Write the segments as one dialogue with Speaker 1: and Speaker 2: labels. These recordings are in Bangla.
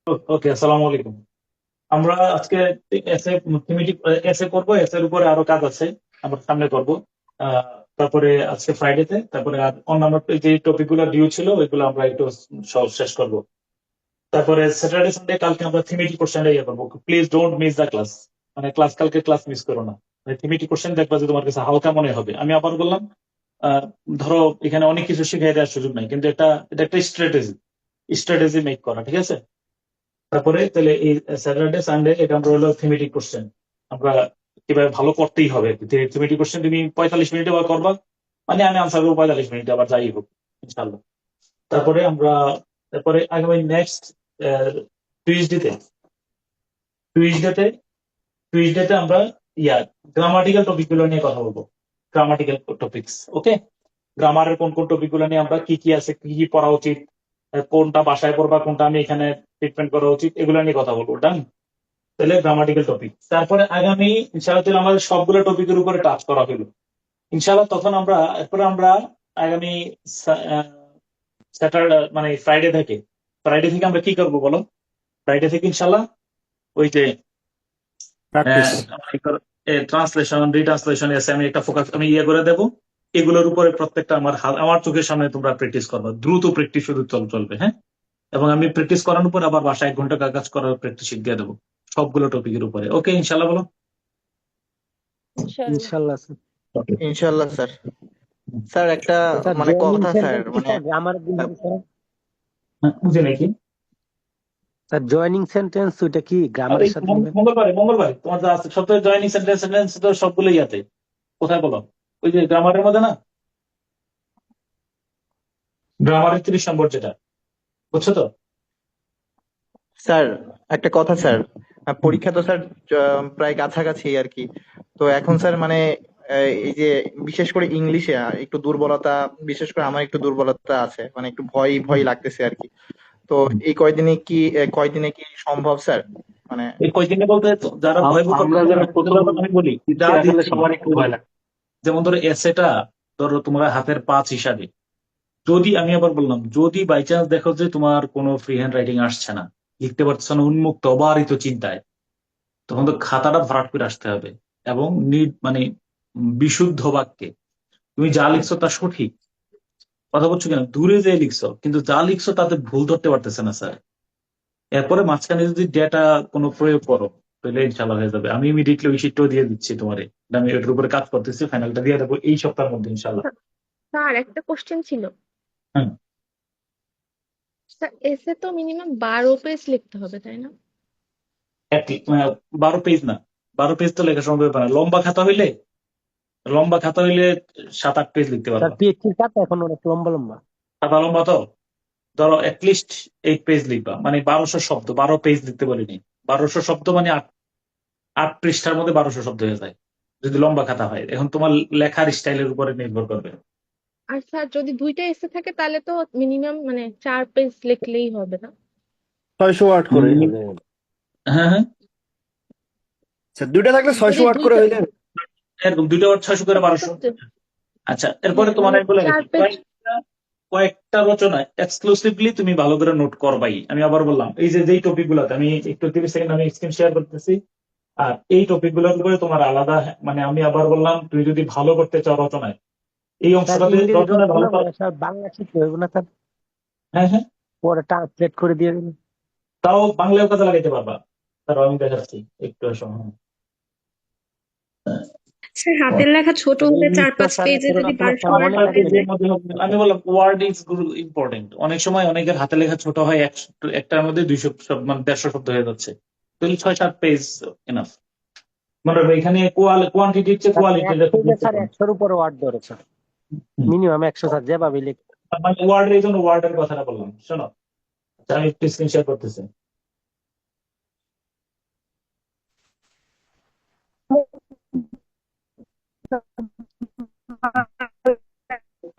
Speaker 1: ওকে, আসসালামু আলাইকুম। আমরা আজকে এসে থিমেটিক এসে করব, এসে এর উপরে আরো কাজ আছে, আমরা সামনে করব। তারপরে আজকে ফ্রাইডেতে, তারপরে আর অন্যান্য যে টপিক গুলো ডিউ ছিল ওইগুলো আমরা একটু সব শেষ করব। তারপরে স্যাটারডে সানডে কালকে আমরা থিমেটিক কোশ্চেনটা ইয়ে করবো। Please don't miss the class, মানে কালকে ক্লাস মিস করো না। থিমেটিক কোশ্চেন দেখবা যে তোমার কাছে হালকা মনে হবে। আমি আবার বললাম, আহ, ধরো এখানে অনেক কিছু শিখিয়ে দেওয়ার সুযোগ নাই, কিন্তু এটা একটা স্ট্র্যাটেজি, স্ট্র্যাটেজি মেক করা, ঠিক আছে? তারপরে তাহলে এই স্যাটারডে সানডে এটা আমরা হলো থিমেটিক কোশ্চেন, আমরা কিভাবে ভালো করতেই হবে। থিমেটিক কোশ্চেন তুমি 45 মিনিটে করবা, মানে আমি আনসার করবো 45 মিনিটে, আবার যাই হোক ইনশাল্লাহ। তারপরে আমরা, তারপরে আগামী নেক্সট টুইসডেতে টুইসডেতে টুইসডেতে আমরা ইয়া গ্রামাটিক্যাল টপিক গুলো নিয়ে কথা বলবো। গ্রামাটিক্যাল টপিকস, ওকে? গ্রামারের কোন কোন টপিক গুলো নিয়ে আমরা কি কি আছে, কি কি পড়া উচিত, কোনটা বাসায় পড়বা, কোনটা আমি এখানে ট্রিটমেন্ট করা উচিত, এগুলো নিয়ে কথা বলবো। ডান? তাহলে গ্রামাটিক্যাল টপিক। তারপরে আগামী ইনশাআল্লাহ তাহলে আমাদের সবগুলো টপিকের উপরে টাচ করা হলো ইনশাআল্লাহ। তখন আমরা এরপরে আমরা আগামী স্যাটারডে মানে ফ্রাইডে থেকে আমরা কি করবো বলো? ফ্রাইডে থেকে ইনশাআল্লাহ ওই যে
Speaker 2: প্র্যাকটিস।
Speaker 1: ট্রান্সলেশন, রিট্রান্সলেশন এসে আমি একটা ফোকাস আমি ইয়ে করে দেবো। এগুলোর উপরে প্রত্যেকটা আমার চোখের সামনে তোমরা প্র্যাকটিস করবে, দ্রুত প্র্যাকটিস শুধু চলবে, হ্যাঁ? এবং আমি প্র্যাকটিস করানোর পর আবার বাসায় 1 ঘন্টা কাজ করার প্র্যাকটিস দিয়ে দেবো সবগুলো টপিকের উপরে। ওকে ইনশাআল্লাহ, বলো।
Speaker 3: ইনশাল্লাহ।
Speaker 2: ইনশাল্লাহ স্যার।
Speaker 1: Okay.
Speaker 4: ইনশাল্লাহ স্যার। স্যার একটা
Speaker 2: স্যার
Speaker 4: মানে
Speaker 2: জয়েনিং
Speaker 4: কথা স্যার,
Speaker 2: সেন্টেন্স কি
Speaker 4: মানে
Speaker 2: স্যার গ্রামার দিন হবে স্যার?
Speaker 1: হ্যাঁ, বুঝে নাকি?
Speaker 2: স্যার জয়েনিং সেন্টেন্স ওইটা কি
Speaker 1: আর
Speaker 2: গ্রামারের
Speaker 1: এই
Speaker 2: সাথে নেবেন?
Speaker 1: মঙ্গলবারে তোমার যা আছে সব তো জয়েনিং সেন্টেন্স, তো সবগুলোই আছে। কোথায় বলো? ওই যে গ্রামারের মধ্যে না, গ্রামারের 30 নম্বর যেটা, বুঝছো তো?
Speaker 4: স্যার একটা কথা স্যার,
Speaker 1: হুম।
Speaker 4: পরীক্ষা তো স্যার প্রায় কাছাকাছি আর কি। তো এখন স্যার মানে এই যে বিশেষ করে ইংলিশে একটু দুর্বলতা, বিশেষ করে আমার একটু দুর্বলতা আছে, মানে একটু ভয়
Speaker 1: হুম।
Speaker 4: ভয় লাগতেছে আর কি। তো
Speaker 1: হুম।
Speaker 4: এই কয়দিনে কি সম্ভব স্যার? মানে
Speaker 1: এই কয়দিনে বলতে যারা ভয়
Speaker 5: আমরা
Speaker 1: করতেছে না,
Speaker 5: যারা
Speaker 1: এগুলোর
Speaker 5: প্রথম
Speaker 1: কথা আমি বলি, যা
Speaker 5: দিচ্ছি আসলে
Speaker 1: দিচ্ছি
Speaker 5: সবার একটু ভয় লাগে।
Speaker 1: যেমন ধরো এসেটা, ধরো তোমার হাতের 5 হিসাবে, যদি আমি আবার বললাম যদি বাই চান্স দেখো যে তোমার কোনো ফ্রি হ্যান্ড রাইটিং আসছে না, লিখতে পারছো না, উন্মুক্ত অবারিত চিন্তায়, তখন তো খাতাটা ভরাট করে আসতে হবে। এবং মানে বিশুদ্ধ বাক্যে তুমি যা লিখছো তা সঠিক। কথা বলছো কেন, দূরে যে লিখছো কিন্তু যা লিখছো তাতে ভুল ধরতে পারতেছে না স্যার। এরপরে মাঝখানে যদি ডেটা কোনো প্রয়োগ করো, তাহলে ইনশাল্লাহ হয়ে যাবে। আমি ইমিডিয়েটলি ওই শিটটাও দিয়ে দিচ্ছি তোমারে। আমি এটার উপরে কাজ করতেছি, ফাইনালটা দিয়ে দেবো এই সপ্তাহের মধ্যে ইনশাল্লাহ।
Speaker 3: স্যার একটা কোশ্চেন ছিল।
Speaker 1: হ্যাঁ।
Speaker 3: স্যার এসে তো মিনিমাম 12 পেজ লিখতে হবে তাই না?
Speaker 1: 12 পেজ না, 12 পেজ তো লেখা সম্ভব হবে না। লম্বা খাতা হইলে 7-8 পেজ লিখতে
Speaker 2: স্যার
Speaker 1: পারবা।
Speaker 2: পিএইচডি খাতা এখন অনেক লম্বা লম্বা।
Speaker 1: খাতা লম্বা তো, ধরো অ্যাটলিস্ট 8 পেজ লিখবা, মানে 1200 শব্দ, 12 পেজ লিখতে বলিনি। 1200 শব্দ মানে 8 পৃষ্ঠার মধ্যে 1200 শব্দ হয়ে যায় যদি লম্বা খাতা হয়। এখন তোমার লেখার স্টাইলের উপরে নির্ভর করবে।
Speaker 3: আর স্যার যদি দুইটা এসে থাকে তাহলে তো মিনিমাম মানে 4 পেজ লিখলেই হবে না?
Speaker 5: 600 ওয়ার্ড করে
Speaker 1: হুম।
Speaker 5: হলে
Speaker 1: হ্যাঁ, হ্যাঁ,
Speaker 5: স্যার, দুইটা থাকলে
Speaker 3: যদি
Speaker 5: 600 ওয়ার্ড করে
Speaker 3: দুইটা
Speaker 5: হইলে।
Speaker 1: এরকম দুইটা ওয়ার্ড 600 করে
Speaker 3: আচ্ছা
Speaker 1: 1200।
Speaker 3: তো,
Speaker 1: আচ্ছা, এরপরে
Speaker 3: হ্যাঁ
Speaker 1: তোমার
Speaker 3: মানে
Speaker 1: আমি বলে রাখি,
Speaker 3: 4 পেজ।
Speaker 1: কয়েকটা রচনা এক্সক্লুসিভলি তুমি ভালো করে নোট করবাই। আমি আবার বললাম, এই যে যেই টপিক গুলাতে আমি একটু 30 সেকেন্ড আমি স্ক্রিন শেয়ার করতেছি, আর এই টপিক গুলোর উপরে তোমার আলাদা, মানে আমি আবার বললাম, তুমি যদি ভালো করতে চাও রচনায়, এই
Speaker 2: স্যার
Speaker 1: অংশটাতে
Speaker 2: ইংরেজি
Speaker 1: রচনায় ভালো
Speaker 2: রচনা
Speaker 1: কর।
Speaker 2: মানে স্যার বাংলা শিখতে হবে না স্যার?
Speaker 1: হ্যাঁ, হ্যাঁ,
Speaker 2: পরে ট্রান্সলেট করে দিয়ে দেবেন।
Speaker 1: তাও বাংলায় কাজে লাগাইতে পারবা। তারপর আমি দেখাচ্ছি একটু সময়।
Speaker 6: স্যার হাতের লেখা ছোট হলে চার
Speaker 2: ইংলিশ তো
Speaker 6: পাঁচ
Speaker 2: স্যার
Speaker 6: পেজে যদি
Speaker 2: এখনো
Speaker 6: বারোশো
Speaker 2: স্যার
Speaker 6: ওয়ার্ড
Speaker 2: মনে
Speaker 6: হয়ে
Speaker 2: রাখবেন।
Speaker 6: যায়।
Speaker 1: আমি বললাম ওয়ার্ড ইজ ইম্পর্টেন্ট। অনেক সময় অনেকের হাতে লেখা ছোট হয়, একটার মধ্যে 200 শব্দ, মানে 150 শব্দ হয়ে যাচ্ছে। তাহলে 6-7 পেজ এনাফ। মানে এখানে কোয়ান্টিটির চেয়ে
Speaker 2: স্যার এক
Speaker 1: কোয়ালিটিটা খুব
Speaker 2: পেজে স্যার
Speaker 1: গুরুত্বপূর্ণ।
Speaker 2: 100-র উপরে ওয়ার্ড ধরে স্যার,
Speaker 1: হুম।
Speaker 2: মিনিমাম 100 স্যার যেভাবে লিখ।
Speaker 1: মানে ওয়ার্ডের, এই জন্য ওয়ার্ডের কথাটা বললাম, শোনো। আচ্ছা, আমি একটু স্ক্রিন শেয়ার করতেছি।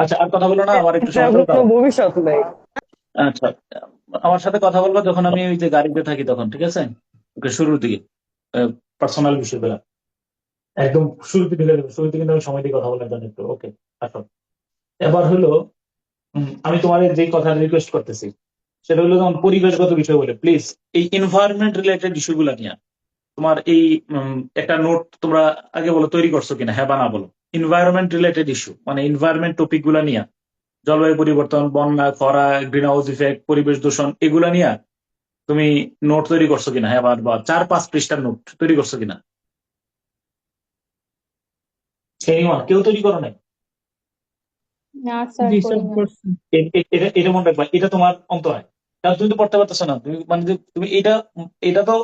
Speaker 1: আচ্ছা, আর কথা বলো না, আমার একটু সময় করে
Speaker 6: কোনো
Speaker 1: দাও।
Speaker 6: ভবিষ্যৎ নাই।
Speaker 1: আচ্ছা, আমার সাথে কথা বলবো যখন আমি ওই যে গাড়িতে থাকি তখন, ঠিক আছে? ওকে, শুরুর দিকে পার্সোনাল বিষয়গুলো একদম শুরুতে ঢুকে দেবো। শুরুতে কিন্তু আমি সময় দিয়ে কথা বলার জন্য একটু, ওকে? আসো। এবার হলো, আমি তোমার যে কথা রিকোয়েস্ট করতেছি, সেটা হলো যেমন পরিবেশগত বিষয় বলে, প্লিজ এই এনভায়রনমেন্ট রিলেটেড ইস্যুগুলো নিয়ে তোমার এই একটা নোট তোমরা আগে বলো তৈরি করছো কিনা, হ্যাঁ বা না বলো। এনভায়রনমেন্ট রিলেটেড ইস্যু মানে এনভায়রনমেন্ট টপিক গুলা নিয়ে, জলবায়ু পরিবর্তন, বন্যা, খরা, গ্রিন হাউস ইফেক্ট, পরিবেশ দূষণ, এগুলা নিয়ে তুমি নোট তৈরি করছো কিনা, হ্যাঁ বা 4-5 পৃষ্ঠার নোট তৈরি করছো কিনা? কেউ তৈরি করো নাই?
Speaker 3: না স্যার,
Speaker 7: জি
Speaker 3: করি
Speaker 7: স্যার
Speaker 3: না।
Speaker 7: করছি।
Speaker 1: এটা মনে রাখবা, এটা তোমার অন্তরায়, কারণ তুমি তো পড়তে পারতেছো না। তুমি মানে যে তুমি এটা তো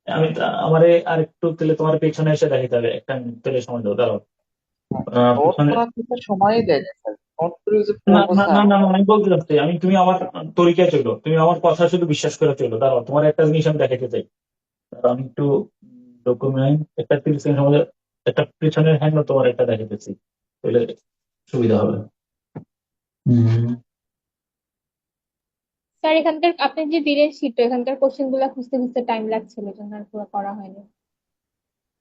Speaker 1: আমি আমারে আর একটু তাহলে তোমার পেছনে এসে দেখাইতে হবে, একটা তাহলে সময় দাও, দাঁড়াও।
Speaker 8: নোট
Speaker 1: পেছনে
Speaker 8: করার তো সময়ই দেয় না স্যার, নোট করে যে
Speaker 1: না
Speaker 8: পড়বো
Speaker 1: না
Speaker 8: স্যার।
Speaker 1: না না না, আমি বলতে চাচ্ছি, তুমি আমার তরিকায় চলো, তুমি আমার কথা শুধু বিশ্বাস করে চলো। দাঁড়াও, তোমার একটা জিনিস আমি দেখাইতে চাই। দাঁড়াও, আমি একটু ডকুমেন্ট একটা 30 সেকেন্ড সময়, একটা পিছনের হ্যান্ড তোমার একটা দেখাইতেছি, তাহলে সুবিধা হবে। হুম,
Speaker 3: স্যার এখানকার আপনি যে দিলেন শীট, এখানকার কোশ্চেন গুলা খুঁজতে খুঁজতে টাইম লাগছিল, এই জন্য আর পুরো করা হয়নি।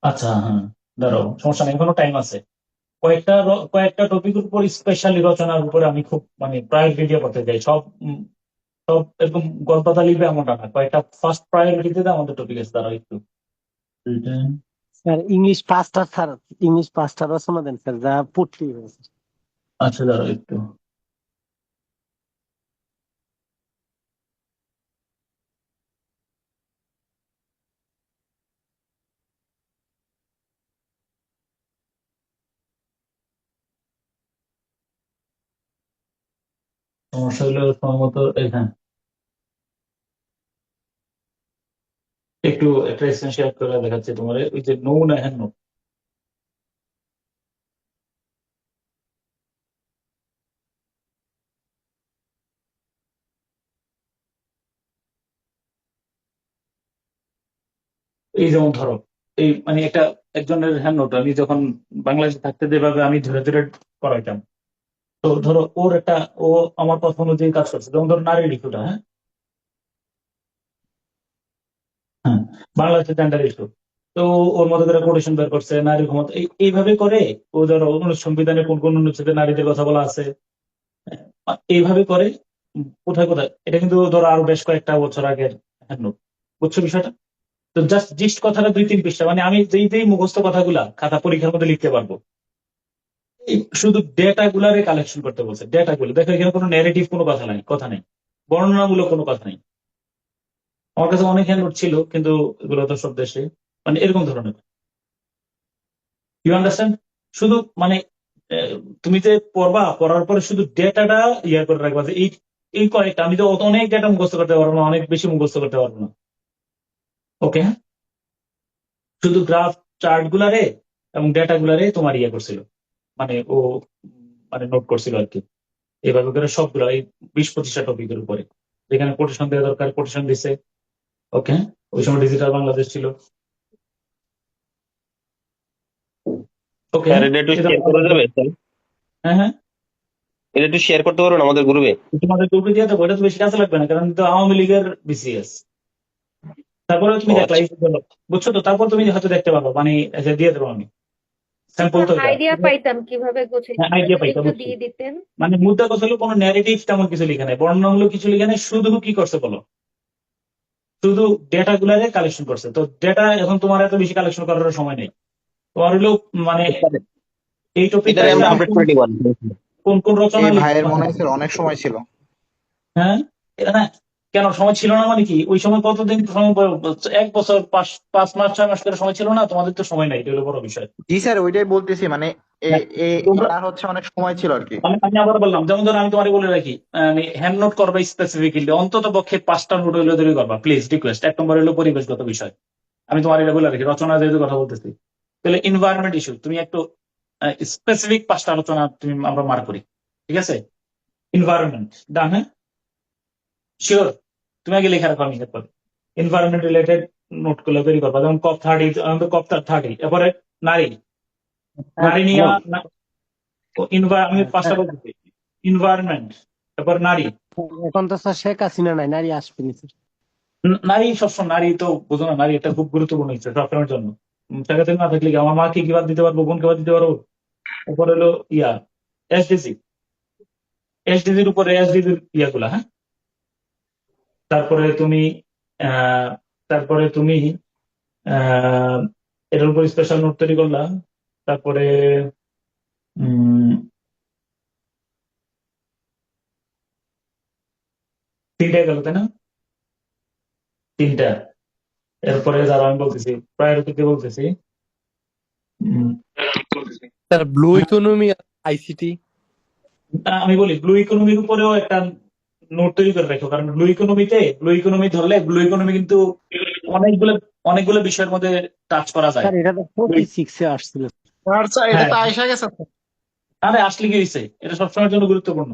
Speaker 1: আচ্ছা, হ্যাঁ, দাঁড়াও, সমস্যা নেই, এখনো টাইম আছে। কয়েকটা টপিকের উপর স্পেশালি রচনার উপরে আমি খুব মানে প্রায়োরিটি দিয়ে পড়তে চাই। সব এরকম গল্পটা লিখবে এমনটা না, কয়েকটা ফার্স্ট প্রায়োরিটিতে আমাদের টপিক আছে। তারা একটু written।
Speaker 2: স্যার ইংলিশ পাঁচটা রচনা দেন স্যার, যা পড়তেই হবে স্যার।
Speaker 1: আচ্ছা, দাঁড়াও একটু, সমস্যা হলো সম্ভবত হ্যাঁ, একটু একটা এসেন্সিয়াল করে দেখাচ্ছি তোমার, ওই যে নমুনা, হ্যাঁ, এই যেমন ধরো, এই মানে একজনের হ্যান্ড নোট আমি যখন বাংলাদেশে থাকতে যেভাবে আমি ধরে ধরে করাইতাম, তো ধরো ও আমার কথা অনুযায়ী কাজ করছে, যেমন ধরো নারীর ইস্যুটা, হ্যাঁ হ্যাঁ, বাংলাদেশের জেন্ডার ইস্যু, তো ওর মতো করে কোটেশন বের করছে, নারীর ক্ষমতা, এইভাবে করে। ও ধরো সংবিধানে কোন কোন অনুচ্ছেদে নারীদের কথা বলা আছে, এইভাবে করে। কোথায় কোথায় এটা কিন্তু ধরো আরো বেশ কয়েকটা বছর আগের হ্যান্ড নোট, বুঝছো বিষয়টা? তো জাস্ট জিস্ট কথাটা 2-3 পৃষ্ঠা, মানে আমি যেই মুখস্থ কথাগুলা খাতা পরীক্ষার মধ্যে লিখতে পারবো। শুধু ডেটা গুলারে কালেকশন করতে বলছে, ডেটা গুলো দেখো, এখানে কোনো ন্যারেটিভ কোনো কথা নেই, বর্ণনামূলক কোনো কথা নেই। আমার কাছে অনেক হ্যান্ড নোট ছিল, কিন্তু এগুলো তো সব দেশে মানে এরকম ধরনের, ইউ আন্ডারস্ট্যান্ড? শুধু মানে তুমি যে পড়ার পরে শুধু ডেটাটা ইয়ে করে রাখবা, যে এই এই কয়েকটা, আমি তো অনেক ডেটা মুখস্থ করতে পারবো না, অনেক বেশি মুখস্থ করতে পারবো না। ওকে, শুধু গ্রাফ চার্ট গুলারে এবং ডেটা গুলারে তোমার ইয়ে করছিল, মানে ও মানে নোট করছিল আর কি। এভাবে করে সবগুলো এই 20-25টা টপিকের উপরে, যেখানে কোটেশন দেওয়া দরকার কোটেশন দিছে। ওকে, ওই সময় ডিজিটাল বাংলাদেশ ছিল। ওকে,
Speaker 9: স্যার এটা একটু শেয়ার করা যাবে স্যার?
Speaker 1: হ্যাঁ হ্যাঁ,
Speaker 9: এটা একটু শেয়ার করতে পারবেন আমাদের গ্রুপে?
Speaker 1: তোমাদের গ্রুপে দিয়ে দেবো, এটা তো বেশি কাজে লাগবে না, কারণ তো আওয়ামী লীগের বিসিএস। তারপরে তুমি
Speaker 9: ও
Speaker 1: দেখলা
Speaker 9: আচ্ছা।
Speaker 1: এই যে, বুঝছো তো, তারপর তুমি হয়তো দেখতে পারবো, মানে এই যে দিয়ে দেবো আমি স্যাম্পল তো এটা।
Speaker 3: আইডিয়া পাইতাম কিভাবে গোছাইতে
Speaker 1: হ্যাঁ,
Speaker 3: হবে,
Speaker 1: আইডিয়া
Speaker 3: যদি
Speaker 1: পাইতা,
Speaker 3: একটু
Speaker 1: বুঝছি।
Speaker 3: দিয়ে দিতেন।
Speaker 1: মানে মুদ্রা কথা হলো কোনো ন্যারেটিভ তেমন কিছু লিখে নাই, বর্ণনামূলক কিছু লিখে নাই, শুধু কি করছে বলো, শুধু ডেটা গুলারে কালেকশন করছে। তো ডেটা এখন তোমার এত বেশি কালেকশন করার সময় নেই, তোমার হলো মানে এই টপিকটা
Speaker 9: এটারে
Speaker 1: আসলে
Speaker 9: আমরা
Speaker 1: আমি
Speaker 9: আপডেট করে দিব আর কি।
Speaker 1: কোন রচনা
Speaker 4: এই
Speaker 1: লিখবো,
Speaker 4: ভাইয়ের মনে হয় স্যার অনেক সময় ছিল।
Speaker 1: হ্যাঁ, এটা না, কেন সময় ছিল না মানে কি, ওই সময় কতদিন সময় 1 বছর 5 মাস 6 মাস করে সময় ছিল না, তোমাদের তো সময় নাই, এটা হলো বড় বিষয়।
Speaker 4: জি স্যার, ওইটাই বলতেছি, মানে
Speaker 1: হ্যাঁ, তোমরা
Speaker 4: এনার হচ্ছে অনেক সময় ছিল আর কি।
Speaker 1: আমি আবার বললাম, যেমন ধরো আমি তোমার বলে রাখি, হ্যান্ড নোট করবা স্পেসিফিকলি অন্তত পক্ষে 5টা নোট হইলে তৈরি করবা, প্লিজ রিকোয়েস্ট। 1 নম্বর হলো পরিবেশগত বিষয়, আমি তোমার এটা বলে রাখি, রচনা যেহেতু কথা বলতেছি, তাহলে এনভায়রনমেন্ট ইস্যু তুমি একটু স্পেসিফিক 5টা আলোচনা আমরা মার্ক করি, ঠিক আছে? এনভায়রনমেন্ট ডান, হ্যাঁ শিওর, তুমি আগে লেখা রাখো, আমি এরপরে এনভায়রনমেন্ট রিলেটেড নোট গুলো তৈরি করবা, যেমন COP30, এরপরে নারী, নারী নিয়ে আমি 5টা বলতেছি, এনভায়রনমেন্ট, তারপর নারী।
Speaker 2: এখন তো স্যার শেখ হাসিনা নাই, নারী আসবেনি স্যার।
Speaker 1: নারী সবসময়, নারী তো বুঝো না, নারী এটা খুব গুরুত্বপূর্ণ হচ্ছে সবসময়ের জন্য। সেক্ষেত্রে না থাকলে কি, আমার মাকে কি বাদ দিতে পারবো, বোনকে বাদ দিতে পারবো? তারপরে হলো এসডিজি, এসডিজির উপরে এসডিজির ইয়াগুলা, হ্যাঁ তারপরে তুমি আহ তারপরে তুমি আহ এটার উপর স্পেশাল নোট তৈরি করলা। তারপরে উম 3টা গেল তাই না? 3টা। এরপরে যারা আমি বলতেছি প্রায়োরিটিতে বলতেছি। উম,
Speaker 7: স্যার ব্লু ইকোনমি আইসিটি।
Speaker 1: আমি বলি ব্লু ইকোনমির উপরেও একটা নোট তৈরি করে রাখো, কারণ ব্লু ইকোনমি ধরলে ব্লু ইকোনমি কিন্তু অনেকগুলো অনেকগুলো বিষয়ের মধ্যে টাচ করা যায়।
Speaker 2: স্যার এটা তো 46-এ আসছিল।
Speaker 10: এটা
Speaker 1: হ্যাঁ,
Speaker 10: তো আয়সা গেছে।
Speaker 1: আরে আসলে কি হয়েছে, এটা সবসময়ের জন্য গুরুত্বপূর্ণ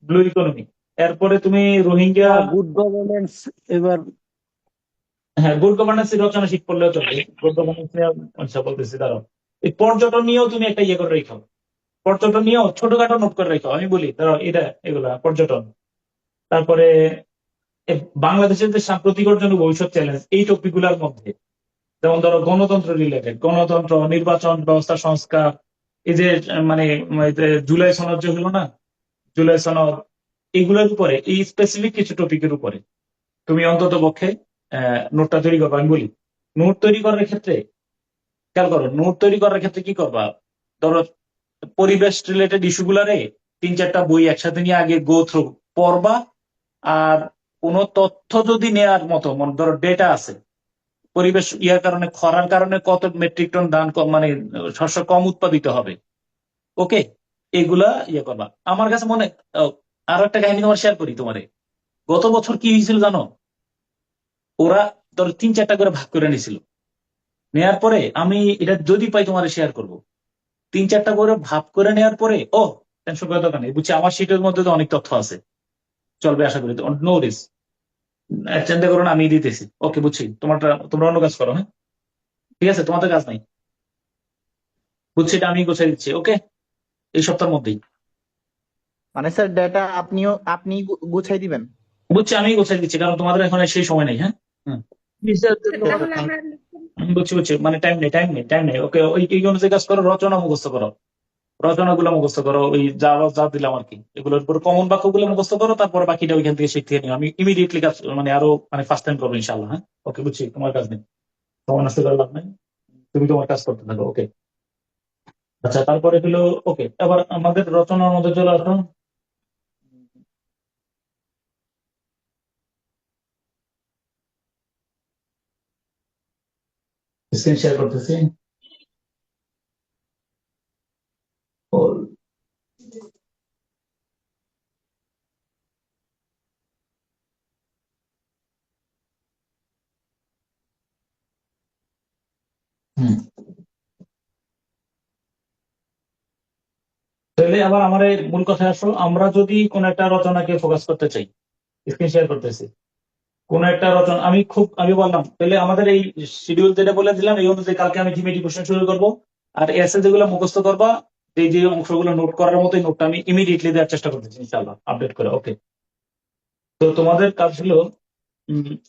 Speaker 1: ব্লু ইকোনমি। এরপরে তুমি রোহিঙ্গা।
Speaker 2: গুড গভর্নেন্স এবার
Speaker 1: হ্যাঁ, গুড গভর্নেন্স রচনা শিট করলেও চলবে। গুড গভর্নেন্স নিয়ে আচ্ছা বলতেছি, দাঁড়াও। এই পর্যটন নিয়েও তুমি একটা ইয়ে করে রেখো, পর্যটন নিয়েও ছোটখাটো নোট করে রেখো। আমি বলি দাঁড়াও, এগুলা পর্যটন। তারপরে বাংলাদেশের যে সাম্প্রতিক জন্য ভবিষ্যৎ চ্যালেঞ্জ, এই টপিক গুলার মধ্যে যেমন ধরো গণতন্ত্র রিলেটেড, গণতন্ত্র, নির্বাচন ব্যবস্থা সংস্কার, এই যে মানে এই যে জুলাই সনদ যে হলো না, জুলাই সনদ, এগুলোর উপরে এই স্পেসিফিক কিছু টপিকের উপরে তুমি অন্তত পক্ষে নোটটা তৈরি করবা। আমি বলি নোট তৈরি করার ক্ষেত্রে খেয়াল করো, নোট তৈরি করার ক্ষেত্রে কি করবা, ধরো পরিবেশ রিলেটেড ইস্যু গুলারে 3-4টা বই একসাথে নিয়ে আগে গো থ্রু পড়বা। আর কোনো তথ্য যদি নেয়ার মতো, মনে ধরো ডেটা আছে, পরিবেশ ইয়ার কারণে, খরার কারণে কত মেট্রিক টন মানে শস্য কম উৎপাদিত হবে, ওকে, এগুলা ইয়ে করবা। আমার কাছে মনে আরো একটা কাহিনী তোমার শেয়ার করি তোমারে। গত বছর কি হয়েছিল জানো, ওরা ধরো 3-4টা করে ভাগ করে নিছিল। নেয়ার পরে আমি এটা যদি পাই তোমার শেয়ার করব। 3-4টা করে ভাগ করে নেওয়ার পরে টেনশন করার দরকার নেই, বুঝছি আমার শীটের মধ্যে তো অনেক তথ্য আছে, চলবে আশা করি, নো রিস্ক, চিন্তা করো না, আমি দিতেছি। ওকে, বুঝছি তোমরা অন্য কাজ করো। হ্যাঁ, ঠিক আছে, তোমাদের কাজ নাই, বুঝছি, এটা আমি গোছাই দিচ্ছি। ওকে, এই সপ্তাহের মধ্যেই।
Speaker 4: মানে স্যার ডেটা আপনি গুছাই দিবেন?
Speaker 1: বুঝছি, আমি গোছাই দিচ্ছি, কারণ তোমাদের এখন আর সেই সময় নেই। হ্যাঁ, হুম,
Speaker 6: তাহলে আমরা
Speaker 1: বুঝছি বুঝছি, মানে টাইম নেই। ওকে, ওই এই অনুযায়ী কাজ করো, রচনা মুখস্থ করো, রচনাগুলো মুখস্থ করো, ওই যা যা দিলাম আর কি, এগুলোর উপর কমন বাক্যগুলো মুখস্থ করো, তারপরে বাকিটা ওইখান থেকে শিখতে নিও। আমি ইমিডিয়েটলি কাজ মানে আরো মানে ফার্স্ট টাইম করবো ইনশাল্লাহ। হ্যাঁ, ওকে, বুঝছি, তোমার কাজ নেই, তোমার নষ্ট করার লাভ নেই, তুমি তোমার কাজ করতে থাকো। ওকে, আচ্ছা, তারপরে হলো, ওকে, এবার আমাদের রচনার মধ্যে চলে আসো। স্ক্রিন শেয়ার করতেছি। হুম, তাহলে আবার আমার এই মূল কথায় আসো। আমরা যদি কোন একটা রচনাকে ফোকাস করতে চাই, স্ক্রিন শেয়ার করতেছি, কোন একটা রচনা আমি বললাম, তাহলে আমাদের এই শিডিউল যেটা বলে দিলাম, এই অনুযায়ী কালকে আমি থিমেটিক কোশ্চেন শুরু করবো। আর এসে যেগুলো মুখস্থ করবা, এই যে অংশগুলো নোট করার মতো, নোটটা আমি ইমিডিয়েটলি দেওয়ার চেষ্টা করতেছি ইনশাআল্লাহ, আপডেট করে। ওকে, তো তোমাদের কাজ হলো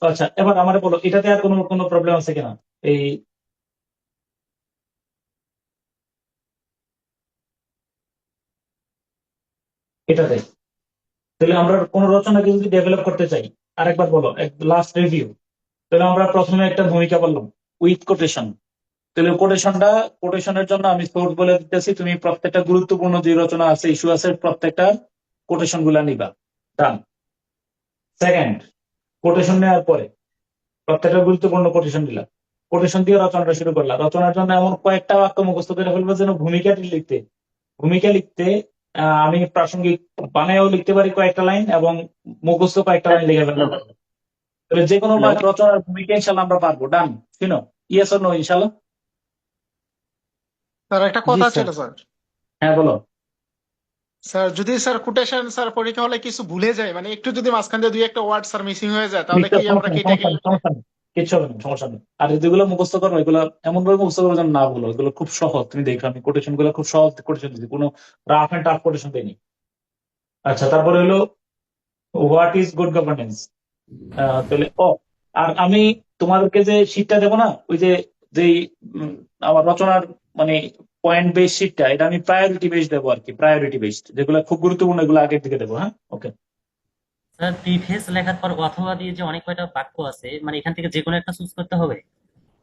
Speaker 1: আচ্ছা, এবার আমার বলো, এটাতে আর কোনো কোনো প্রবলেম আছে কিনা এই এটাতে? তাহলে আমরা কোন রচনাকে যদি ডেভেলপ করতে চাই, আরেকবার বলো, লাস্ট রিভিউ। তাহলে আমরা প্রথমে একটা ভূমিকা বললাম উইথ কোটেশন। তাহলে কোটেশনের জন্য আমি সোর্স বলে দিতেছি, তুমি প্রত্যেকটা গুরুত্বপূর্ণ যে রচনা আছে, ইস্যু আছে, প্রত্যেকটা কোটেশন গুলা নিবা। ডান। সেকেন্ড, কোটেশন নেওয়ার পরে প্রত্যেকটা গুরুত্বপূর্ণ কোটেশন দিলা, কোটেশন দিয়ে রচনাটা শুরু করলা। রচনার জন্য এমন কয়েকটা বাক্য মুখস্থ করে ফেলবো যেন ভূমিকা লিখতে আমি প্রাসঙ্গিক বানায়ও লিখতে পারি কয়েকটা লাইন, এবং মুখস্থ কয়েকটা লাইন লিখে ফেলতে পারবো। তাহলে যে কোনো রচনার ভূমিকা ইনশাল্লাহ আমরা পারবো। ডান, শুনো, ইয়েস অর নো ইনশাল্লাহ?
Speaker 10: স্যার একটা
Speaker 2: জি
Speaker 10: কথা
Speaker 2: স্যার।
Speaker 10: ছিল স্যার।
Speaker 1: হ্যাঁ, বলো।
Speaker 10: স্যার যদি স্যার কোটেশন স্যার পরীক্ষা হলে কিছু ভুলে যায়, মানে একটু যদি মাঝখান দিয়ে দুই একটা ওয়ার্ড স্যার মিসিং হয়ে যায়, তাহলে কি আমরা কেটে গেলে?
Speaker 1: সমস্যা নেই, কিচ্ছু হবে না, সমস্যা নেই। আর যেগুলো মুখস্থ করবো, এগুলো এমন ভাবে মুখস্থ করবো যেন না বলো, এগুলো খুব সহজ। তুমি দেখো, আমি কোটেশন গুলো খুব সহজ কোটেশন দিচ্ছি, কোনো রাফ এন্ড টাফ কোটেশন দিইনি। আচ্ছা, তারপরে হলো হোয়াট ইজ গুড গভর্নেন্স। তাহলে আর আমি তোমাদেরকে যে শীটটা দেবো না, ওই যে যেই আমার রচনার মানে পয়েন্ট বেস শীটটা, এটা আমি প্রায়োরিটি বেস দেবো আর কি, প্রায়োরিটি বেসড যেগুলো খুব গুরুত্বপূর্ণ, এগুলো আগের দিকে দেবো। হ্যাঁ, ওকে।
Speaker 11: স্যার প্রিফেস লেখার পর অথবা দিয়ে যে অনেক কয়টা বাক্য আছে মানে এখান থেকে যে কোনো একটা চুজ করতে হবে।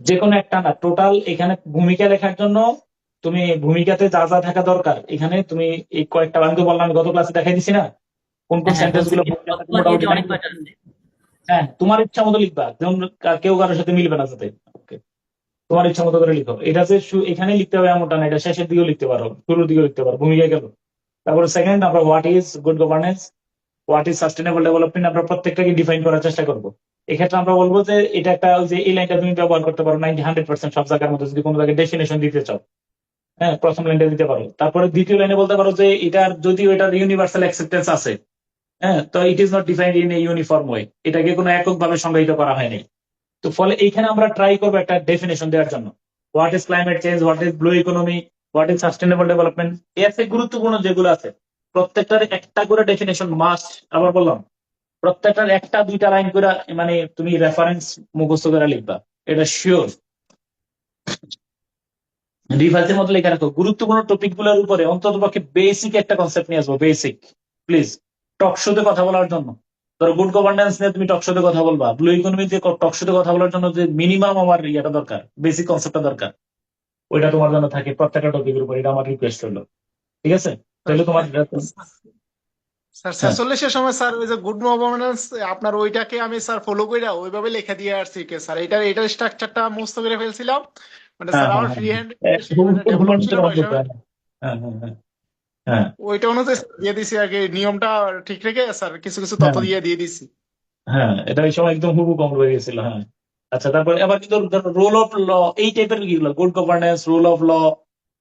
Speaker 1: যে কোনো একটা না, টোটাল এখানে ভূমিকা লেখার জন্য তুমি ভূমিকাতে যা যা থাকা দরকার এখানে তুমি এই কয়েকটা, আমি তো বললাম, আমি গত ক্লাসে দেখাই দিছি না কোন কোন
Speaker 11: হ্যাঁ
Speaker 1: সেন্টেন্স
Speaker 11: বলছি
Speaker 1: গুলো
Speaker 11: কি
Speaker 1: ভূমিকার সাথে
Speaker 11: অথবা দিয়ে
Speaker 1: মোটামুটি
Speaker 11: যে অনেক
Speaker 1: line
Speaker 11: কয়টা
Speaker 1: করতে
Speaker 11: আছে।
Speaker 1: হবে। হ্যাঁ, তোমার ইচ্ছা মতো লিখবা, যেমন কেউ কারোর সাথে মিলবে না যাতে। Okay, তোমার ইচ্ছা মতো করে লিখো। এটা যে এখানে লিখতে হবে এমনটা না, এটা শেষের দিকেও লিখতে পারো, শুরুর দিকেও লিখতে পারো, ভূমিকা গেল। তারপরে সেকেন্ড, আমরা what is good governance, what is sustainable development, আমরা প্রত্যেকটাকে ডিফাইন করার চেষ্টা করবো। এক্ষেত্রে আমরা বলবো যে এটা একটা, ওই যে এই লাইনটা তুমি ব্যবহার করতে পারো 90-100% সব জায়গার মধ্যে, যদি কোনো জায়গায় ডেফিনেশন দিতে চাও। হ্যাঁ, প্রথম লাইনটা দিতে পারো। তারপরে দ্বিতীয় লাইনে বলতে পারো যে এটার যদিও এটার ইউনিভার্সাল অ্যাকসেপ্টেন্স আছে, হ্যাঁ, তো it is not defined in a uniform way, এটাকে কোনো এককভাবে সংজ্ঞায়িত করা হয়নি। তো ফলে এইখানে আমরা ট্রাই করবো একটা ডেফিনেশন দেওয়ার জন্য। What is climate change, what is blue economy, what is sustainable development, এর থেকে গুরুত্বপূর্ণ যেগুলো আছে প্রত্যেকটার একটা করে ডেফিনেশন মাস্ট। আবার বললাম, প্রত্যেকটার একটা দুইটা লাইন করে মানে তুমি রেফারেন্স মুখস্থ করে লিখবা, এটা শিওর। রিভাইজের মতো লেখা রাখো। গুরুত্বপূর্ণ টপিক গুলোর উপরে অন্তত পক্ষে বেসিক একটা কনসেপ্ট নিয়ে আসবো, বেসিক। প্লিজ, টক শোতে কথা বলার জন্য, ধরো গুড গভর্নেন্স নিয়ে তুমি টক শোতে কথা বলবা, ব্লু ইকোনমি দিয়ে টক শোতে কথা বলার জন্য যে মিনিমাম আমার ইয়েটা দরকার, বেসিক কনসেপ্টটা দরকার, ওইটা তোমার জন্য থাকে প্রত্যেকটা টপিকের উপর। এটা আমার রিকোয়েস্ট হলো, ঠিক আছে? তাহলে তোমার
Speaker 10: স্যার
Speaker 1: হ্যাঁ
Speaker 10: 46-এর সময় স্যার ওই যে গুড গভর্নেন্স আপনার ওইটাকে আমি স্যার ফলো কইরা ওইভাবে লিখে দিয়ে আসছি কে স্যার, এটার স্ট্রাকচারটা মুখস্থ করে ফেলছিলাম। মানে
Speaker 1: হ্যাঁ
Speaker 10: স্যার
Speaker 1: হ্যাঁ
Speaker 10: আমার
Speaker 1: হ্যাঁ
Speaker 10: ফ্রি হ্যান্ড
Speaker 1: হ্যাঁ,
Speaker 10: মানে
Speaker 1: হুবহু
Speaker 10: ডেভেলপ ছিল
Speaker 1: অনুসরণ
Speaker 10: না ওই
Speaker 1: করতে
Speaker 10: সময়,
Speaker 1: হয়। হ্যাঁ হ্যাঁ হ্যাঁ হ্যাঁ
Speaker 10: ওইটা অনুযায়ী দিয়ে দিছি আর কি, নিয়মটা ঠিক রেখে স্যার কিছু কিছু তথ্য
Speaker 1: হ্যাঁ
Speaker 10: দিয়ে দিছি।
Speaker 1: হ্যাঁ, এটা ওই সময় একদম হুবহু কম হয়ে গেছিল। হ্যাঁ, আচ্ছা, তারপরে আবার কিন্তু রোল অফ ল, এই টাইপের যেগুলো good governance, rule of law,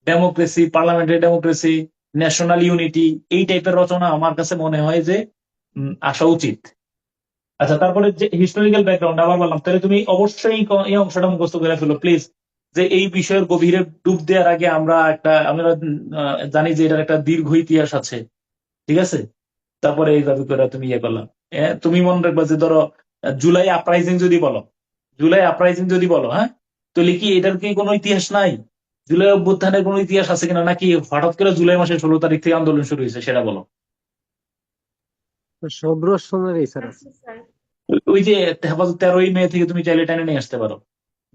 Speaker 1: democracy, parliamentary democracy, national unity, এই টাইপের রচনা আমার কাছে মনে হয় যে আসা উচিত। আচ্ছা, তারপরে যে হিস্টোরিক্যাল ব্যাকগ্রাউন্ড আবার বললাম, তাহলে তুমি অবশ্যই এই অংশটা মুখস্থ করে ফেলো প্লিজ, যে এই বিষয়ের গভীরে ডুব দেওয়ার আগে আমরা জানি যে এটার একটা দীর্ঘ ইতিহাস আছে, ঠিক আছে? তারপরে এইভাবে করে তুমি ইয়ে করলাম। তুমি মনে রাখবা যে ধরো জুলাই আপরাইজিং যদি বলো, জুলাই আপরাইজিং যদি বলো, হ্যাঁ, তাহলে কি এটার কি কোনো ইতিহাস নাই? জুলাই অভ্যুত্থানের কোনো ইতিহাস আছে কিনা, নাকি হঠাৎ করে জুলাই মাসের 16 তারিখ থেকে আন্দোলন শুরু হয়েছে, সেটা বলো।
Speaker 2: সব রসনেরই স্যার আছে।
Speaker 1: ওই যে হেফাজত 13ই মে থেকে তুমি চাইলে টেনে নিয়ে আসতে পারো,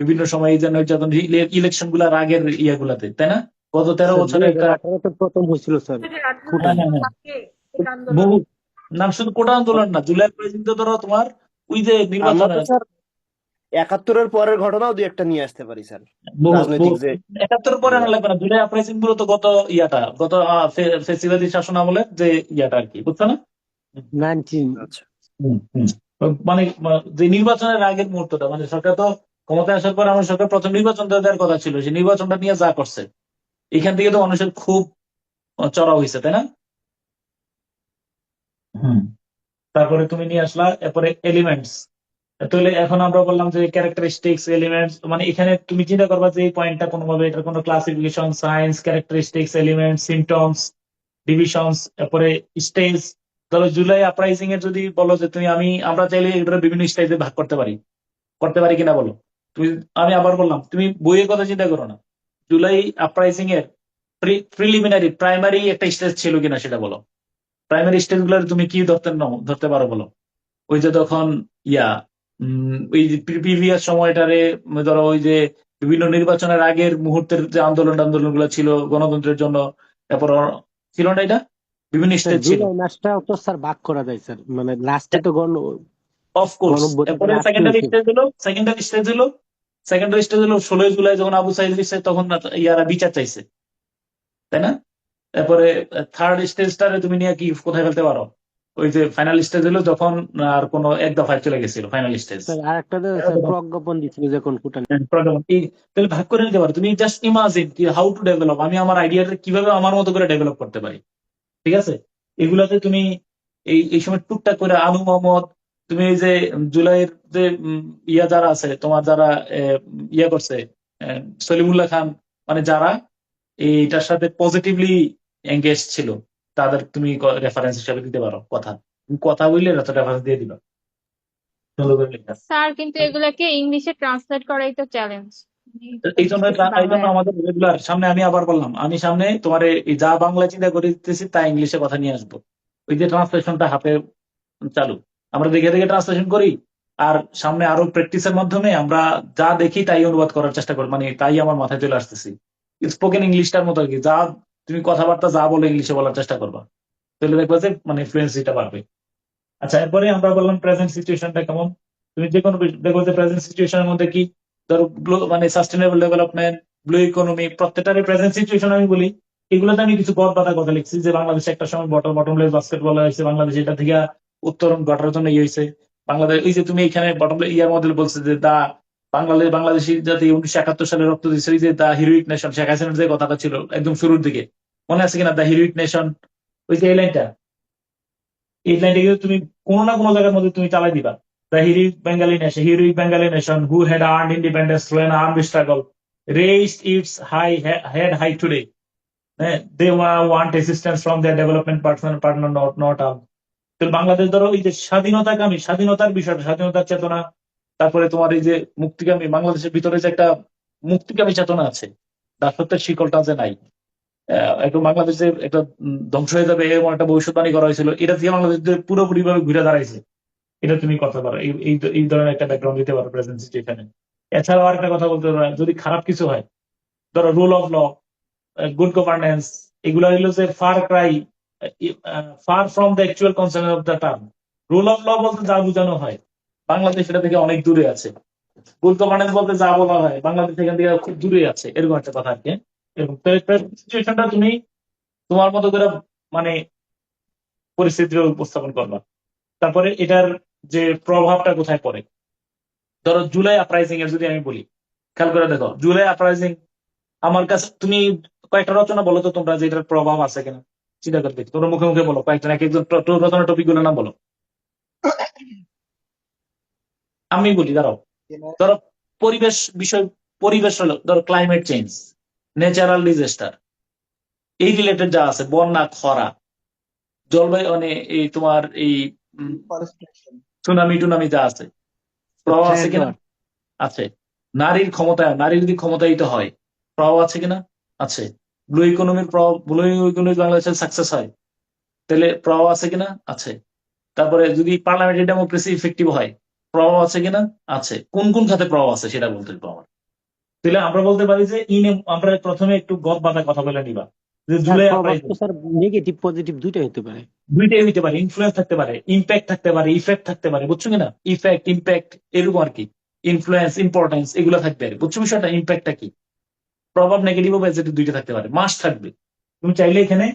Speaker 1: বিভিন্ন সময় এই যে নির্যাতন ইলেকশন গুলার আগের ইয়াগুলাতে, তাই না? গত 13
Speaker 2: স্যার
Speaker 1: বছরে একটা
Speaker 2: 2018 তে প্রথম হয়েছিল স্যার
Speaker 1: হ্যাঁ
Speaker 2: কোটায়।
Speaker 1: হ্যাঁ হ্যাঁ, বহু নাম, শুধু কোটা আন্দোলন না, জুলাই পর্যন্ত ধরো তোমার ওই যে
Speaker 5: আমরা
Speaker 1: নির্বাচন
Speaker 5: তো স্যার 71-এর পরের ঘটনাও দুই একটা নিয়ে আসতে পারি স্যার,
Speaker 1: বহুত
Speaker 5: রাজনৈতিক
Speaker 1: বহুত
Speaker 5: যে
Speaker 1: 71 পরে আনা
Speaker 5: ইয়ে।
Speaker 1: লাগবে না, জুলাই আপরাইজিং গুলো তো গত গত ফেসিবাদী শাসন আমলের যে আর কি, বুঝছো না?
Speaker 2: 19
Speaker 5: আচ্ছা
Speaker 1: হুম, হুম। মানে যে নির্বাচনের আগের মুহূর্তটা, মানে সরকার তো ক্ষমতায় আসার পর আমার সরকার প্রথম নির্বাচনটা দেওয়ার কথা ছিল, সেই নির্বাচনটা নিয়ে যা করছে, এখান থেকে তো মানুষের খুব চড়া হয়েছে, তাই না? হুম। তারপরে তুমি নিয়ে আসলা এরপরে এলিমেন্টস। তাহলে এখন আমরা বললাম যে ক্যারেক্টারিস্টিক্স, এলিমেন্টস, মানে এখানে তুমি চিন্তা করবা যে এই পয়েন্টটা কোনোভাবে এটার কোনো classification, science, characteristics, elements, symptoms, divisions, এরপরে স্টেজ। ধরো জুলাই আপরাইজিং এর যদি বলো যে তুমি আমরা চাইলে এটা বিভিন্ন স্টেজে ভাগ করতে পারি কিনা বলো। তুমি, আমি আবার বললাম, তুমি বইয়ের কথা চিন্তা করো না, জুলাই আপরাইজিং এর প্রিলিমিনারি প্রাইমারি একটা স্টেজ ছিল কিনা সেটা বলো। প্রাইমারি স্টেজ গুলো তুমি কি ধরতে পারো বলো। ওই যে তখন ইয়া ওই প্রিভিয়াস সময়টারে, ধরো ওই যে বিভিন্ন নির্বাচনের আগের মুহূর্তের যে আন্দোলন গুলো ছিল গণতন্ত্রের জন্য, তারপর ছিল না এটা, বিভিন্ন
Speaker 2: স্যার
Speaker 1: স্টেজ ছিল।
Speaker 2: জুলাই মাসটা তো স্যার ভাগ করা যায় স্যার, মানে লাস্টে তো
Speaker 1: অফকোর্স, এরপরে
Speaker 2: গণঅভ্যুত্থানটা আসতে
Speaker 1: সেকেন্ডারি
Speaker 2: হয়েছে।
Speaker 1: স্টেজ হলো, সেকেন্ডারি স্টেজ হলো 16 জুলাই যখন আবু সাইদ দিচ্ছে, তখন ইয়ারা বিচার চাইছে, তাই না? তারপরে থার্ড স্টেজটারে তুমি নিয়ে কি কোথায় ফেলতে পারো? ওই যে ফাইনাল স্টেজ হলো যখন আর কোনো এক দফায় চলে গেছিল ফাইনাল স্টেজ।
Speaker 2: স্যার আরেকটা স্যার প্রজ্ঞাপন দিচ্ছিল যখন কোটা।
Speaker 1: তাহলে ভাগ করে নিতে পারো। তুমি জাস্ট ইমাজিন কি হাউ টু ডেভেলপ, আমি আমার আইডিয়াটা কিভাবে আমার মতো করে ডেভেলপ করতে পারি, ঠিক আছে? এগুলাতে তুমি এই সময় টুকটাক করে আনু মোহাম্মদ, তুমি এই যে জুলাইয়ের যে যারা আছে তোমার, যারা করছে, সলিমুল্লাহ খান, মানে যারা এইটার সাথে পজিটিভলি এঙ্গেজ ছিল, তাদের তুমি রেফারেন্স হিসাবে দিতে পারো। তুমি কথা বললে রেফারেন্স দিয়ে দিবা, সুন্দর করে লেখা।
Speaker 3: স্যার কিন্তু এগুলাকে ইংলিশে ট্রান্সলেট করাই তো চ্যালেঞ্জ।
Speaker 1: এই জন্য আমাদের রেগুলার সামনে, আমি আবার বললাম, আমি সামনে তোমার যা বাংলা চিন্তা করে দিতেছি তা ইংলিশে কথা নিয়ে আসবো। ওই যে ট্রান্সলেশনটা হাতে চালু। আমরা দেখে দেখে ট্রান্সলেশন করি, আর সামনে আরো প্র্যাকটিসের মাধ্যমে আমরা যা দেখি তাই অনুবাদ করার চেষ্টা করি, মানে তাই আমার মাথায় চলে আসতেছি। স্পোকেন ইংলিশটার মতো আর কি, যা তুমি কথাবার্তা যা বলে ইংলিশে বলার চেষ্টা করবা, তাহলে দেখবা যে মানে ফ্লুয়েন্সিটা বাড়বে। আচ্ছা, এরপরে আমরা বললাম প্রেজেন্ট সিচুয়েশনটা কেমন। তুমি যে কোনো দেখো যে প্রেজেন্ট সিচুয়েশনের মধ্যে কি, ধরো মানে সাস্টেনেবল ডেভেলপমেন্ট, ব্লু ইকোনমি, প্রত্যেকটারই প্রেজেন্ট সিচুয়েশন আমি বলি। এগুলোতে আমি কিছু গড় বাঁধা কথা লিখছি, যে বাংলাদেশে একটা সময় বটমলেস বাস্কেট বলা হয়েছে, বাংলাদেশ এটা থেকে উত্তরণ ঘটার জন্য ইয়ে হয়েছে। বাংলাদেশ এই যে তুমি এখানে বটমলেস ইয়ার মধ্যে বলছে যে দা বাংলাদেশি জাতি 1971 সালে রক্ত দিচ্ছে, এই যে দা হিরোইক নেশন, শেখ হাসিনার যে কথাটা ছিল একদম শুরুর দিকে, মনে আছে কিনা? দা হিরোইক নেশন, ওই যে এই লাইনটা, এই লাইনটা কিন্তু তুমি কোনো না কোনো জায়গার মধ্যে তুমি চালাই দিবা। The heroic Bengali nation who had earned independence through an armed struggle raised its head high today. They want assistance from their development partner not armed. তো বাংলাদেশ ধরো এই যে স্বাধীনতাকামী, স্বাধীনতার বিষয়টা, স্বাধীনতার চেতনা, তারপরে তোমার এই যে মুক্তিকামী, বাংলাদেশের ভিতরে যে একটা মুক্তিকামী চেতনা আছে, দাসত্বের শিকলটা যে নাই, একটু বাংলাদেশে একটা ধ্বংস হয়ে যাবে এমন একটা ভবিষ্যৎবাণী করা হয়েছিল, এটা দিয়ে বাংলাদেশ পুরোপুরি ভাবে ঘুরে দাঁড়াইছে। এটা তুমি করতে পারো, এই ধরনের একটা ব্যাকগ্রাউন্ড দিতে পারো প্রেজেন্ট সিচুয়েশনে। এছাড়াও আরেকটা কথা বলতে পারো, যদি খারাপ কিছু হয়, ধরো rule of law, good governance, এগুলো হইলো যে far from the actual concept of the term. Rule of law বলতে যা বোঝানো হয়, বাংলাদেশ এটা থেকে অনেক দূরে আছে। গুড গভর্নেন্স বলতে যা বলা হয়, বাংলাদেশ এখান থেকে খুব দূরে আছে, এরকম একটা কথা আর কি। এরকম সিচুয়েশনটা তুমি তোমার মতো করে মানে পরিস্থিতি উপস্থাপন করবা। তারপরে এটার যে প্রভাবটা কোথায় পড়ে, ধরো জুলাই আপরাইজিং এর যদি আমি বলি, খেয়াল করে দেখো জুলাই আপরাইজিং আমার কাছে, তুমি কয়েকটা রচনা বলো তো তোমরা যে এটার প্রভাব আছে কিনা, চিন্তা করে দেখো, তোমরা মুখে মুখে বলো কয়েকটা, এক একজন রচনা টপিক গুলো না বলো। আমি বলি, ধরো পরিবেশ বিষয়, পরিবেশ হলো ধরো ক্লাইমেট চেঞ্জ, ন্যাচারাল ডিজাস্টার, এই রিলেটেড যা আছে, বন্যা, খরা, জলবায়ু, মানে এই তোমার এই সুনামি টুনামি যা আছে, প্রভাব আছে কিনা? আছে। নারীর ক্ষমতায়ন, নারী যদি ক্ষমতায়িত হয়, প্রভাব আছে কিনা? আছে। ব্লু ইকোনমির প্রভাব, ব্লু ইকোনমি বাংলাদেশের সাকসেস হয়, তাহলে প্রভাব আছে কিনা? আছে। তারপরে যদি পার্লামেন্টারি ডেমোক্রেসি ইফেক্টিভ হয়, প্রভাব আছে কিনা? আছে। কোন কোন খাতে প্রভাব আছে সেটা বলতে হবে আমার। তাহলে আমরা বলতে পারি যে আমরা প্রথমে একটু গদ বাঁধা কথা বলে নিবা, যে জুলাই
Speaker 2: নেগেটিভ পজিটিভ দুইটাই হতে পারে,
Speaker 1: দুইটাই হইতে পারে, ইনফ্লুয়েন্স থাকতে পারে, ইম্প্যাক্ট থাকতে পারে, ইফেক্ট থাকতে পারে, বুঝছো কিনা? ইফেক্ট, ইম্প্যাক্ট, এরকম আর কি। ইনফ্লুয়েন্স, ইম্পর্টেন্স, এগুলো থাকবে আর, বুঝছো বিষয়টা? ইম্প্যাক্টটা কি, প্রভাব নেগেটিভ ও পজিটিভ দুইটা থাকতে পারে, মাস থাকবে। তুমি চাইলে এখানে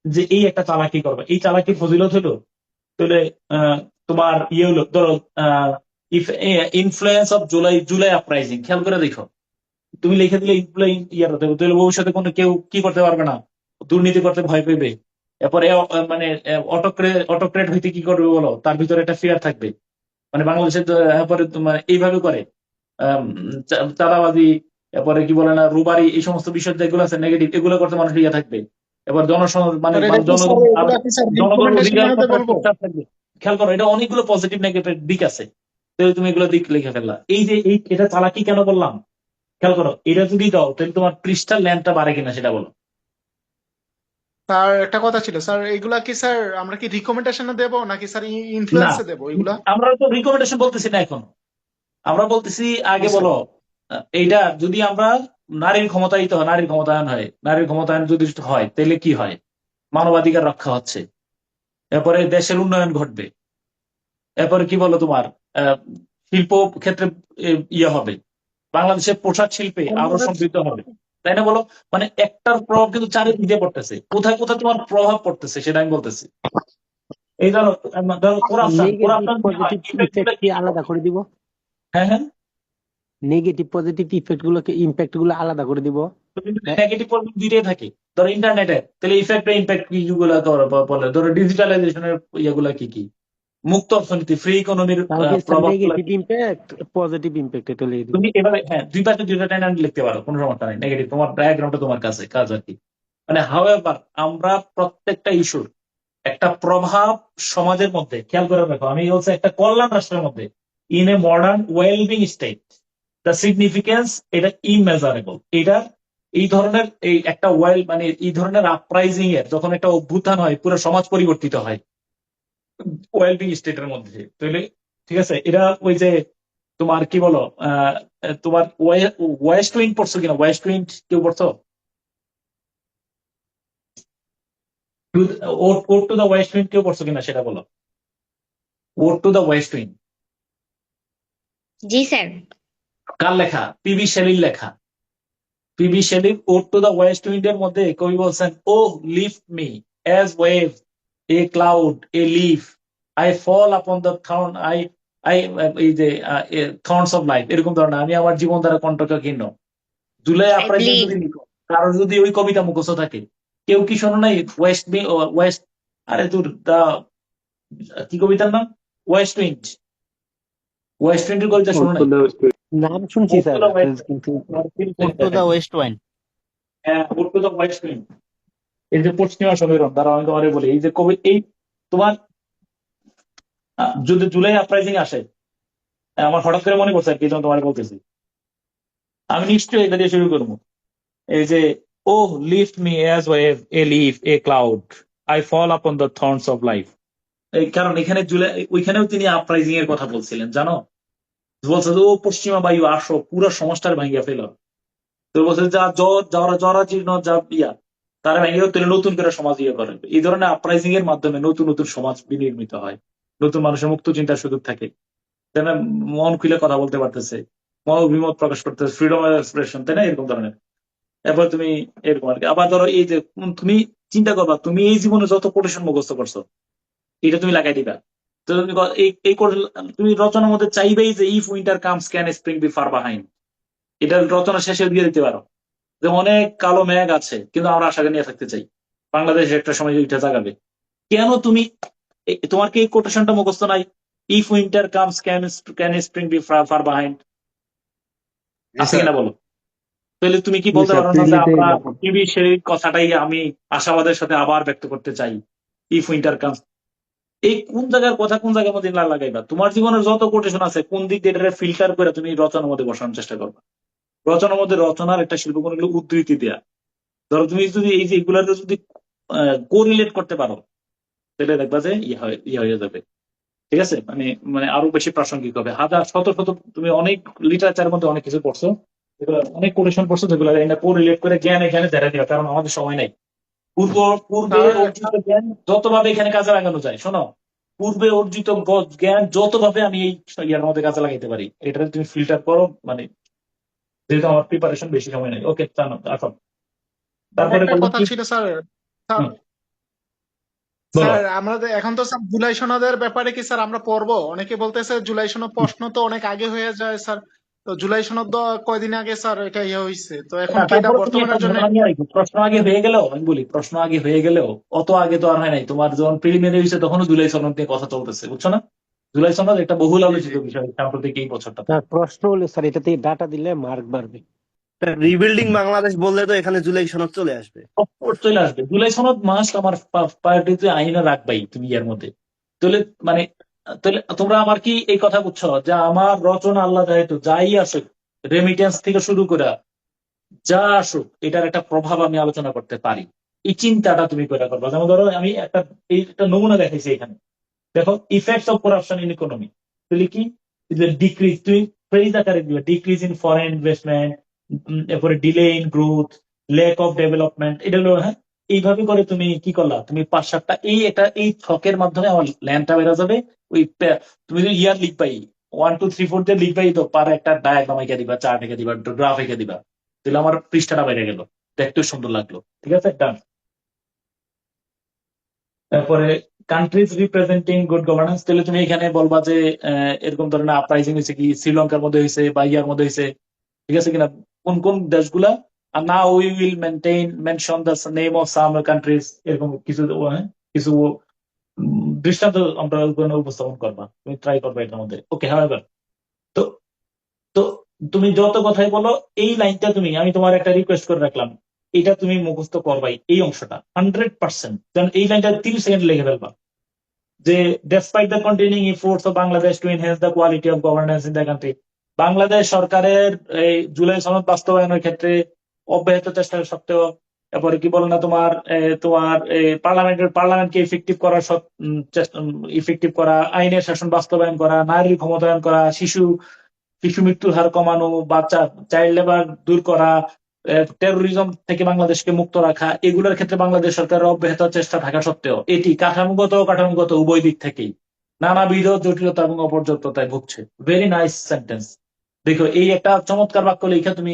Speaker 1: যে এই একটা চালাকি করবে, এই চালাকির ফজিলত হলো, তাহলে তোমার ইয়ে হলো, ধরো ইনফ্লুয়েন্স অফ জুলাই আপরাইজিং, খেয়াল করে দেখো, তুমি লিখে দিলে ইয়ার হতে হবে, তাহলে ভবিষ্যতে কোনো কেউ কি করতে পারবে না, দুর্নীতি করতে ভয় পেবে। এরপরে মানে অটোক্রেট হইতে কি করবে বলো, তার ভিতরে একটা ফিয়ার থাকবে। মানে বাংলাদেশের এরপরে তোমার এইভাবে করে চাঁদাবাজি, এরপরে কি বলে না, রুবারি, এই সমস্ত বিষয় যেগুলো আছে নেগেটিভ, এগুলো করতে মানুষ ইয়ে থাকবে। এবার মানে জনগণের অধিকার থাকবে। খেয়াল করো, এটা অনেকগুলো পজিটিভ নেগেটিভ দিক আছে, তাহলে তুমি এগুলো দিক লিখে ফেললা। এই যে এটা চালাকি কেন বললাম, খেয়াল করো, এটা যদি দাও তাহলে তোমার পৃষ্ঠার ল্যান্ডটা বাড়ে কিনা সেটা বলো।
Speaker 10: স্যার একটা কথা ছিল স্যার, এগুলা কি স্যার আমরা কি রিকমেন্ডেশনে দেবো নাকি স্যার ইনফ্লুয়েন্সে দেবো এগুলা?
Speaker 1: আমরা তো রিকমেন্ডেশন বলতেছি না এখন, আমরা বলতেছি আগে বলো এইটা যদি আমরা নারীর ক্ষমতায়িত হয়, নারীর ক্ষমতায়ন হয়, নারীর ক্ষমতায়ন যদি হয় তাহলে কি হয়, মানবাধিকার রক্ষা হচ্ছে, এরপরে দেশের উন্নয়ন ঘটবে, এরপরে কি বলো তোমার শিল্প ক্ষেত্রে ইয়ে হবে, বাংলাদেশের পোশাক শিল্পে আরো সমৃদ্ধ হবে, তাই না বলো? মানে একটার প্রভাব কিন্তু চারিদিকে পড়তেছে, কোথায় কোথায় তোমার প্রভাব পড়তেছে সেটা আমি বলতেছি। এই ধরো
Speaker 2: আলাদা করে দিব।
Speaker 1: হ্যাঁ হ্যাঁ,
Speaker 2: নেগেটিভ পজিটিভ ইফেক্ট গুলোকে, ইম্প্যাক্ট গুলো আলাদা করে দিব।
Speaker 1: নেগেটিভ পজিটিভ দুইটাই থাকে। ধরো ইন্টারনেটে, তাহলে ইফেক্ট কি গুলো বলে, ধরো ডিজিটালাইজেশনের ইয়েগুলা কি কি, মুক্ত অর্থনীতি, ফ্রি ইকোনমির প্রভাব,
Speaker 2: নেগেটিভ ইম্প্যাক্ট, পজিটিভ ইম্প্যাক্ট, এটা লিখে দিব।
Speaker 1: তুমি এভাবে হ্যাঁ দুই পাশে দুইটা টাইম লিখতে পারো, কোনো সমস্যা নাই। নেগেটিভ তোমার ডায়াগ্রামটা তোমার কাছে কাজ আর কি। মানে হাউএভার আমরা প্রত্যেকটা ইস্যুর একটা প্রভাব সমাজের মধ্যে, খেয়াল করে রাখো, আমি বলছি একটা কল্যাণ রাষ্ট্রের মধ্যে, in a modern wellbeing state, the significance, এটা ইমেজারেবল। এটা এই ধরনের এই একটা মানে এই ধরনের আপরাইজিং এর যখন একটা অভ্যুত্থান হয়, পুরো সমাজ পরিবর্তিত হয়, ওয়েলবিং স্টেটের মধ্যে। তাহলে ঠিক আছে, এরা ওই যে তোমার কি বলো তোমার ওয়েস্ট উইন্ড পড়ছো কিনা? ওয়েস্ট উইন্ড কেউ পড়ছো? Ode to the west wind কেউ পড়ছো কিনা সেটা বলো। Ode to the west wind
Speaker 12: জি স্যার।
Speaker 1: কার লেখা? পিবি শেলির লেখা। পিবি শেলির ওট টু দ্য ওয়েস্ট উইন্ডের মধ্যে কবি বলছেন, O lift me as wave, a cloud, a leaf, I fall upon the thorn, I I এই যে থর্নস অফ লাইফ, এরকম ধরনের, আমি আমার জীবন দ্বারা কণ্টকাকীর্ণ। July
Speaker 12: I
Speaker 1: uprising
Speaker 12: bleed.
Speaker 1: যদি লিখো, কারো যদি ওই কবিতা মুখস্থ থাকে, কেউ কি শোনো নাই? ওয়েস্ট, আরে তোর দা কি কবিতার নাম? West wind. ওয়েস্ট উইন্ডের কবিতা শোনো নাই?
Speaker 2: নাম শুনছি
Speaker 1: ওট টু
Speaker 2: স্যার,
Speaker 1: দ্য ওয়েস্ট,
Speaker 2: কিন্তু
Speaker 11: ওট টু দা ওয়েস্ট ওয়াইন।
Speaker 1: হ্যাঁ, ওট টু দ্য ওয়েস্ট উইন্ড। এই যে পশ্চিমা সমীরণ, দ্বারা আমি তোমারে বলি, এই যে কবি, এই তোমার যদি জুলাই আপরাইজিং আসে, আমার হঠাৎ করে মনে পড়ছে আর কি, যখন তোমার বলতেছি, আমি নিশ্চয়ই এটা দিয়ে শুরু করবো। এই যে, O lift me as wave, a leaf, a cloud, I fall upon the thorns of life. এই কারণ এখানে জুলাই, ওইখানেও তিনি আপরাইজিং এর কথা বলছিলেন, জানো? বলছে যে, ও পশ্চিমা বায়ু আসো, পুরো সমাজটার ভাঙিয়া ফেল। তো বলছে যা যারা জরাজীর্ণ, যা ইয়া, তারা ভেঙে তুলে নতুন করে সমাজ ইয়ে করে। এই ধরনের আপরাইজিং এর মাধ্যমে নতুন নতুন সমাজ বিনির্মিত হয়, নতুন মানুষের মুক্ত চিন্তার সুযোগ থাকে, তাই না? মন খুলে কথা বলতে পারতেছে, মন অভিমত প্রকাশ করতেছে, ফ্রিডম অফ এক্সপ্রেশন, তাই না? এরকম ধরনের। এরপর তুমি এরকম আর কি। আবার ধরো এই যে তুমি চিন্তা করবা, তুমি এই জীবনে যত কোটেশন মুখস্থ করছো, এটা তুমি লাগাই দিবা। তো তুমি তুমি রচনার মধ্যে চাইবেই যে if winter comes can spring be far behind, এটা রচনা শেষে দিয়ে দিতে পারো, যে অনেক কালো মেঘ আছে কিন্তু আমরা আশাকে নিয়ে থাকতে চাই, বাংলাদেশ একটা সময় এটা জাগাবে। কেন তুমি তোমার কি এই কোটেশনটা মুখস্থ নাই? If winter comes can spring be far behind, আছে কিনা বলো? তাহলে তুমি কি বলতে পারো না যে আমরা টিভি সেই কথাটাই আমি আশাবাদের সাথে আবার ব্যক্ত করতে চাই, ইফ উইন্টার কামস? এই কোন জায়গার কথা কোন জায়গার মধ্যে লাগাইবা? তোমার জীবনের যত কোটেশন আছে, কোন দিক দিয়ে এটা ফিল্টার করে তুমি রচনার মধ্যে বসানোর চেষ্টা করবা। রচনার মধ্যে রচনার একটা শিল্পকর্মগুলো উদ্ধৃতি দেয়া। ধরো তুমি যদি এই যে এগুলার যদি কোরিলেট করতে পারো, তাহলে দেখবা যে ইয়ে হয়ে যাবে। ঠিক আছে, মানে মানে আরো বেশি প্রাসঙ্গিক হবে। হাজার শত শত তুমি অনেক লিটারেচারের মধ্যে অনেক কিছু পড়ছো, যেগুলো অনেক কোটেশন পড়ছো, যেগুলো কোরিলেট করে জ্ঞান এখানে দেখা দিবা, কারণ আমাদের সময় নাই। পূর্বে
Speaker 10: স্যার
Speaker 1: অর্জিত জ্ঞান যতভাবে এখানে কাজে লাগানো যায়, শোনো, পূর্বে অর্জিত জ্ঞান যতভাবে আমি এই ইয়ার মধ্যে কাজে লাগাইতে পারি, এটা তুমি ফিল্টার করো, মানে যেহেতু আমার প্রিপারেশন বেশি সময় নাই। ওকে, আসো। তারপরে
Speaker 10: একটা
Speaker 1: বললাম
Speaker 10: কথা
Speaker 1: কি,
Speaker 10: ছিল স্যার। স্যার,
Speaker 1: হুম, বলো।
Speaker 10: স্যার আমরা এখন তো স্যার জুলাই সনদের ব্যাপারে কি স্যার আমরা পড়বো? অনেকে বলতেছে জুলাই সনদ প্রশ্ন তো অনেক আগে হয়ে যায় স্যার। তো জুলাই সনদ তো কয়দিন আগে স্যার এটা ইয়ে হয়েছে, তো এখন
Speaker 1: না,
Speaker 10: কি এটা
Speaker 1: তারপরে তুমি একটা
Speaker 10: বর্তমানের জন্য?
Speaker 1: ধারণা নিয়ে রাখো, প্রশ্ন আগে হয়ে গেলেও, আমি বলি প্রশ্ন আগে হয়ে গেলেও অত আগে তো আর হয় নাই। তোমার যখন প্রিলিমিনারি হয়েছে তখনও জুলাই সনদ নিয়ে কথা চলতেছে, বুঝছো না? জুলাই সনদ একটা বহুল
Speaker 10: জি জি।
Speaker 1: আলোচিত বিষয় সাম্প্রতিক এই বছরটাতে।
Speaker 2: স্যার প্রশ্ন হলো স্যার, এটাতে ডাটা দিলে মার্ক বাড়বে।
Speaker 5: রিবিল্ডিং বাংলাদেশ বললে তো এখানে জুলাই সনদ চলে আসবে।
Speaker 1: অফকোর্স চলে আসবে জুলাই সনদ, মাস্ট আমার প্রায়োরিটিতে আইনে রাখবাই তুমি এর মধ্যে। তাহলে মানে, তাহলে তোমরা আমার কি এই কথা বুঝছো যে আমার রচনা আল্লাহ যেহেতু যাই আসুক, রেমিটেন্স থেকে শুরু করে যা আসুক, এটার একটা প্রভাব আমি আলোচনা করতে পারি, এই চিন্তাটা তুমি করে করবা। যেমন ধরো আমি একটা নমুনা দেখাইছি এখানে, দেখো, effects of corruption in economy. তাহলে কি, ডিক্রিজ, তুমি ফ্রেজ আকারে দিবে, ডিক্রিজ ইন ফরেন ইনভেস্টমেন্ট, এরপরে delay in growth, lack of development, এটা হলো, হ্যাঁ। এইভাবে করে তুমি কি করলা, তুমি 5-7টা এই ছকের মাধ্যমে আমার ল্যান্ডটা বেরো যাবে। ওই তুমি যদি ইয়ার লিখবাই, 1 2 3 4 দিয়ে লিখবাই, তো পার একটা ডায়াগ্রাম এঁকে দিবা, চার্ট এঁকে দিবা, গ্রাফ এঁকে দিবা, তাহলে আমার পৃষ্ঠাটা বেড়ে গেল, দেখতেও সুন্দর লাগলো। ঠিক আছে, ডান। তারপরে কান্ট্রিজ রিপ্রেজেন্টিং গুড গভর্নেন্স, তাহলে তুমি এখানে বলবা যে এরকম ধরনের আপরাইজিং হয়েছে কি শ্রীলঙ্কার মধ্যে হয়েছে বা ইয়ার মধ্যে হয়েছে, ঠিক আছে কিনা, কোন কোন দেশগুলা। আর না, we will mention the name of some countries, এরকম কিছু কিছু দৃষ্টান্ত আমরা ওখানে উপস্থাপন করবা, তুমি ট্রাই করবা এটার মধ্যে। ওকে, হাওয়েভার, তো তো তুমি যত কথাই বলো, এই লাইনটা তুমি, আমি তোমার একটা রিকোয়েস্ট করে রাখলাম, এটা তুমি মুখস্থ করবাই, এই অংশটা 100%। কারণ এই লাইনটা 30 সেকেন্ড লিখে ফেলবা, যে despite the continuing efforts of Bangladesh to enhance the quality of governance in the country, Bangladesh সরকারের এই জুলাই সনদ বাস্তবায়নের ক্ষেত্রে অব্যাহত চেষ্টা সত্ত্বেও এরপরে কি বলে না তোমার পার্লামেন্টকে ইফেক্টিভ করার ইফেক্টিভ করা, আইনের শাসন বাস্তবায়ন করা, নারীর ক্ষমতায়ন করা, শিশু মৃত্যুর হার কমানো, চাইল্ড লেবার দূর করা, টেরোরিজম থেকে বাংলাদেশকে মুক্ত রাখা, এগুলোর ক্ষেত্রে বাংলাদেশ সরকারের অব্যাহত চেষ্টা থাকা সত্ত্বেও এটি কাঠামোগত উভয় দিক থেকেই নানাবিধ জটিলতা এবং অপর্যাপ্ততায় ভুগছে। Very nice sentence. দেখো, এই একটা চমৎকার বাক্য লেখা তুমি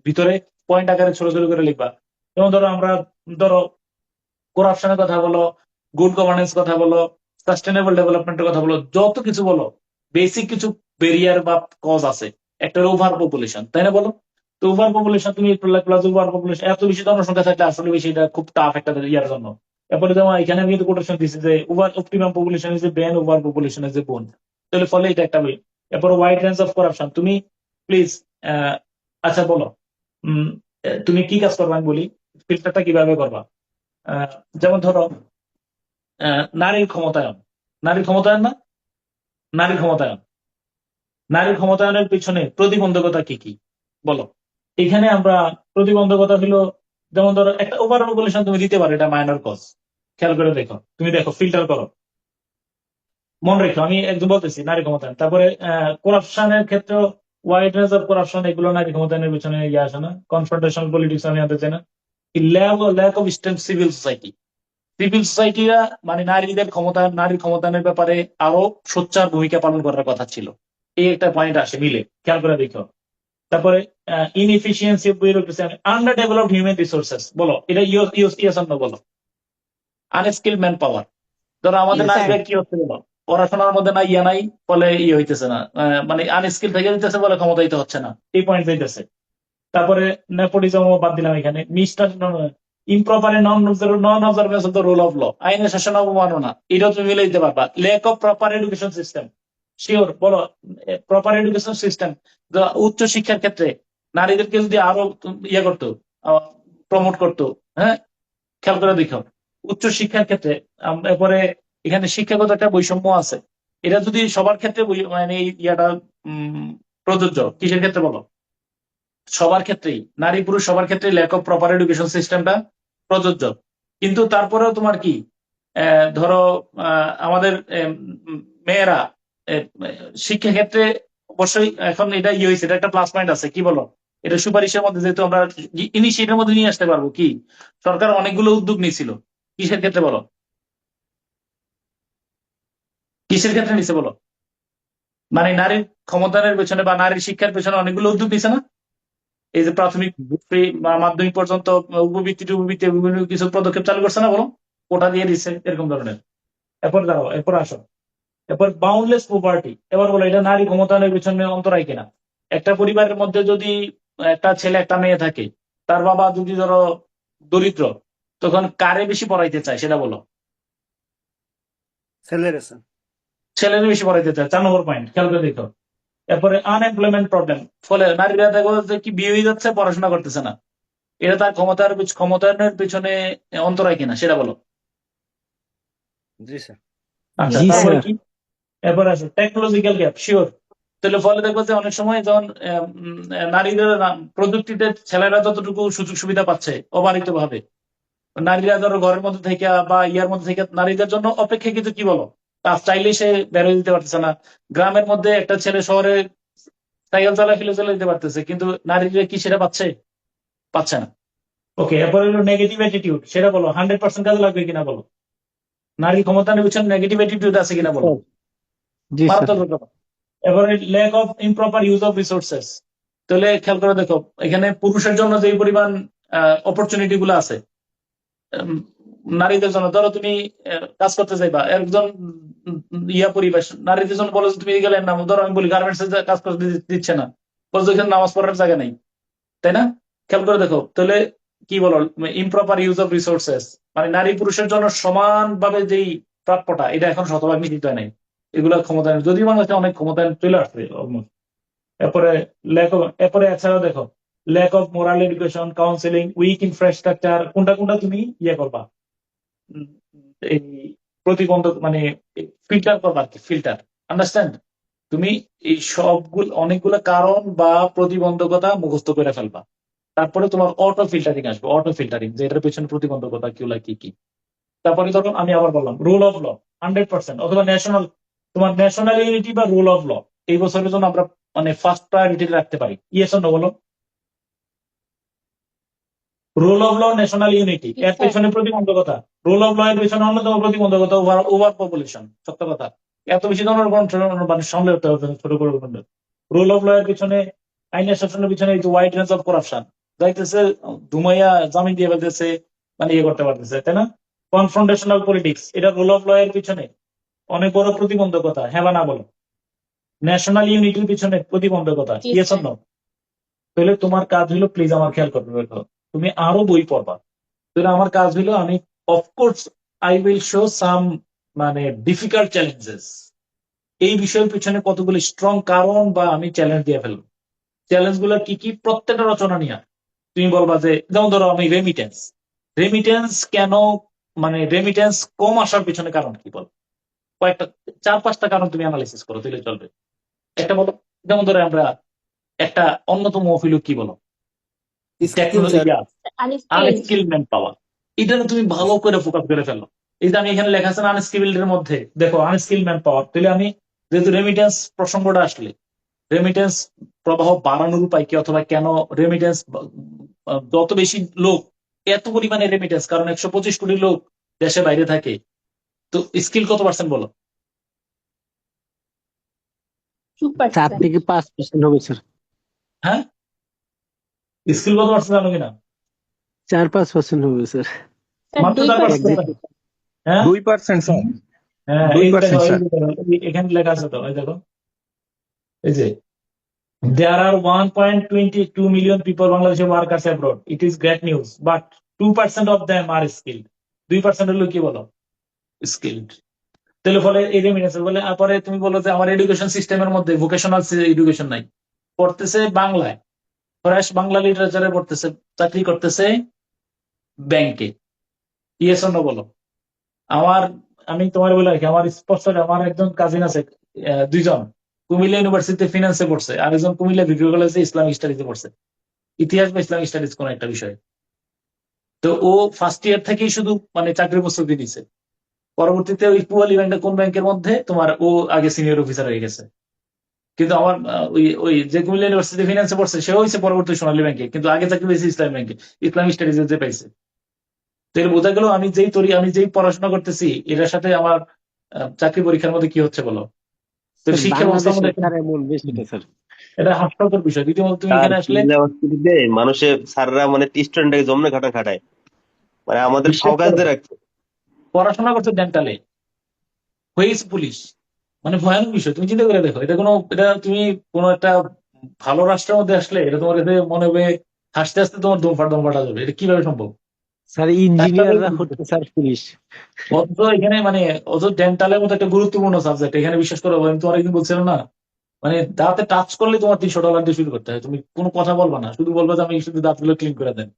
Speaker 1: ভিতরে পয়েন্ট আকারে ছোট ছোট করে লিখবা। যেমন ধরো করাপশনের কথা বলো, গুড গভর্নেন্স কথা বলো, সাস্টেনেবল ডেভেলপমেন্টের কথা বলো, যত কিছু বলো, বেসিক কিছু ব্যারিয়ার বা কজ আছে। একটা ওভার পপুলেশন, তাই না বলো? তো ওভার পপুলেশন, তুমি প্লাস ওভার পপুলেশন, এত বেশি জনসংখ্যা থাকলে আসলে বেশি এটা খুব টাফ একটা ইয়ার জন্য। এরপরে যেমন এখানে আমি কিন্তু কোটেশন দিচ্ছি যে over optimum population is a Ben, over population is a বোন। তাহলে ফলে এটা একটা ওয়ে। এরপরে ওয়াইড রেঞ্জ অফ করাপশন। তুমি প্লিজ আচ্ছা বলো, তুমি কি কাজ করবা আমি বলি, ফিল্টারটা কিভাবে করবা। যেমন ধরো নারীর ক্ষমতায়ন না, নারীর ক্ষমতায়নের পিছনে প্রতিবন্ধকতা কি কি বলো। এখানে আমরা প্রতিবন্ধকতা হলো, যেমন ধরো একটা ওভার পপুলেশন তুমি দিতে পারো, এটা মাইনর কজ। খেয়াল করে দেখো, তুমি দেখো, ফিল্টার করো, মনে রেখো আমি একদম বলতেছি নারী ক্ষমতায়ন। তারপরে করাপশনের ক্ষেত্রে ওয়াইড রেঞ্জ অফ করাপশন, এগুলো নারী ক্ষমতায়নের পিছনে ইয়ে আসে না। কনফ্রন্টেশন পলিটিক্স আমি আনতে চাই না। ল্যাক অফ স্ট্রেংথ সিভিল সোসাইটিরা মানে নারীর ক্ষমতায়নের ব্যাপারে আরো সোচ্চার ভূমিকা পালন করার কথা ছিল। এই একটা পয়েন্ট আসে মিলে, খেয়াল করে দেখো। তারপরে inefficiency of bureaucracy, under developed human resources বলো, এটা ইয়েস অর নো বলো। আনস্কিল ম্যান পাওয়ার, ধরো আমাদের নারীরা কি হচ্ছে বলো, পড়াশোনার মধ্যে নাই, ফলে হইতেছে না, মানে আনস্কিল থেকে দিতেছে বলে ক্ষমতায়িত হচ্ছে না, এই পয়েন্ট হইতেছে। তারপরে নেপোটিজম বাদ দিলাম এখানে, improper non observance of the rule of law, আইনের শাসন অবমাননা, এটাও তুমি মিলে দিতে পারবা। Lack of proper education system, sure বলো, প্রপার এডুকেশন সিস্টেম, উচ্চ শিক্ষার ক্ষেত্রে নারীদেরকে যদি আরো করতো, প্রমোট করতো। হ্যাঁ, খেয়াল করে দেখো, উচ্চ শিক্ষার ক্ষেত্রে এরপরে এখানে শিক্ষাগত একটা বৈষম্য আছে, এটা যদি সবার ক্ষেত্রে মানে ইয়াটা প্রযোজ্য, কিসের ক্ষেত্রে বলো, সবার ক্ষেত্রেই, নারী পুরুষ সবার ক্ষেত্রে ল্যাক অফ প্রপার এডুকেশন সিস্টেমটা প্রযোজ্য। কিন্তু তারপরেও তোমার কি ধরো আমাদের মেয়েরা শিক্ষা ক্ষেত্রে অবশ্যই এখন এটা হয়েছে, এটা একটা প্লাস পয়েন্ট আছে, কি বলো, এটা সুপারিশের মধ্যে যেহেতু আমরা ইনিশিয়েটিভের মধ্যে নিয়ে আসতে পারবো। কি সরকার অনেকগুলো উদ্যোগ নিয়েছিল, কিসের ক্ষেত্রে বলো, কিসের ক্ষেত্রে নিছে বলো, মানে নারীর ক্ষমতায়নের পেছনে বা নারীর শিক্ষার পেছনে অনেকগুলো উদ্যোগ নিছে না? এই যে প্রাথমিক মাধ্যমিক পর্যন্ত উপবৃত্তি বিভিন্ন কিছু পদক্ষেপ চালু করছে না বলো, কোটা দিয়ে দিচ্ছে, এরকম ধরনের। এরপর আসো, এরপর বাউন্ডলেস প্রপার্টি। এবার বলো, এটা নারী ক্ষমতায়নের পিছনে অন্তরায় কিনা। একটা পরিবারের মধ্যে যদি একটা ছেলে একটা মেয়ে থাকে, তার বাবা যদি ধরো দরিদ্র, তখন কারে বেশি পড়াইতে চায় সেটা বলো, ছেলের বেশি পড়াইতে চায়। 4 নম্বর পয়েন্ট, খেয়াল করে দেখো। এরপরে আনএমপ্লয়মেন্ট প্রবলেম, ফলে নারীরা দেখো যে কি বিয়ে হয়ে যাচ্ছে, পড়াশোনা করতেছে না, এটা তার ক্ষমতায়নের পিছনে অন্তরায় কিনা সেটা বলো।
Speaker 5: জি স্যার।
Speaker 1: আচ্ছা,
Speaker 2: জি
Speaker 1: তারপরে
Speaker 2: স্যার।
Speaker 1: কি, এরপর আসো টেকনোলজিক্যাল গ্যাপ, শিওর। তাহলে ফলে দেখবো যে অনেক সময় যখন নারীদের প্রযুক্তিতে ছেলেরা যতটুকু সুযোগ সুবিধা পাচ্ছে অবারিত ভাবে, নারীরা ধরো ঘরের মধ্যে থেকে বা ইয়ার মধ্যে থেকে নারীদের জন্য অপেক্ষাকৃত, কি বলো, কাজ চাইলে সে বের হয়ে দিতে পারতেছে না। গ্রামের মধ্যে একটা ছেলে শহরে সাইকেল চালা ফেলে চলে যেতে পারতেছে, কিন্তু নারীরা কি সেটা পাচ্ছে না। ওকে, এরপরে হলো নেগেটিভ অ্যাটিটিউড, সেটা বলো 100% কাজে লাগবে কিনা বলো, নারী ক্ষমতায়নের পিছনে নেগেটিভ অ্যাটিটিউড আছে কিনা বলো,
Speaker 2: জি স্যার।
Speaker 1: মারাত্মক ব্যাপার। এরপরে lack of improper use of resources, তাহলে খেয়াল করে দেখো, এখানে পুরুষের জন্য যে পরিমাণ অপরচুনিটি গুলো আছে, নারীদের জন্য ধরো তুমি কাজ করতে চাইবা, একজন পরিবেশ নারীদের জন্য বলো যে তুমি গেলে না, ধরো আমি বলি গার্মেন্টস এ কাজ করতে দিচ্ছে না, বলছো এখানে নামাজ পড়ার জায়গা নেই, তাই না? খেয়াল করে দেখো, তাহলে কি বলো, ইমপ্রপার ইউজ অফ রিসোর্সেস, মানে নারী পুরুষের জন্য সমানভাবে যেই প্রাপ্যটা, এটা এখন শতভাগ নিশ্চিত হয় নাই। এগুলো ক্ষমতায়ন, যদিও বাংলাদেশে অনেক ক্ষমতায়ন চলে আসছে অলমোস্ট। এরপরে এছাড়াও দেখো, lack of moral education, counselling, weak infrastructure, কোনটা তুমি করবা, এই প্রতিবন্ধক মানে ফিল্টার করবা, ফিল্টার, আন্ডারস্ট্যান্ড। তুমি এই সবগুলো অনেকগুলো কারণ বা প্রতিবন্ধকতা মুখস্থ করে ফেলবা, তারপরে তোমার অটো ফিল্টারিং আসবে, অটো ফিল্টারিং, যে এটার পেছনে প্রতিবন্ধকতা কিগুলা কি কি। তারপরে ধরো আমি আবার বললাম রুল অফ ল 100%, অথবা ন্যাশনাল, তোমার ন্যাশনাল ইউনিটি বা রুল অফ ল এই বছরের জন্য আমরা মানে ফার্স্ট প্রায়োরিটি রাখতে পারি। ইয়েস অর নো বলো? Rule of law, national unity,
Speaker 3: জি
Speaker 1: এর
Speaker 3: স্যার।
Speaker 1: পেছনে প্রতিবন্ধকতা, রুল অফ ল এর পেছনে অন্যতম প্রতিবন্ধকতা ওভার ওভার পপুলেশন। সত্য কথা, এত বেশি জনগণ মানে সামলে উঠতে হবে ছোট করে। রুল অফ ল এর পিছনে, আইনের শাসনের পিছনে এই যে ওয়াইড রেঞ্জ অফ করাপশন যাইতেছে, ধুমাইয়া জামিন দিয়ে ফেলতেছে, মানে ইয়ে করতে পারতেছে, তাই না? কনফ্রন্টেশনাল পলিটিক্স, এটা রুল অফ ল এর পিছনে অনেক বড় প্রতিবন্ধকতা, হ্যাঁ বা না বলো? ন্যাশনাল ইউনিটির পিছনে প্রতিবন্ধকতা,
Speaker 3: জি
Speaker 1: ইয়েস অর
Speaker 3: স্যার।
Speaker 1: নো? তাহলে তোমার কাজ হলো, প্লিজ আমার খেয়াল করবে দেখো, তুমি আরো বই পড়বা। তাহলে আমার কাজ হলো, আমি অফকোর্স আই উইল শো সাম মানে ডিফিকাল্ট চ্যালেঞ্জেস, এই বিষয়ের পিছনে কতগুলি স্ট্রং কারণ বা আমি চ্যালেঞ্জ দিয়ে ফেলবো। চ্যালেঞ্জ গুলো কি কি প্রত্যেকটা রচনা নিয়ে তুমি বলবা যে, যেমন ধরো আমি রেমিটেন্স, রেমিটেন্স কেন, মানে রেমিটেন্স কম আসার পিছনে কারণ কি বল, কয়েকটা 4-5টা কারণ তুমি অ্যানালাইসিস করো, তাহলে চলবে। একটা বলো, যেমন ধরো আমরা একটা অন্যতম হইল কি বলো,
Speaker 5: skill sir.
Speaker 3: Unskilled.
Speaker 1: Unskilled man power. এটা না তুমি ভালো করে ফোকাস করে ফেলো। এই যে আমি এখানে লেখা আছে আনস্কিলড এর মধ্যে দেখো আনস্কিল ম্যান পাওয়ার, তাহলে আমি যেহেতু রেমিটেন্স প্রসঙ্গটা আসলে, রেমিটেন্স প্রবাহ বাড়ানোর উপায় কি, অথবা কেন রেমিটেন্স যত বেশি লোক, এত পরিমাণে রেমিটেন্স, কারণ 125 কোটি লোক দেশে বাইরে থাকে, তো স্কিল কত পার্সেন্ট বলো?
Speaker 2: 4
Speaker 3: 2%।
Speaker 2: থেকে 5% হবে স্যার।
Speaker 1: হ্যাঁ, স্কিল কত পার্সেন্ট জানো কিনা?
Speaker 2: 4-5% হবে স্যার।
Speaker 3: স্যার
Speaker 1: মাত্র
Speaker 3: 2%।
Speaker 1: 4%। হ্যাঁ
Speaker 6: 2% স্যার,
Speaker 1: হ্যাঁ, এই দেখো,
Speaker 6: 2% স্যার।
Speaker 1: এখানে লেখা আছে তো, এই দেখো, এই যে there are 1.22 million people Bangladeshi workers abroad. It is great news, but 2% of them are skilled. 2% হলো কি বলো? স্কিলড। তাহলে ফলে এই রেমিটেন্স বলে, পরে তুমি বলো যে আমার এডুকেশন সিস্টেমের মধ্যে ভোকেশনাল এডুকেশন নাই, পড়তেছে বাংলায়, ফরেশ বাংলা লিটারেচারে পড়তেছে, চাকরি করতেছে ব্যাংকে। ইয়েস অর নো বলো? আমার, আমি তোমার বলে রাখি, আমার স্পষ্ট, আমার একজন কাজিন আছে, দুইজন কুমিল্লা ইউনিভার্সিটিতে ফিনান্সে পড়ছে, আর একজন কুমিল্লা ভিক্টোরিয়া কলেজে ইসলামিক স্টাডিজে পড়ছে, ইতিহাস বা ইসলামিক স্টাডিজ কোন একটা বিষয়। তো ও ফার্স্ট ইয়ার থেকেই শুধু মানে চাকরির প্রস্তুতি দিছে, পরবর্তীতে ওই পুয়ালি ব্যাংকটা কোন ব্যাংকের মধ্যে তোমার, ও আগে সিনিয়র অফিসার হয়ে গেছে। কিন্তু আমার ওই ওই যে কুমিল্লা ইউনিভার্সিটি ফিনান্সে পড়ছে সে হয়েছে পরবর্তী সোনালী ব্যাংকে, কিন্তু আগে চাকরি পেয়েছে ইসলামী ব্যাংকে, ইসলামিক স্টাডিজে যে পাইছে। তো এর বোঝা গেল আমি যেই পড়াশোনা করতেছি এটার সাথে আমার চাকরি পরীক্ষার মধ্যে কি হচ্ছে বলো? তো
Speaker 2: স্যার
Speaker 1: শিক্ষা ব্যবস্থার
Speaker 2: বাংলাদেশে
Speaker 1: মধ্যে
Speaker 2: স্যার বলবে সেটা স্যার।
Speaker 1: এটা হাস্যকর বিষয়। দ্বিতীয়ত তুমি
Speaker 9: আর
Speaker 1: এখানে আসলে
Speaker 9: ইউনিভার্সিটিতে মানুষের স্যাররা মানে স্টুডেন্টকে জমনে খাটা খাটায়, মানে আমাদের
Speaker 1: বিশ্বাস
Speaker 9: ফাও
Speaker 1: করো,
Speaker 9: দিয়ে রাখছে।
Speaker 1: পড়াশোনা করছে ডেন্টালে, হয়েছে পুলিশ, মানে ভয়ানক বিষয়। তুমি চিন্তা করে দেখো, এটা তুমি কোনো একটা ভালো রাষ্ট্রের মধ্যে আসলে এটা তোমার কাছে মনে হবে হাসতে হাসতে তোমার দম ফাটা যাবে, এটা কিভাবে সম্ভব?
Speaker 2: স্যার
Speaker 1: ডাক্তাররাই
Speaker 2: ইঞ্জিনিয়াররা
Speaker 1: বলছে।
Speaker 2: হচ্ছে স্যার পুলিশ।
Speaker 1: অথচ এখানে মানে অথচ ডেন্টালের মতো একটা গুরুত্বপূর্ণ সাবজেক্ট, এখানে বিশ্বাস করো, আমি তোমার একদিন বলছিলাম না, মানে দাঁতে টাচ করলে তোমার $300 দিয়ে শুরু করতে হয়, তুমি কোনো কথা বলবা না, শুধু বলবা যে আমি শুধু দাঁতগুলো ক্লিন করে দেন।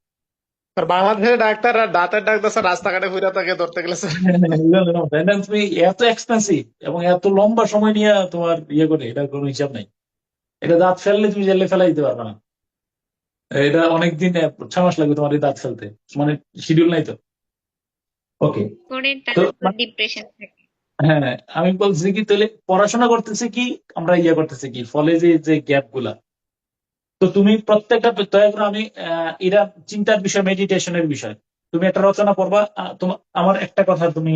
Speaker 10: আর বাংলাদেশের ডাক্তাররা দাঁতের ডাক্তার স্যার রাস্তাঘাটে ঘুরে তাকে ধরতে গেলে স্যার।
Speaker 1: And then তুমি এত এক্সপেন্সিভ এবং এত লম্বা সময় নিয়ে তোমার ইয়ে করে, এটা কোনো হিসাব নাই। এটা দাঁত ফেললে তুমি জেলে ফেলাই দিতে পারবে না, এটা অনেকদিন 6 মাস লাগবে তোমার এই দাঁত ফেলতে, মানে শিডিউল নাই তো। ওকে, তো
Speaker 3: ডিপ্রেশন থাকে।
Speaker 1: হ্যাঁ, আমি বলছি কি, তাহলে পড়াশোনা করতেছে কি, আমরা ইয়ে করতেছে কি, ফলে যে যে গ্যাপ গুলা, তো তুমি প্রত্যেকটা দয়া করে আমি এরা চিন্তার বিষয়, মেডিটেশনের বিষয়, তুমি একটা রচনা পড়বা, তোমার আমার একটা কথা, তুমি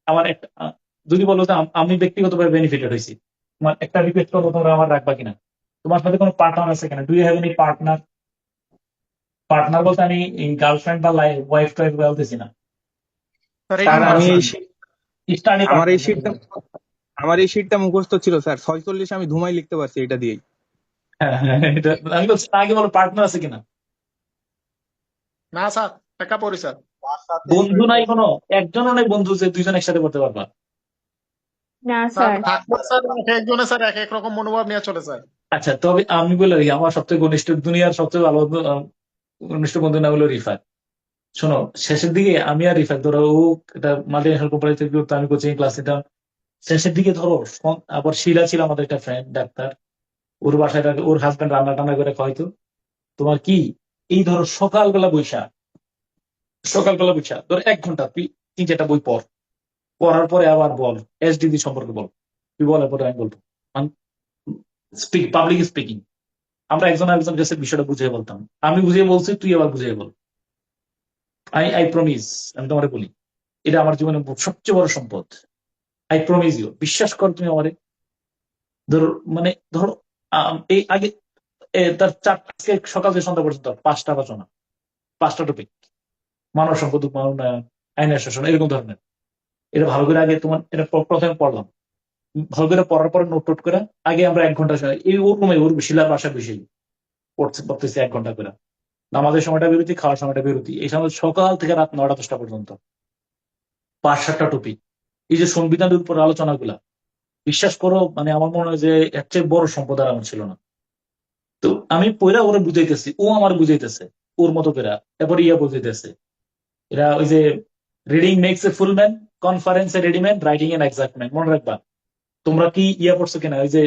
Speaker 1: আমার একটা যদি বলো যে আমি ব্যক্তিগতভাবে বেনিফিটেড হয়েছি, তোমার একটা রিকোয়েস্ট করবো, তোমরা আমার রাখবা কিনা, তোমার সাথে কোনো পার্টনার আছে কিনা, do you have any partner? Partner বলতে আমি গার্লফ্রেন্ড বা ওয়াইফ টাইপ বলতেছি না,
Speaker 10: স্যার
Speaker 6: স্যার
Speaker 10: এখানে
Speaker 6: আমি
Speaker 10: আছে।
Speaker 1: স্টাডি
Speaker 6: আমার এই
Speaker 1: পার্টনার।
Speaker 6: আমার এই শীটটা মুখস্থ ছিল স্যার, 46 আমি ধুমাই লিখতে পারছি এটা দিয়েই।
Speaker 1: হ্যাঁ হ্যাঁ, এটা আমি বলছি, আগে বলো পার্টনার আছে কিনা।
Speaker 10: না স্যার, একা পড়ি স্যার।
Speaker 1: বন্ধু নাই কোনো, একজনও নাই বন্ধু যে দুইজন একসাথে পড়তে পারবা।
Speaker 3: না
Speaker 10: স্যার
Speaker 3: স্যার।
Speaker 10: থাকলে স্যার এক একজনে স্যার এক এক রকম মনোভাব নিয়ে চলে স্যার।
Speaker 1: আচ্ছা, তবে আমি বলে রাখি, আমার সবচেয়ে ঘনিষ্ঠ, দুনিয়ার সবচেয়ে ভালো ঘনিষ্ঠ বন্ধু না হলো রিফাত। শোনো, শেষের দিকে আমি আর রিফাত, ধরো ও এটা মাল্টিনেশনাল কোম্পানি থেকে করতো, আমি কোচিং ক্লাস নিতাম, শেষের দিকে ধরো আবার শিলা ছিল আমাদের একটা ফ্রেন্ড ডাক্তার, ওর বাসায় ওর হাজবেন্ড রান্না টান্না করে খাওয়াইতো। তোমার কি এই ধরো সকালবেলা বৈশা ধরো 1 ঘন্টা তুই 3-4টা বই পড়ার পরে আবার বল এসডিজি সম্পর্কে বল, তুই বলার পরে আমি বলবো পাবলিক স্পিকিং। আমরা একজন আরেকজন কাছে বিষয়টা বুঝিয়ে বলতাম, আমি বুঝিয়ে বলছি, তুই আবার বুঝিয়ে বল। আই প্রমিস, আমি তোমারে বলি, এটা আমার জীবনে সবচেয়ে বড় সম্পদ। আই প্রমিস ইউ, বিশ্বাস কর তুমি আমারে। ধরো এই আগে তার আজকে সকাল থেকে সন্ধ্যা পর্যন্ত 5টা আলোচনা, 5টা টপিক, মানব সম্পদ উন্নয়ন, আইনের শাসন, এরকম ধরনের। এটা ভালো করে আগে তোমার এটা প্রথমে পড়লাম, ভালো করে পড়ার পরে নোট করে আগে আমরা 1 ঘন্টা এই ওর রুমে ওর শিলার বাসায় বসে পড়তেছি 1 ঘন্টা করে। নামাজের সময়টা বিরতি, খাওয়ার সময়টা বিরতি, এই সময় সকাল থেকে রাত 9টা 10টা পর্যন্ত 5-7টা টপিক। এই যে সংবিধানের উপর আলোচনাগুলা, বিশ্বাস করো মানে আমার মনে হয় যে এর চেয়ে বড় সম্পদ আর আমার ছিল না। তো আমি পয়রা ওরা বুঝাইতেছি, ও আমার বুঝাইতেছে ওর মতো করে, এরপর বুঝাইতেছে। এরা ওই যে reading makes a full man, conference a ready man, writing an exact man. মনে রাখবা। তোমরা কি পড়ছো কিনা, ওই যে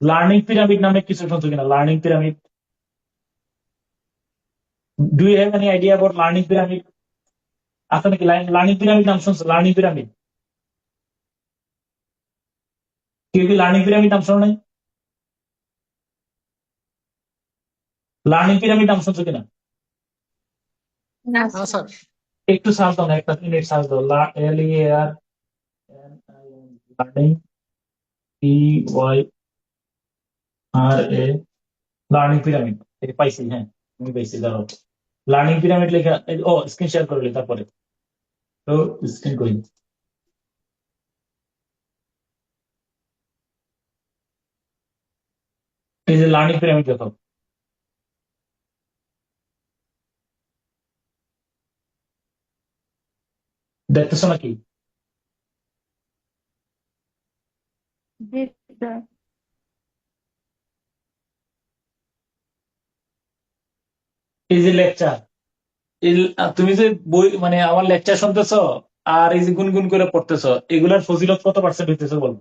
Speaker 1: লার্নিং পিরামিড নামে কিছু শুনছো কিনা? Learning pyramid, do you have any idea about learning pyramid? আছে নাকি লার্নিং পিরামিড নাম শুনছো? লার্নিং পিরামিড, কেউ কি লার্নিং পিরামিড নাম শোনো নাই? লার্নিং পিরামিড নাম শুনছো কিনা?
Speaker 3: না
Speaker 10: হ্যাঁ স্যার।
Speaker 1: একটু সার্চ দাও না, 1 মিনিট সার্চ দাও। Learning, PYRA, learning pyramid. পাইছি, হ্যাঁ আমি পাইছি, দাঁড়াও। লার্নিং পিরামিড লেখা, ও স্ক্রিন শেয়ার করলে তারপরে তো স্ক্রিন করি। এই যে লার্নিং পিরামিড দেখো, দেখতেছো নাকি?
Speaker 3: জি স্যার।
Speaker 1: এই যে লেকচার, তুমি যে বই মানে আমার লেকচার শুনতেছো আর এই যে গুনগুন করে পড়তেছো, এগুলার ফজিলত কত পার্সেন্ট হইতেছে বল?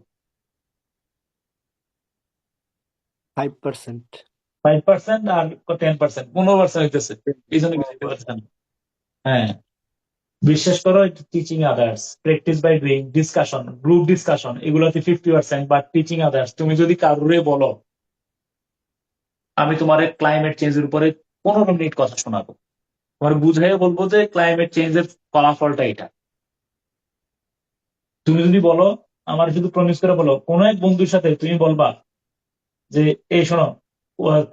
Speaker 5: 5%।
Speaker 1: 5% আর 10%, 15% হইতেছে। এই জন্য কিছু হইতে পারছে না। হ্যাঁ, বিশ্বাস করো, teaching others, practice by doing, discussion, group discussion, এগুলোতে 50%। বাট টিচিং আদার্স, তুমি যদি কারুরে বলো আমি তোমার ক্লাইমেট চেঞ্জের উপরে 15 মিনিট কথা শোনাবো, তোমার বুঝাইয়া বলবো যে ক্লাইমেট চেঞ্জের ফলাফলটা এটা। তুমি যদি বলো, আমার শুধু প্রমিস করে বলো, কোন এক বন্ধুর সাথে তুমি বলবা যে এই শোনো,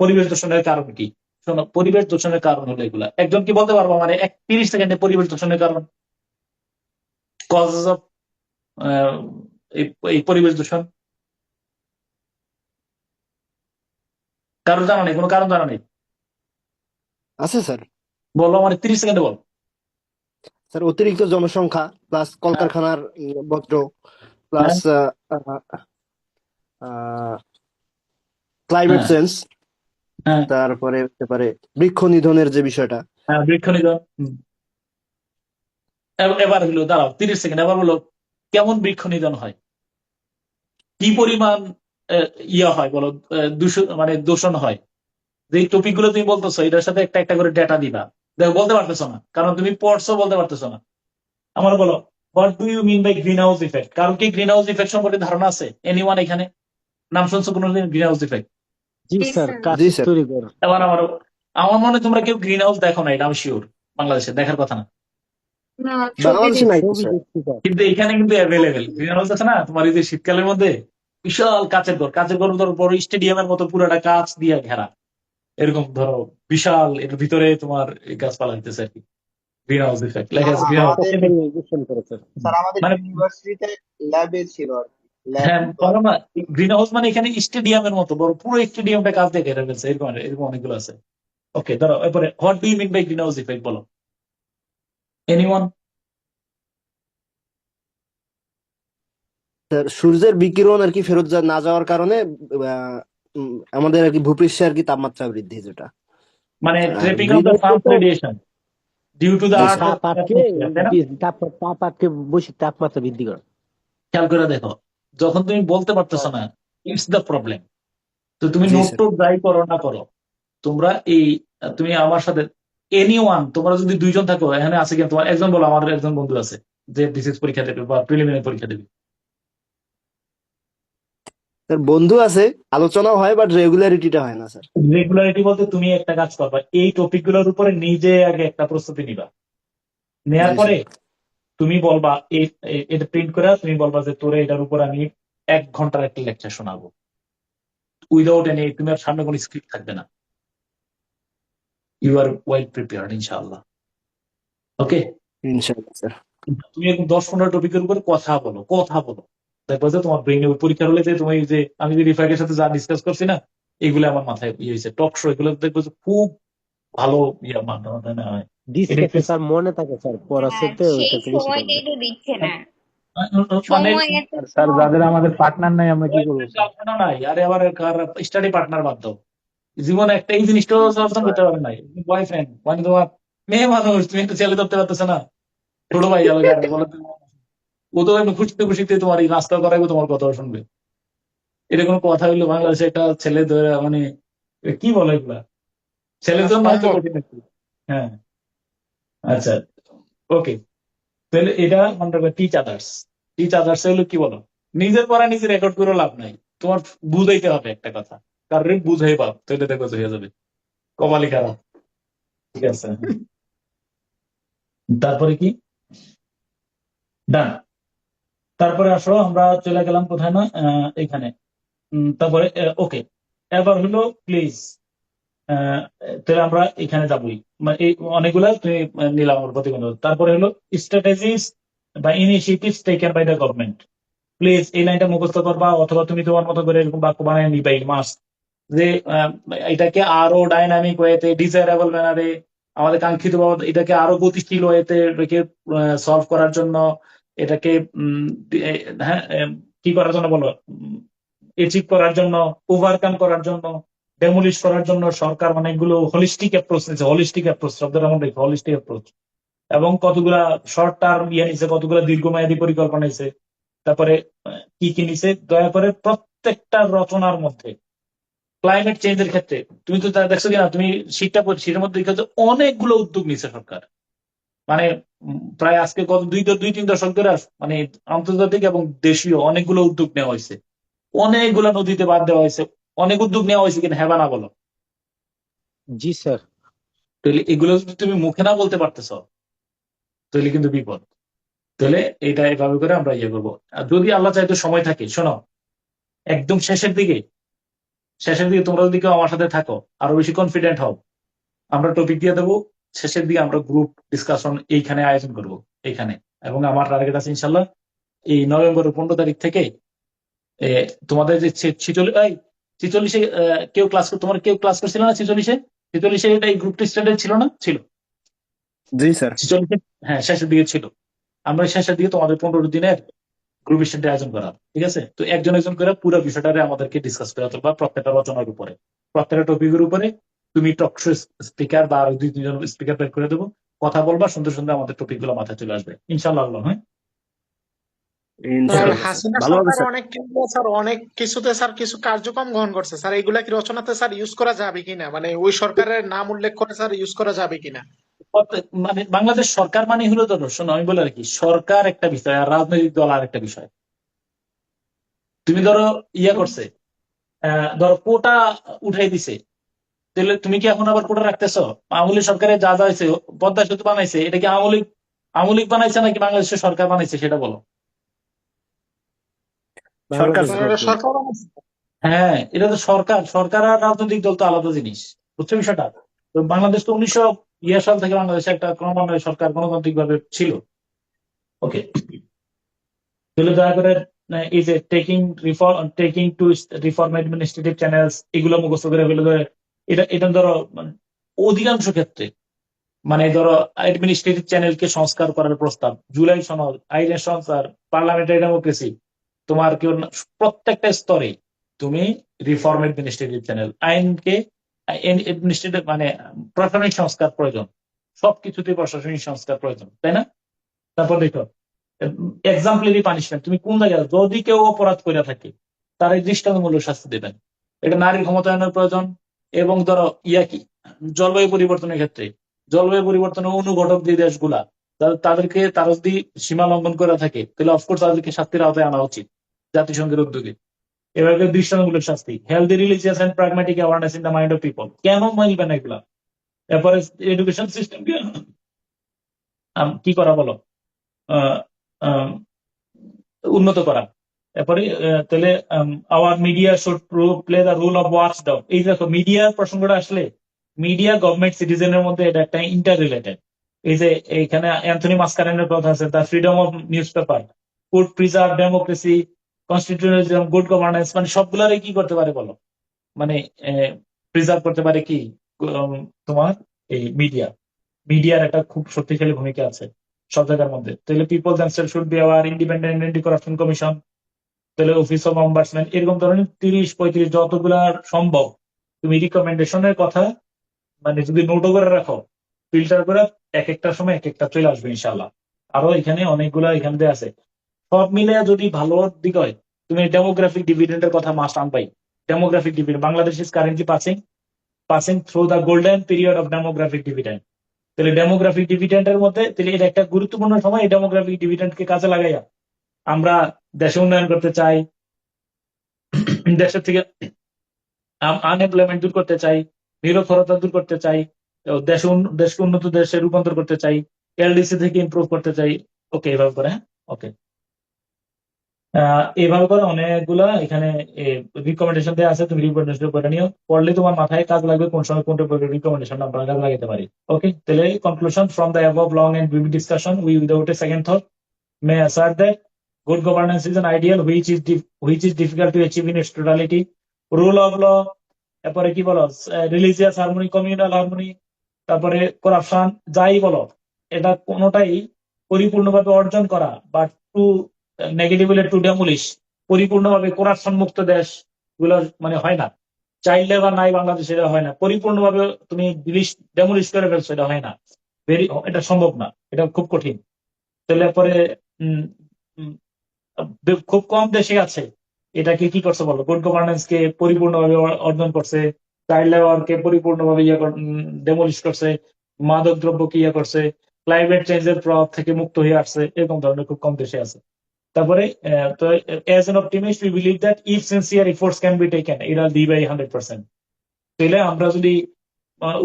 Speaker 1: পরিবেশ দূষণের কারণ কি, শোনো পরিবেশ দূষণের কারণ হলো এগুলা, একজন কি বলতে পারবো মানে 30 সেকেন্ডে পরিবেশ দূষণের কারণ, কজেস অফ এই পরিবেশ দূষণ? কারণ জানা নেই, কোনো কারণ জানা নেই?
Speaker 5: আছে স্যার।
Speaker 1: বলো মানে 30 সেকেন্ডে বল।
Speaker 5: স্যার অতিরিক্ত জনসংখ্যা, প্লাস
Speaker 1: হ্যাঁ,
Speaker 5: কলকারখানার বজ্র, প্লাস ক্লাইমেট
Speaker 1: হ্যাঁ,
Speaker 5: চেঞ্জ,
Speaker 1: হ্যাঁ,
Speaker 5: তারপরে হতে পারে বৃক্ষ নিধনের যে বিষয়টা।
Speaker 1: হ্যাঁ, বৃক্ষ নিধন। এবার হলো দাঁড়াও 30 সেকেন্ড, এবার বলো কেমন বৃক্ষ নিধন হয়, কি পরিমাণ হয় বলো, মানে দূষণ হয়। যে টপিক গুলো তুমি বলতেছো এটার সাথে একটা একটা করে ডেটা দিবা। দেখো বলতে পারতেছো না, কারণ তুমি পড়ছো, বলতে পারতেছো না। আমার বলো, what do you mean by greenhouse effect? কারণ কি গ্রিন হাউস ইফেক্ট সম্পর্কে ধারণা আছে? এনিওয়ান এখানে নাম শুনছো কোনোদিন গ্রিন হাউস ইফেক্ট?
Speaker 2: জি
Speaker 3: জি
Speaker 2: স্যার,
Speaker 3: স্যার।
Speaker 2: কাজ
Speaker 5: জি স্যার।
Speaker 2: তৈরি কর।
Speaker 1: এবার আমার মনে হয় তোমরা কেউ গ্রিন হাউস দেখো না, এটা আমি শিওর। বাংলাদেশে দেখার কথা না,
Speaker 3: না, ছবি
Speaker 5: বাংলাদেশে নাই
Speaker 3: দেখছি।
Speaker 5: তো
Speaker 2: ছবি
Speaker 5: স্যার।
Speaker 2: দেখছি স্যার।
Speaker 1: কিন্তু এখানে কিন্তু অ্যাভেলেবেল গ্রিন হাউস আছে না। তোমার এই যে শীতকালের মধ্যে বিশাল কাচের ঘর ধরো বড় স্টেডিয়ামের মতো পুরোটা কাঁচ দিয়ে ঘেরা, এরকম ধরো বিশাল, এর ভিতরে তোমার এই গাছপালা হইতেছে আর কি। গ্রিন হাউস ইফেক্ট লেখা
Speaker 8: স্যার
Speaker 1: আছে, গ্রিন হাউস।
Speaker 8: আমাদের
Speaker 2: পরিবেশন করে স্যার।
Speaker 8: স্যার আমাদের
Speaker 1: মানে
Speaker 8: ইউনিভার্সিটিতে ল্যাবে ছিল আর কি, ল্যাব
Speaker 1: হ্যাঁ,
Speaker 8: তো
Speaker 1: বলো না, গ্রিন হাউস মানে এখানে স্টেডিয়ামের মতো বড়, পুরো স্টেডিয়ামটা কাজ দিয়ে ঘেরা ফেলছে, এরকম এরকম অনেকগুলো আছে। ওকে, ধরো এরপরে what do you mean by greenhouse effect বলো, এনিওয়ান?
Speaker 5: স্যার সূর্যের বিকিরণ আর কি ফেরত না যাওয়ার কারণে আমাদের আর কি ভূপৃষ্ঠে আর কি তাপমাত্রা বৃদ্ধি, যেটা
Speaker 1: মানে
Speaker 5: আর
Speaker 1: trapping of
Speaker 5: green
Speaker 1: the
Speaker 5: house
Speaker 1: সানস
Speaker 5: তো।
Speaker 1: রেডিয়েশন ডিউ টু দ্য
Speaker 5: জি
Speaker 1: আর্থ
Speaker 5: স্যার।
Speaker 2: তাপ আটকে
Speaker 1: তাই না?
Speaker 2: তাপ আটকে বৈশ্বিক তাপমাত্রা বৃদ্ধি করে।
Speaker 1: খেয়াল করে দেখো, যখন তুমি বলতে পারতেছো না, ইটস দ্য প্রবলেম। তো তুমি
Speaker 5: জি
Speaker 1: নোট
Speaker 5: স্যার।
Speaker 1: টোট যাই করো না করো, তোমরা এই তুমি আমার সাথে এনি ওয়ান, তোমরা যদি 2 জন থাকো, এখানে আছে কি তোমার একজন বলো, আমার একজন বন্ধু আছে যে বিসিএস পরীক্ষা দেবে বা প্রিলিমিনারি পরীক্ষা দেবে।
Speaker 5: স্যার বন্ধু আছে, আলোচনাও হয়, বাট রেগুলারিটিটা হয় না স্যার।
Speaker 1: রেগুলারিটি বলতে তুমি একটা কাজ করবা, এই টপিক গুলোর উপরে নিজে আগে একটা প্রস্তুতি নিবা, নেয়ার
Speaker 5: জি
Speaker 1: পরে
Speaker 5: স্যার।
Speaker 1: তুমি বলবা এটা প্রিন্ট করে তুমি বলবা যে তোরে এটার উপর আমি 1 ঘন্টার একটা লেকচার শোনাবো, উইদাউট এনি, তুমি আর সামনে কোনো স্ক্রিপ্ট থাকবে না, ইউ আর ওয়েল প্রিপেয়ার্ড ইনশাআল্লাহ। ওকে,
Speaker 5: ইনশাআল্লাহ স্যার।
Speaker 1: তুমি এরকম 10-15 টপিকের উপর কথা বলো, কথা বলো, দেখবো যে তোমার ব্রেনে পরীক্ষা হলে যে তুমি যে আমি যে রিফাইকের সাথে যা ডিসকাস করছি না, এগুলো আমার মাথায় ইয়ে হয়েছে, টক শো এগুলো দেখবো যে খুব ভালো ইয়ে মাথায় মাথায় নেওয়া হয়। এটা
Speaker 2: ডিসকাসে
Speaker 1: একটু
Speaker 2: স্যার মনে থাকে স্যার, পড়ার
Speaker 12: হ্যাঁ,
Speaker 2: সাথে
Speaker 12: সেই
Speaker 2: ওইটাতে বেশি
Speaker 12: সময়টাই
Speaker 2: থাকবে।
Speaker 12: তো দিচ্ছে না,
Speaker 1: মানে
Speaker 12: সময় এত
Speaker 6: স্যার
Speaker 12: কম।
Speaker 6: যাদের আমাদের পার্টনার নাই আমরা কি করবো স্যার?
Speaker 1: গার্লফ্রেন্ডও নাই, আরে আবার স্টাডি পার্টনার বাদ দাও, জীবনে একটা এই জিনিসটাও অর্জন করতে পারে নাই, বয়ফ্রেন্ড মানে তোমার মেয়ে মানুষ, তুমি একটা ছেলে ধরতে পারতেছো না, ছোট ভাই যাবে গাড়ি বলো, ও তো এমনি খুশিতে খুশিতে তোমার এই নাস্তা করাইবো, তোমার কথা শুনবে, এটা কোনো কথা হইলো? বাংলাদেশে একটা ছেলে ধরে মানে কি বলে এগুলা, ছেলের জন্য হয়তো
Speaker 10: সম্ভব।
Speaker 1: কঠিন একটু। হ্যাঁ, আচ্ছা, ওকে, তাহলে এটা মনে রাখবে, টিচ আদার্স। টিচ আদার্স হলো কি বলো, নিজের পড়া নিজে রেকর্ড করে লাভ নাই, তোমার বুঝাইতে হবে একটা কথা, কারণ বুঝাই পাব, তাহলে দেখো যে হয়ে যাবে, কপালি খারাপ। ঠিক আছে, তারপরে কি, ডান। তারপরে আসো আমরা চলে গেলাম কোথায় না, এখানে, তারপরে ওকে, এবার হলো প্লিজ, তাহলে আমরা এখানে যাবোই, মানে এই অনেকগুলা তুমি নিলাম আমার প্রতিবন্ধক। তারপরে হলো স্ট্র্যাটেজিস বা initiatives taken by the government. Please এই লাইনটা মুখস্থ করবা, অথবা তুমি তোমার মতো করে এরকম বাক্য বানায় নিবাই মাস্ট, যে এটাকে আরো ডাইনামিক ওয়েতে, ডিজায়ারেবল ম্যানারে, আমাদের কাঙ্ক্ষিত ভাবে এটাকে আরো গতিশীল ওয়েতে এটাকে সলভ করার জন্য, এটাকে হ্যাঁ কি করার জন্য বলো, অ্যাচিভ করার জন্য, ওভারকাম করার জন্য, ডেমোলিশ করার জন্য সরকার অনেকগুলো হোলিস্টিক অ্যাপ্রোচ নিচ্ছে, হোলিস্টিক অ্যাপ্রোচ শব্দটা মনে রেখো, হোলিস্টিক অ্যাপ্রোচ, এবং কতগুলা শর্ট টার্ম ইয়ে নিছে, কতগুলা দীর্ঘমেয়াদী পরিকল্পনা নিছে। তারপরে কি কি নিছে, দয়া করে প্রত্যেকটা রচনার মধ্যে ক্লাইমেট চেঞ্জের ক্ষেত্রে তুমি তো দেখছো কিনা, তুমি শীতের মধ্যে দেখছো অনেকগুলো উদ্যোগ নিছে সরকার, মানে প্রায় আজকে গত 2-3 দশক ধরে মানে আন্তর্জাতিক এবং দেশীয় অনেকগুলো উদ্যোগ নেওয়া হয়েছে, অনেকগুলো নদীতে বাদ দেওয়া হয়েছে, অনেক উদ্যোগ নেওয়া হয়েছে, কিনা হ্যাঁ বা না বলো?
Speaker 2: জি স্যার।
Speaker 1: তাহলে এগুলো যদি তুমি মুখে না বলতে পারতেছ, তাহলে কিন্তু বিপদ। তাহলে এটা এভাবে করে আমরা ইয়ে করবো। আর যদি আল্লাহ চাইতে সময় থাকে, শোনো, একদম শেষের দিকে তোমরা যদি কেউ আমার সাথে থাকো, আরো বেশি কনফিডেন্ট হও, আমরা টপিক দিয়ে দেবো, শেষের দিকে আমরা গ্রুপ ডিসকাশন এইখানে আয়োজন করব এইখানে। এবং আমার টার্গেট আছে ইনশাল্লাহ এই নভেম্বরের 15 তারিখ থেকে তোমাদের যে 46-এ কেউ ক্লাস, তোমার কেউ ক্লাস করছিল না 46-এ এটা এই গ্রুপটা স্টার্টেড ছিল না, ছিল
Speaker 5: জি স্যার।
Speaker 1: 46-এ, হ্যাঁ শেষের দিকে ছিল। আমরা শেষের দিকে তোমাদের 15 দিনের গ্রুপ স্টাডি আয়োজন করা, ঠিক আছে? তো একজন একজন করে পুরো বিষয়টারে আমাদেরকে ডিসকাস করে তুলবা, প্রত্যেকটা রচনার উপরে, প্রত্যেকটা টপিকের উপরে। তুমি টক শো স্পিকার বা আরো 2-3 জন স্পিকার বের করে দেবো, কথা বলবা, সুন্দর সুন্দর আমাদের টপিক গুলো মাথায় চলে আসবে ইনশাল্লাহ। হ্যাঁ,
Speaker 10: স্যার
Speaker 5: ইনশাআল্লাহ স্যার,
Speaker 10: হাসিনা
Speaker 5: ভালো হবে
Speaker 10: সরকার
Speaker 5: স্যার।
Speaker 10: অনেক কিছু স্যার, অনেক কিছুতে স্যার কিছু কার্যক্রম গ্রহণ করছে স্যার, এগুলা কি রচনাতে স্যার ইউজ করা যাবে কিনা, মানে ওই সরকারের নাম উল্লেখ করে স্যার ইউজ করা যাবে কিনা?
Speaker 1: মানে বাংলাদেশ সরকার মানে হলো, ধরো শোনো আমি বলে রাখি, সরকার একটা বিষয় আর রাজনৈতিক দল আর একটা বিষয়। তুমি ধরো ইয়া করছে, ধরো কোটা উঠাই দিছে, তাহলে তুমি কি এখন আবার কোটা রাখতেছো? আওয়ামী লীগ সরকারের যা যা হয়েছে, পদ্মা সেতু বানাইছে, এটা কি আওয়ামী লীগ বানাইছে নাকি বাংলাদেশের সরকার বানাইছে সেটা বলো?
Speaker 5: সরকার
Speaker 10: স্যার
Speaker 5: স্যার।
Speaker 10: এটা সরকার বানাইছে।
Speaker 1: হ্যাঁ, এটা তো সরকার আর রাজনৈতিক দল তো আলাদা জিনিস, বুঝছো বিষয়টা? তো বাংলাদেশ তো 1900 সাল থেকে বাংলাদেশে একটা ক্রমান্বয়ে সরকার গণতান্ত্রিক ভাবে ছিল। ওকে, তাহলে দয়া করে এই যে taking to reform administrative channels, এগুলো মুখস্থ করে ফেলে ধরে, এটা ধরো অধিকাংশ ক্ষেত্রে, মানে ধরো অ্যাডমিনিস্ট্রেটিভ চ্যানেলকে সংস্কার করার প্রস্তাব, জুলাই সনদ, আইনের সংস্কার, পার্লামেন্টারি ডেমোক্রেসি, তোমার কি প্রত্যেকটা স্তরে তুমি রিফর্ম অ্যাডমিনিস্ট্রেটিভ চ্যানেল, আইনকে অ্যাডমিনিস্ট্রেটিভ মানে প্রশাসনিক সংস্কার প্রয়োজন, সবকিছুতে প্রশাসনিক সংস্কার প্রয়োজন, তাই না? তারপর দেখো এক্সাম্পলারি পানিশমেন্ট, তুমি কোন জায়গায় যদি কেউ অপরাধ করে থাকে তার এই দৃষ্টান্তমূলক শাস্তি দেবেন। এটা নারীর ক্ষমতায়নের প্রয়োজন, এবং ধরো কি জলবায়ু পরিবর্তনের ক্ষেত্রে জলবায়ু পরিবর্তনের অনুঘটক যে দেশগুলা তাদেরকে তারা যদি সীমা লঙ্ঘন করে থাকে তাহলে অফকোর্স তাদেরকে শাস্তির আওতায় আনা উচিত জাতিসংঘের উদ্যোগে। এভাবে দৃষ্টান্তমূলক শাস্তি, healthy religious and pragmatic awareness in the mind of people, কেন মাইলবে না এগুলা? এরপরে এডুকেশন সিস্টেমকে কি করা বলো, আহ, আহ, উন্নত করা। তারপরে তাহলে our media should play the role of watchdog. এই দেখো মিডিয়ার প্রসঙ্গটা আসলে মিডিয়া গভর্নমেন্ট সিটিজেনের মধ্যে এটা একটা ইন্টার রিলেটেড। এই যে এইখানে অ্যান্থনি মাসকারেনের কথা আছে, the freedom of news paper could preserve democracy, কনস্টিটিউশনালিজম, good governance, মানে সবগুলারে কি করতে পারে বলো, মানে প্রিজার্ভ করতে পারে কি তোমার এই মিডিয়ার একটা খুব শক্তিশালী ভূমিকা আছে সব জায়গার মধ্যে। তাহলে people themself should be our independent anti corruption commission, তাহলে অফিস অফ অম্বাডসম্যান, এরকম ধরনের 30-35 যতগুলা সম্ভব তুমি রিকমেন্ডেশনের কথা মানে যদি নোটও করে রাখো, ফিল্টার করে এক একটা সময় এক একটা চলে আসবে ইনশাল্লাহ। আরো এখানে অনেকগুলা এখান থেকে আছে। সব মিলে যদি ভালো দিক হয়, তুমি ডেমোগ্রাফিক ডিভিডেন্ডের কথা মাস্ট আনবাই। Demographic dividend, Bangladesh is currently passing through the golden period of demographic dividend. তাহলে ডেমোগ্রাফিক ডিভিডেন্ডের মধ্যে তাহলে এটা একটা গুরুত্বপূর্ণ সময়। এই ডেমোগ্রাফিক ডিভিডেন্ডকে কাজে লাগাইয়া আমরা দেশে উন্নয়ন করতে চাই, দেশের থেকে আনএমপ্লয়মেন্ট দূর করতে চাই, নিরক্ষরতা দূর করতে চাই, দেশকে উন্নত দেশে রূপান্তর করতে চাই, এলডিসি থেকে ইমপ্রুভ করতে চাই। ওকে, এভাবে করে, হ্যাঁ ওকে, এইভাবে করে অনেকগুলা এখানে রিকমেন্ডেশন দেওয়া আছে। তুমি রিকমেন্ডেশন করে নিও, পড়লে তোমার মাথায় কাজ লাগবে কোন সময় কোনটা রিকমেন্ডেশন আমরা কাজ লাগাতে পারি। ওকে, তাহলে conclusion from the above long and vivid discussion, we without a second thought may assert that good governance is an ideal which is difficult to achieve in its totality. Rule of law, তারপরে কি বলো, রিলিজিয়াস হারমোনি, কমিউনাল হারমোনি, তারপরে করাপশন, যাই বলো, এটা কোনোটাই পরিপূর্ণভাবে অর্জন করা বা টু নেগেটিভলি টু ডেমোলিশ, পরিপূর্ণভাবে করাপশন মুক্ত দেশ গুলো মানে হয় না। চাইল্ড লেবার নাই বাংলাদেশে, এটা হয় না। পরিপূর্ণভাবে তুমি ডেমোলিশ করে ফেলছো, এটা হয় না। এটা সম্ভব না, এটা খুব কঠিন। তাহলে পরে খুব কম দেশে আছে এটাকে কি করছে বলো, গুড গভর্নেন্স কে পরিপূর্ণভাবে অর্জন করছে, চাইল্ড লেবার কে পরিপূর্ণভাবে ডেমোলিশ করছে, মাদক দ্রব্যকে করছে, ক্লাইমেট চেঞ্জের প্রভাব থেকে মুক্ত হয়ে আসছে, এরকম ধরনের খুব কম দেশে আছে। তারপরে তো as an optimist we believe that if sincere efforts can be taken, এটা দি বাই 100%। তাহলে আমরা যদি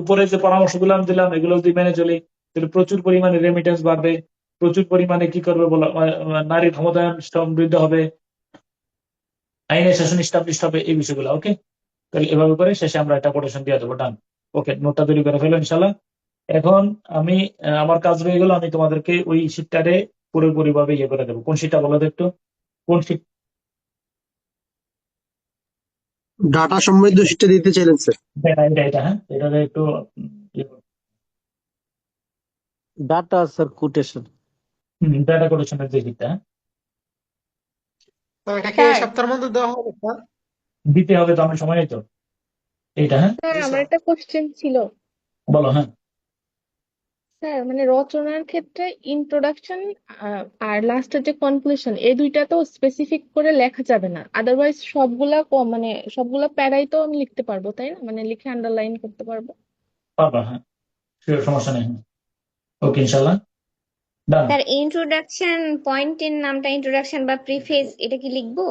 Speaker 1: উপরে যে পরামর্শগুলো আমি দিলাম এগুলো যদি মেনে চলি, তাহলে প্রচুর পরিমাণে রেমিটেন্স বাড়বে, প্রচুর পরিমাণে কি করবে বলো, নারী ক্ষমতায়ন সমৃদ্ধ হবে, আইনের শাসন স্টাবলিশ হবে, এই বিষয়গুলো। ওকে, তাহলে এভাবে করে শেষে আমরা একটা কোটেশন দিয়ে দেবো। ডান, ওকে, নোটটা তৈরি করে ফেলো ইনশাল্লাহ। এখন আমি আমার কাজ রয়ে গেল, আমি তোমাদেরকে ওই শীটটারে পুরোপুরি ভাবে করে দেবো। কোন শীটটা বলো তো একটু, কোন শীট?
Speaker 5: ডাটা সমৃদ্ধ শীটটা দিতে চাইলেন স্যার?
Speaker 1: এটা হ্যাঁ, এটা একটু
Speaker 2: ডাটা স্যার কোটেশন,
Speaker 1: ডাটা কোটেশনের যে শীটটা
Speaker 10: তো এটা কি এই
Speaker 3: স্যার
Speaker 10: সপ্তাহের মধ্যে দেওয়া হবে স্যার?
Speaker 1: দিতে হবে তো, আমার সময় নেই তো। এইটা হ্যাঁ,
Speaker 3: স্যার
Speaker 10: জি
Speaker 3: আমার
Speaker 10: স্যার।
Speaker 3: একটা কোশ্চেন ছিল।
Speaker 1: বলো। হ্যাঁ,
Speaker 3: স্যার মানে রচনার ক্ষেত্রে ইন্ট্রোডাকশন আর লাস্টের যে কনক্লুশন, এই দুইটা তো স্পেসিফিক করে লেখা যাবে না, আদারওয়াইজ সবগুলা মানে সবগুলা প্যারাই তো আমি লিখতে পারবো তাই না, মানে লিখে আন্ডারলাইন করতে পারবো।
Speaker 1: পারবা, হ্যাঁ শিওর, সমস্যা নেই। ওকে ইনশাল্লাহ, ডান।
Speaker 12: স্যার ইন্ট্রোডাকশন পয়েন্টের নামটা ইন্ট্রোডাকশন বা প্রিফেস এটা কি লিখবো?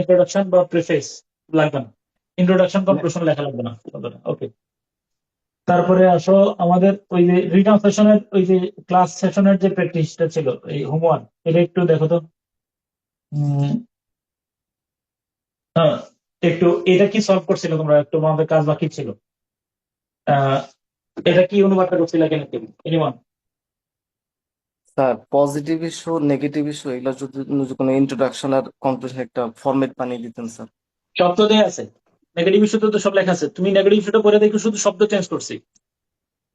Speaker 1: ইন্ট্রোডাকশন বা প্রিফেস লাগবে না, ইন্ট্রোডাকশন কনক্লুশন লেখা লাগবে না। ওকে, তারপরে আসো আমাদের ওই যে রিটার্ন সেশনের ওই যে ক্লাস সেশনের যে প্র্যাকটিসটা ছিল, এই হোমওয়ার্ক, এটা একটু দেখো তো। হ্যাঁ, একটু এটা কি সলভ করছিল তোমরা? একটু আমাদের কাজ বাকি ছিল। এটা কি অনুবাদটা করছিল কেন, anyone?
Speaker 7: Sir positive issue, negative issue এগুলো যদি কোনো ইন্ট্রোডাকশন আর কনক্লুশন একটা ফরম্যাট বানিয়ে দিতেন স্যার।
Speaker 1: সব তো দেয়া আছে, নেগেটিভ ইস্যুতে তো সব লেখা আছে। তুমি নেগেটিভ ইস্যুটা পরে দেখো, শুধু শব্দ চেঞ্জ করছি।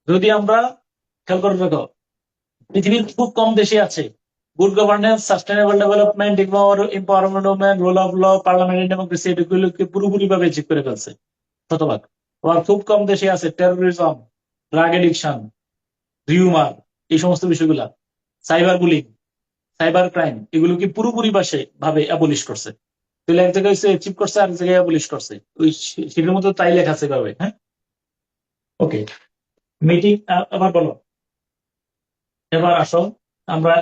Speaker 1: যদি আমরা খেয়াল করে দেখো, পৃথিবীর খুব কম দেশে আছে good governance, sustainable development, empowerment women, rule of law, parliamentary democracy, এগুলোকে পুরোপুরি ভাবে চেক করে ফেলছে শতভাগ। আবার খুব কম দেশে আছে টেরোরিজম, ড্রাগ এডিকশন, রিউমার, এই সমস্ত বিষয়গুলা, সাইবার বুলিং, সাইবার ক্রাইম, এগুলোকে পুরোপুরি ভাবে অ্যাবলিশ করছে। তাহলে এক জায়গায় অ্যাচিভ করছে, আর এক জায়গায় অ্যাবলিশ করছে, ওই সেটার মধ্যে তাই লেখা আছে এভাবে। হ্যাঁ, ওকে। মিটিং, আবার বলো, এবার আসো।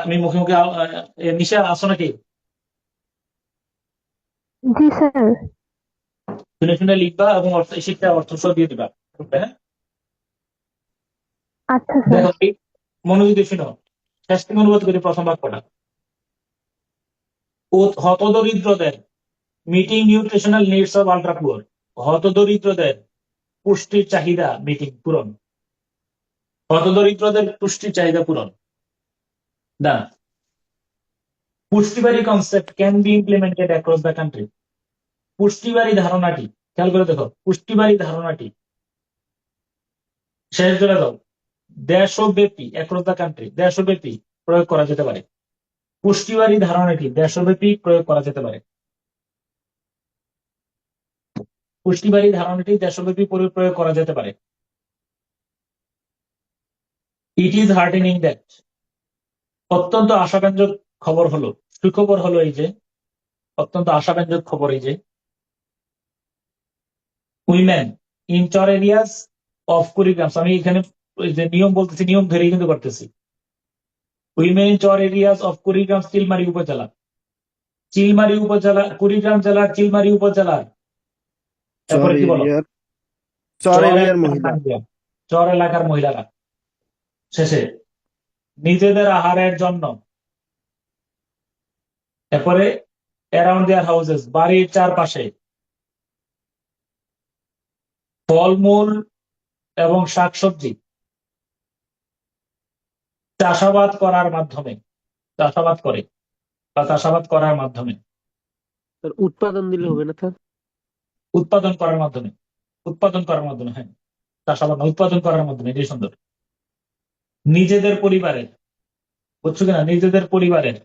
Speaker 1: আমি মুখে মুখে নিশা আসো নাকি?
Speaker 3: জি স্যার।
Speaker 1: শুনে শুনে লিখবা এবং শিক্ষা অর্থ সহ দিয়ে দিবা। হ্যাঁ,
Speaker 3: আচ্ছা স্যার।
Speaker 1: দেখো এই মনোযোগ দিয়ে শুনো, শেষ থেকে অনুবাদ করি প্রথম বাক্যটা। হতদরিদ্রদের, meeting nutritional needs of ultra poor, হতদরিদ্রদের পুষ্টির চাহিদা পূরণ, হতদরিদ্রদের পুষ্টির চাহিদা পূরণ। দা পুষ্টিবাড়ি concept can be implemented across the country. পুষ্টিবাড়ি ধারণাটি, খেয়াল করে দেখো, পুষ্টিবাড়ি ধারণাটি শেষ করে দাও, দেশব্যাপী অ্যাক্রস দ্য কান্ট্রি, দেশব্যাপী প্রয়োগ করা যেতে পারে। পুষ্টিবাড়ি ধারণাটি দেশব্যাপী প্রয়োগ করা যেতে পারে। পুষ্টিবাড়ি ধারণাটি দেশব্যাপী প্রয়োগ করা যেতে পারে। ইট ইজ হার্টেনিং দ্যাট, অত্যন্ত আশাব্যঞ্জক খবর হলো, সুখবর হলো এই যে, অত্যন্ত আশাব্যঞ্জক খবর এই যে, women in Char areas of Kurigram, আমি এখানে যে নিয়ম বলতেছি, নিয়ম ধরেই কিন্তু করতেছি। Women in Char areas of Kurigram Chilmari উপজেলা, চিলমারি উপজেলা, কুড়িগ্রাম জেলার চিলমারি উপজেলার,
Speaker 5: চর
Speaker 1: তারপরে কি বলো,
Speaker 5: এরিয়ার
Speaker 1: চর
Speaker 5: এরিয়ার
Speaker 1: এলাকার
Speaker 5: মহিলা,
Speaker 1: নারীরা, চর এলাকার মহিলারা শেষে নিজেদের আহারের জন্য, এরপরে অ্যারাউন্ড দেয়ার হাউসেস, বাড়ির চারপাশে ফলমূল এবং শাকসবজি চাষাবাদ করার মাধ্যমে, চাষাবাদ করে বা চাষাবাদ করার মাধ্যমে,
Speaker 2: স্যার উৎপাদন দিলে হবে না স্যার?
Speaker 1: উৎপাদন করার মাধ্যমে, উৎপাদন করার মাধ্যমে, হ্যাঁ, চাষাবাদ না, উৎপাদন করার মাধ্যমে, এটাই সুন্দর। নিজেদের পরিবারের, বুঝছো কিনা, নিজেদের পরিবারের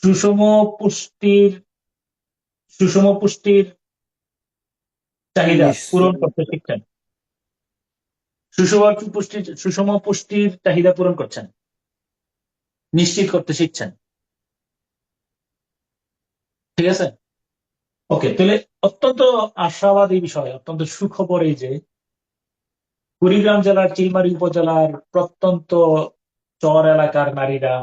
Speaker 1: সুষম পুষ্টির, সুষম পুষ্টির চাহিদা পূরণ করতে শিখছেন, সুষম পুষ্টির চাহিদা পূরণ করছেন, নিশ্চিত করতে শিখছেন। ঠিক আছে, ওকে। তাহলে অত্যন্ত আশাবাদী বিষয়, অত্যন্ত সুখবর এই যে কুড়িগ্রাম জেলার চিলমারি উপজেলার প্রত্যন্ত চর এলাকার নারীরা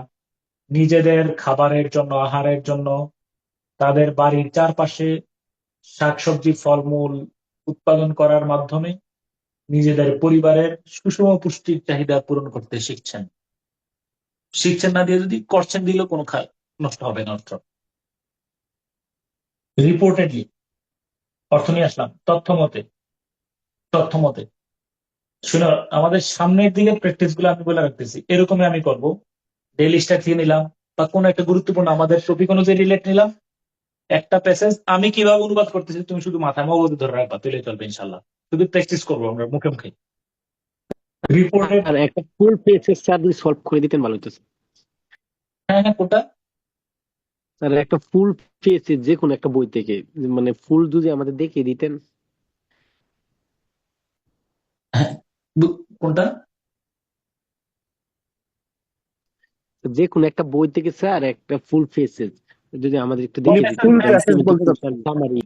Speaker 1: নিজেদের খাবারের জন্য, আহারের জন্য তাদের বাড়ির চারপাশে শাকসবজি, ফলমূল উৎপাদন করার মাধ্যমে নিজেদের পরিবারের সুষম পুষ্টির চাহিদা পূরণ করতে শিখছেন। শিখছেন না দিয়ে যদি করছেন দিলেও কোনো নষ্ট হবে না অর্থ। রিপোর্টেডলি অর্থ নিয়ে আসলাম, তথ্য মতে, তথ্য মতে। শুনো, আমাদের সামনের দিকে প্র্যাকটিস গুলো আমি বলে রাখতেছি, এরকমই আমি করব। ডেইলি স্ট্যাক দিয়ে নিলাম বা কোনো একটা গুরুত্বপূর্ণ আমাদের টপিক অনুযায়ী রিলেট নিলাম, একটা প্যাসেজ আমি কিভাবে অনুবাদ করতেছি তুমি শুধু মাথায় মগজে ধরে রাখবা, তুলে চলবে ইনশাল্লাহ। শুধু প্র্যাকটিস করবো আমরা মুখে মুখে। রিপোর্টেড,
Speaker 2: আর একটা ফুল পেজের স্যার যদি সলভ করে দিতেন ভালো হতো
Speaker 1: হ্যাঁ হ্যাঁ, কোনটা?
Speaker 2: স্যার। একটা ফুল পেজের যে কোনো একটা বই থেকে, মানে ফুল যদি আমাদের দেখিয়ে দিতেন।
Speaker 1: হ্যাঁ, কোনটা?
Speaker 2: যে কোনো একটা বই থেকে স্যার একটা ফুল পেজের যদি আমাদের একটু
Speaker 1: ফুল
Speaker 2: দেখিয়ে দিতেন,
Speaker 1: প্যাসেজ বলতে
Speaker 2: সামারি।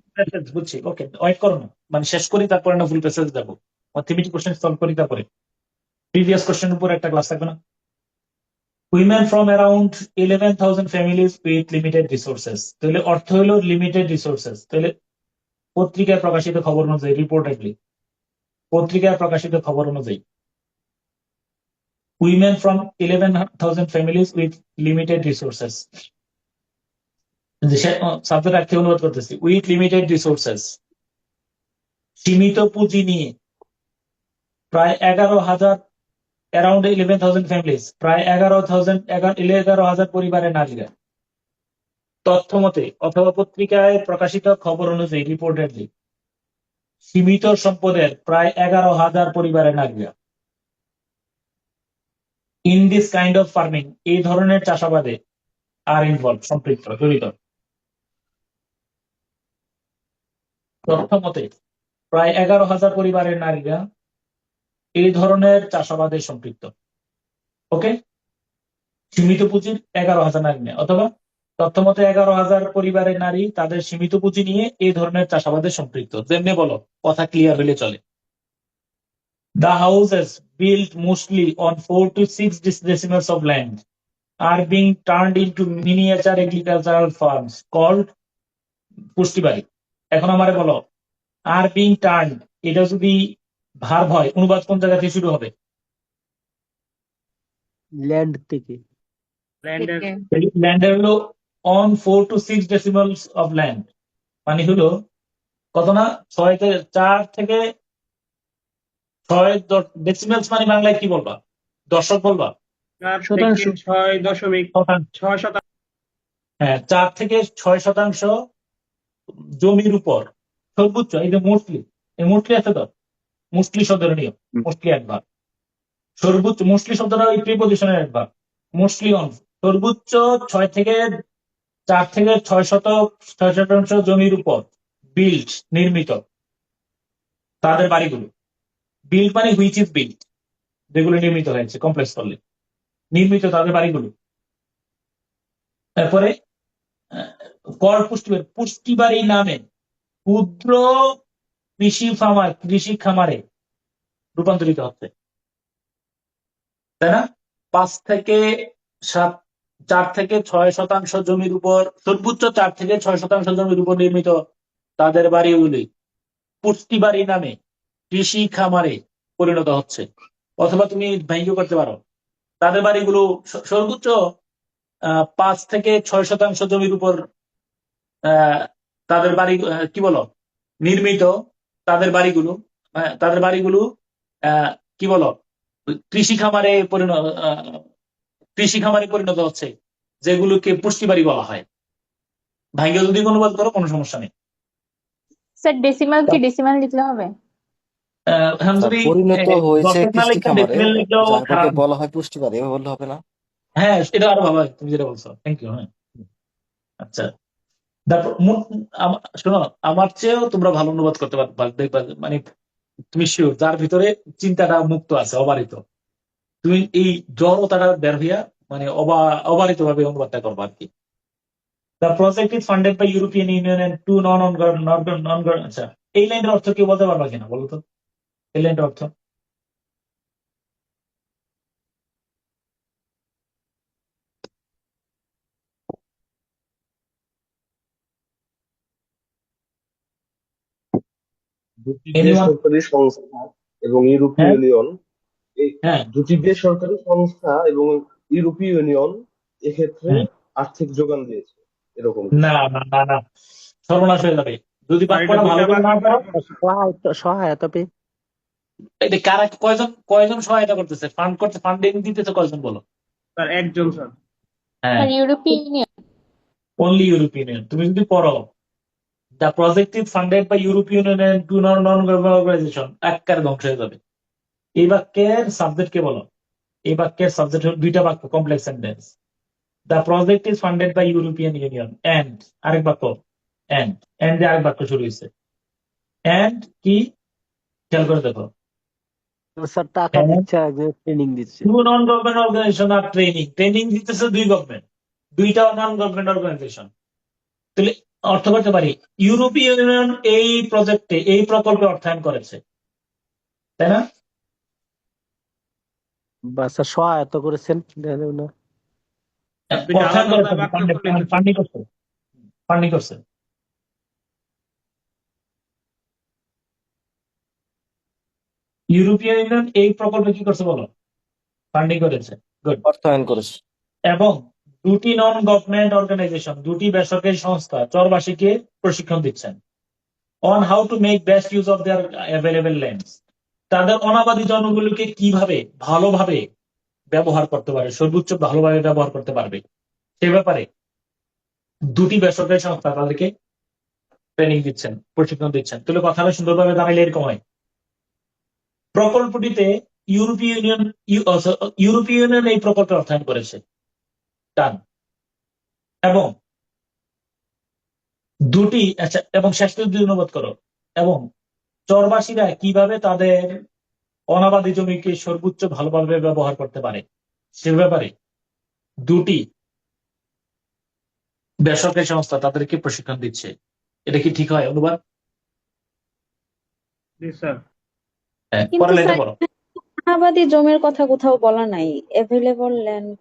Speaker 1: বুঝছি, ওকে, ওয়েট করো না, মানে শেষ করি তারপরে না ফুল প্যাসেজ যাবো, থিমেটিক কোশ্চেন সলভ করি তারপরে। প্রিভিয়াস কোশ্চেন উপর একটা ক্লাস থাকবে না? Women from around 11,000 families with limited resources, তাহলে অর্থ হলো লিমিটেড রিসোর্সেস। তাহলে পত্রিকায় প্রকাশিত খবর অনুযায়ী, রিপোর্টেডলি পত্রিকায় প্রকাশিত খবর অনুযায়ী, women from 11,000 families with limited resources, subject আর্থিক অনুবাদ করতেছি, উইথ লিমিটেড রিসোর্সেস, সীমিত পুঁজি নিয়ে প্রায় 11,000, অ্যারাউন্ড 11,000 ফ্যামিলিজ, প্রায় 11,000 পরিবারের নারীরা তথ্য মতে অথবা পত্রিকায় প্রকাশিত খবর অনুযায়ী, রিপোর্টেডলি সীমিত সম্পদের প্রায় 11,000 পরিবারের নারীরা in this kind of farming, এই ধরনের চাষাবাদে আর ইনভলভ, সম্পৃক্ত, জড়িত। তথ্য মতে প্রায় 11,000 পরিবারের নারীরা এই ধরনের চাষাবাদে সম্পৃক্ত। ওকে, সীমিত পুঁজির 11,000 নারী নেই, অথবা তথ্যমত 11,000 পরিবারের নারী তাদের সীমিত পুঁজি নিয়ে এই ধরনের চাষাবাদে সম্পৃক্ত। যেমনি বলো, কথা ক্লিয়ার হলে চলে। The houses built mostly on 4 to 6 decimals of land are being turned into miniature agricultural farms called পুষ্টি বাড়ি। এখন আমারে বলো, আর বিং টার্ন, এটা যদি ভার্ব হয়, অনুবাদ কোন জায়গা থেকে শুরু হবে?
Speaker 2: ল্যান্ড থেকে।
Speaker 1: ল্যান্ডের হলো on 4 to 6 decimals of land, মানে হলো কত না, 4 থেকে 6 ডেসিমেলস, মানে বাংলায় কি বলবা? দশক বলবা?
Speaker 6: শতাংশ 6.6%।
Speaker 1: হ্যাঁ, 4 থেকে 6% জমির উপর সর্বোচ্চ, এই যে মোস্টলি, এই মোস্টলি আছে তো, মোস্টলি শব্দের নিয়ম, মোস্টলি একবার, সর্বোচ্চ, মোস্টলি শব্দটা ওই প্রিপজিশনের একবার, মোস্টলি অন, সর্বোচ্চ 4 থেকে 6% জমির উপর বিল্ড, নির্মিত তাদের বাড়িগুলো। বিল্ড মানে হুইচ ইজ বিল্ড, যেগুলো নির্মিত হয়েছে, কমপ্লেক্স করলে নির্মিত তাদের বাড়িগুলো। তারপরে কর পুষ্টি বাড়ি নামে ক্ষুদ্র কৃষি খামারে রূপান্তরিত হচ্ছে, তাই না? 4 থেকে 6% জমির উপর, সর্বোচ্চ 4 থেকে 6% জমির উপর নির্মিত তাদের বাড়িগুলি পুষ্টি বাড়ি নামে কৃষি খামারে পরিণত হচ্ছে। অথবা তুমি ব্যঙ্গ করতে পারো, তাদের বাড়িগুলো সর্বোচ্চ 5 থেকে 6% জমির উপর তাদের বাড়ি, কি বলো, নির্মিত তাদের বাড়িগুলো কি বলো, কৃষি খামারে পরিণত হচ্ছে, যেগুলোকে পুষ্টি বাড়ি বলা হয়। ভাইকে যদি অনুবাদ করো কোনো সমস্যা নেই।
Speaker 13: স্যার ডেসিমাল কি ডেসিমাল লিখলে হবে?
Speaker 1: এখন যদি
Speaker 7: পরিণত হয়েছে
Speaker 1: দশের না
Speaker 7: কৃষি
Speaker 1: লিখলে
Speaker 7: খামারে,
Speaker 1: ডেসিমেল লিখলেও
Speaker 7: যাকে
Speaker 1: খারাপ।
Speaker 7: বলা হয় পুষ্টি বাড়ি, এভাবে বললে হবে না?
Speaker 1: হ্যাঁ, এটা আরো ভালো হয় তুমি যেটা বলছো, থ্যাংক ইউ। হ্যাঁ, আচ্ছা, তারপর শোনো, আমার চেয়েও তোমরা ভালো অনুবাদ করতে পারবে, দেখবা, মানে তুমি শিওর, যার ভিতরে চিন্তাটা মুক্ত আছে, অবারিত, তুমি এই জড়তাটা বের হইয়া মানে অবারিত ভাবে অনুবাদটা করবো আর কি। The project is funded by European Union and two non-government, আচ্ছা, এই লাইনের অর্থ কেউ বলতে পারবা কিনা বলো তো, এই লাইনের অর্থ?
Speaker 14: দুটি
Speaker 1: Anyone?
Speaker 14: বেসরকারি সংস্থা এবং ইউরোপীয়
Speaker 1: হ্যাঁ
Speaker 14: ইউনিয়ন, এই
Speaker 1: হ্যাঁ
Speaker 14: দুটি বেসরকারি সংস্থা এবং ইউরোপীয় ইউনিয়ন এক্ষেত্রে
Speaker 1: হ্যাঁ,
Speaker 14: আর্থিক যোগান দিয়েছে, এরকম কিছু।
Speaker 1: না না না না, সর্বনাশ হয়ে যাবে যদি
Speaker 6: আর এটা
Speaker 1: বাক্যটা ভালো
Speaker 6: দুইটা
Speaker 1: করে না
Speaker 6: ভাগ
Speaker 1: করো।
Speaker 2: সহায়তা পেয়ে।
Speaker 1: এটা কারা, কয়জন সহায়তা করতেছে, ফান্ডিং দিতেছে কয়জন বলো?
Speaker 6: স্যার একজন স্যার।
Speaker 1: হ্যাঁ,
Speaker 13: sir European Union.
Speaker 1: Only European Union. তুমি যদি পড়ো, the project is funded by European Union to non-government organization, একবারে ধ্বংস হয়ে যাবে। এই বাক্যের সাবজেক্ট কে বলো? এই বাক্যের সাবজেক্ট হলো দুইটা বাক্য, complex sentence. The project is funded by European Union and, আরেক বাক্য এন্ড, এন্ড আরেক বাক্য শুরু হয়েছে। এন্ড কি, খেয়াল করে দেখো,
Speaker 2: স্যার টাকা দিচ্ছে, ট্রেনিং দিচ্ছে।
Speaker 1: টু নন-গভর্নমেন্ট অর্গানাইজেশন আর ট্রেনিং দিতেছে দুই গভর্নমেন্ট, দুইটা নন-গভর্নমেন্ট অর্গানাইজেশন। তাহলে অর্থ করতে পারি ইউরোপীয় ইউনিয়ন এই প্রকল্পে অর্থায়ন করেছে, তাই না?
Speaker 2: বা স্যার সহায়তা করেছেন না?
Speaker 6: দুইটা
Speaker 1: অর্থায়ন
Speaker 6: আলাদা
Speaker 1: করেছে,
Speaker 6: আলাদা বাক্য করলে তো
Speaker 1: ফান্ডিং করছে। ইউরোপীয় ইউনিয়ন এই প্রকল্পে কি করছে বলো? ফান্ডিং করেছে, গুড।
Speaker 7: অর্থায়ন করেছে।
Speaker 1: এবং দুটি নন গভর্নমেন্ট অর্গানাইজেশন, দুটি বেসরকারি সংস্থা চরবাসীকে প্রশিক্ষণ দিচ্ছেন on how to make best use of their available lands, তাদের অনাবাদী জনগুলোকে কিভাবে ভালোভাবে ব্যবহার করতে পারে, সর্বোচ্চ ভালোভাবে ব্যবহার করতে পারবে, সে ব্যাপারে দুটি বেসরকারি সংস্থা তাদেরকে ট্রেনিং দিচ্ছেন, প্রশিক্ষণ দিচ্ছেন। তাহলে কথাটা সুন্দরভাবে দাঁড়াইলে এরকম হয়, প্রকল্পটিতে ইউরোপীয় ইউনিয়ন এই প্রকল্পে অর্থায়ন করেছে, টান। এবং দুটি, আচ্ছা, এবং শেষ যদি অনুবাদ করো, এবং চরবাসীরা কিভাবে তাদের অনাবাদী জমিকে সর্বোচ্চ ভালোভাবে ব্যবহার করতে পারে সে ব্যাপারে দুটি বেসরকারি সংস্থা তাদেরকে প্রশিক্ষণ দিচ্ছে। এটা কি ঠিক হয় অনুবাদ? হ্যাঁ,
Speaker 13: কিন্তু
Speaker 1: পরের লাইনটা
Speaker 13: স্যার
Speaker 1: পড়ো।
Speaker 13: অনাবাদি জমির কথা কোথাও বলা নাই, অ্যাভেলেবল ল্যান্ড।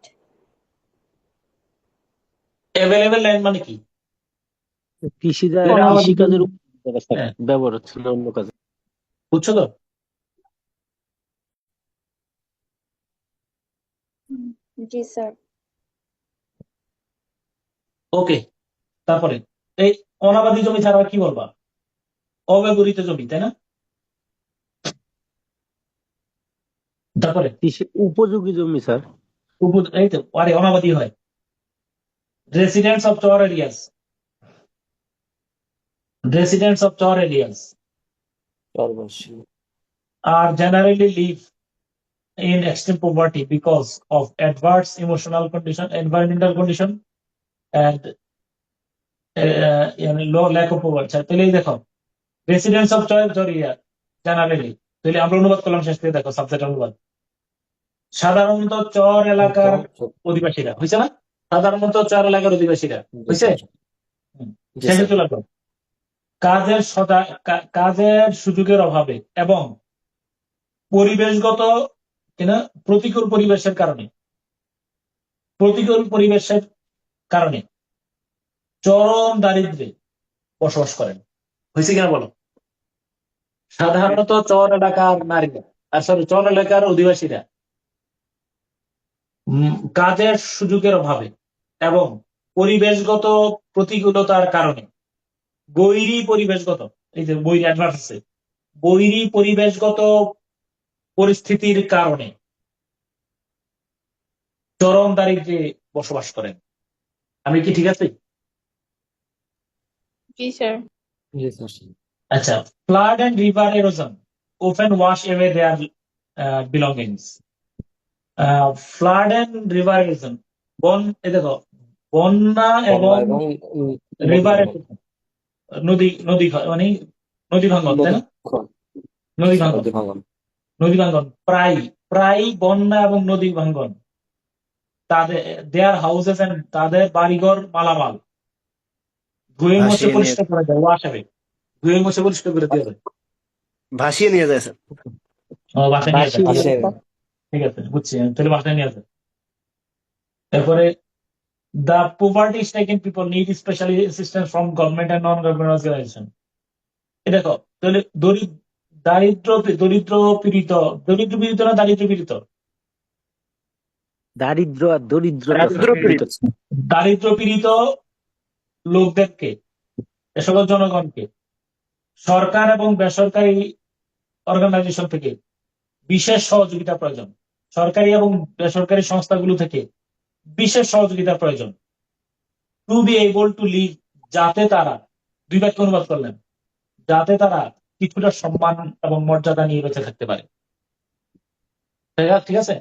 Speaker 1: অ্যাভেলেবেল ল্যান্ড মানে কি?
Speaker 2: কৃষিকাজের উপর স্যার
Speaker 1: হ্যাঁ,
Speaker 2: ব্যবহার হচ্ছে না অন্য কাজে।
Speaker 1: বুঝছো তো?
Speaker 13: জি স্যার।
Speaker 1: ওকে, তারপরে এই অনাবাদি জমি ছাড়া আর কি বলবা? অব্যবহৃত জমি, তাই না? তারপরে
Speaker 2: কৃষি উপযোগী জমি স্যার।
Speaker 1: এই তো আরে অনাবাদি হয় residents of Char areas, residents of chor areas
Speaker 7: চরবাসী
Speaker 1: are generally live in extreme poverty because of adverse emotional condition, environmental condition, and low lack of poverty. তাহলে এই দেখো residents of chor area generally, তাহলে আমরা অনুবাদ করলাম শেষ থেকে, দেখো সাবজেক্ট অনুবাদ। সাধারণত চর এলাকার অধিবাসীরা, হয়েছে না? সাধারণত চর এলাকার অধিবাসীরা, হয়েছে? শেষে চলে আসলাম। কাজের সুযোগের অভাবে এবং পরিবেশগত কিনা প্রতিকূল পরিবেশের কারণে চরম দারিদ্র্যে বসবাস করেন। হয়েছে কিনা বলো? সাধারণত চর এলাকার নারীরা চর এলাকার অধিবাসীরা কাজের সুযোগের অভাবে এবং পরিবেশগত প্রতিকূলতার কারণে বৈরী পরিবেশগত, এই যে বৈরী অ্যাডভার্স আছে, বৈরী পরিবেশগত পরিস্থিতির কারণে চরম দারিদ্র্যে বসবাস করেন। আমি কি ঠিক আছি?
Speaker 13: জি স্যার।
Speaker 1: আচ্ছা, flood and river erosion often wash away their belongings. Flood and river erosion, এই দেখো বন্যা এবং রিভার নদী মানে নদী ভাঙ্গন, তাই না? নদী ভাঙ্গন প্রায় বন্যা এবং নদী ভাঙ্গন তাদের দেয়ার হাউসেস এন্ড তাদের বাড়িঘর মালামাল ধুয়ে মুছে পরিষ্কার করা যায়, ওয়াশ হবে, ধুয়ে মুছে পরিষ্কার করে দেওয়া যায়,
Speaker 5: ভাসিয়ে নিয়ে যায় স্যার।
Speaker 1: বাসায় নিয়ে যায়। ঠিক আছে, বুঝছি, তাহলে বাসায় নিয়ে যায়। তারপরে the poverty stricken people need special assistance from government and non-government organization. এই দেখো তাহলে দরিদ্র পীড়িত না দারিদ্র পীড়িত, দারিদ্র পীড়িত লোকদেরকে, এ সকল জনগণকে সরকার এবং বেসরকারি অর্গানাইজেশন থেকে বিশেষ সহযোগিতা প্রয়োজন। সরকারি এবং বেসরকারি সংস্থাগুলো থেকে বিশেষ সহযোগিতা প্রয়োজন। To be able to live, যাতে তারা, দুই বাক্য অনুবাদ করলেন, যাতে তারা কিছুটা সম্মান এবং মর্যাদা নিয়ে বেঁচে থাকতে পারে। ঠিক আছে?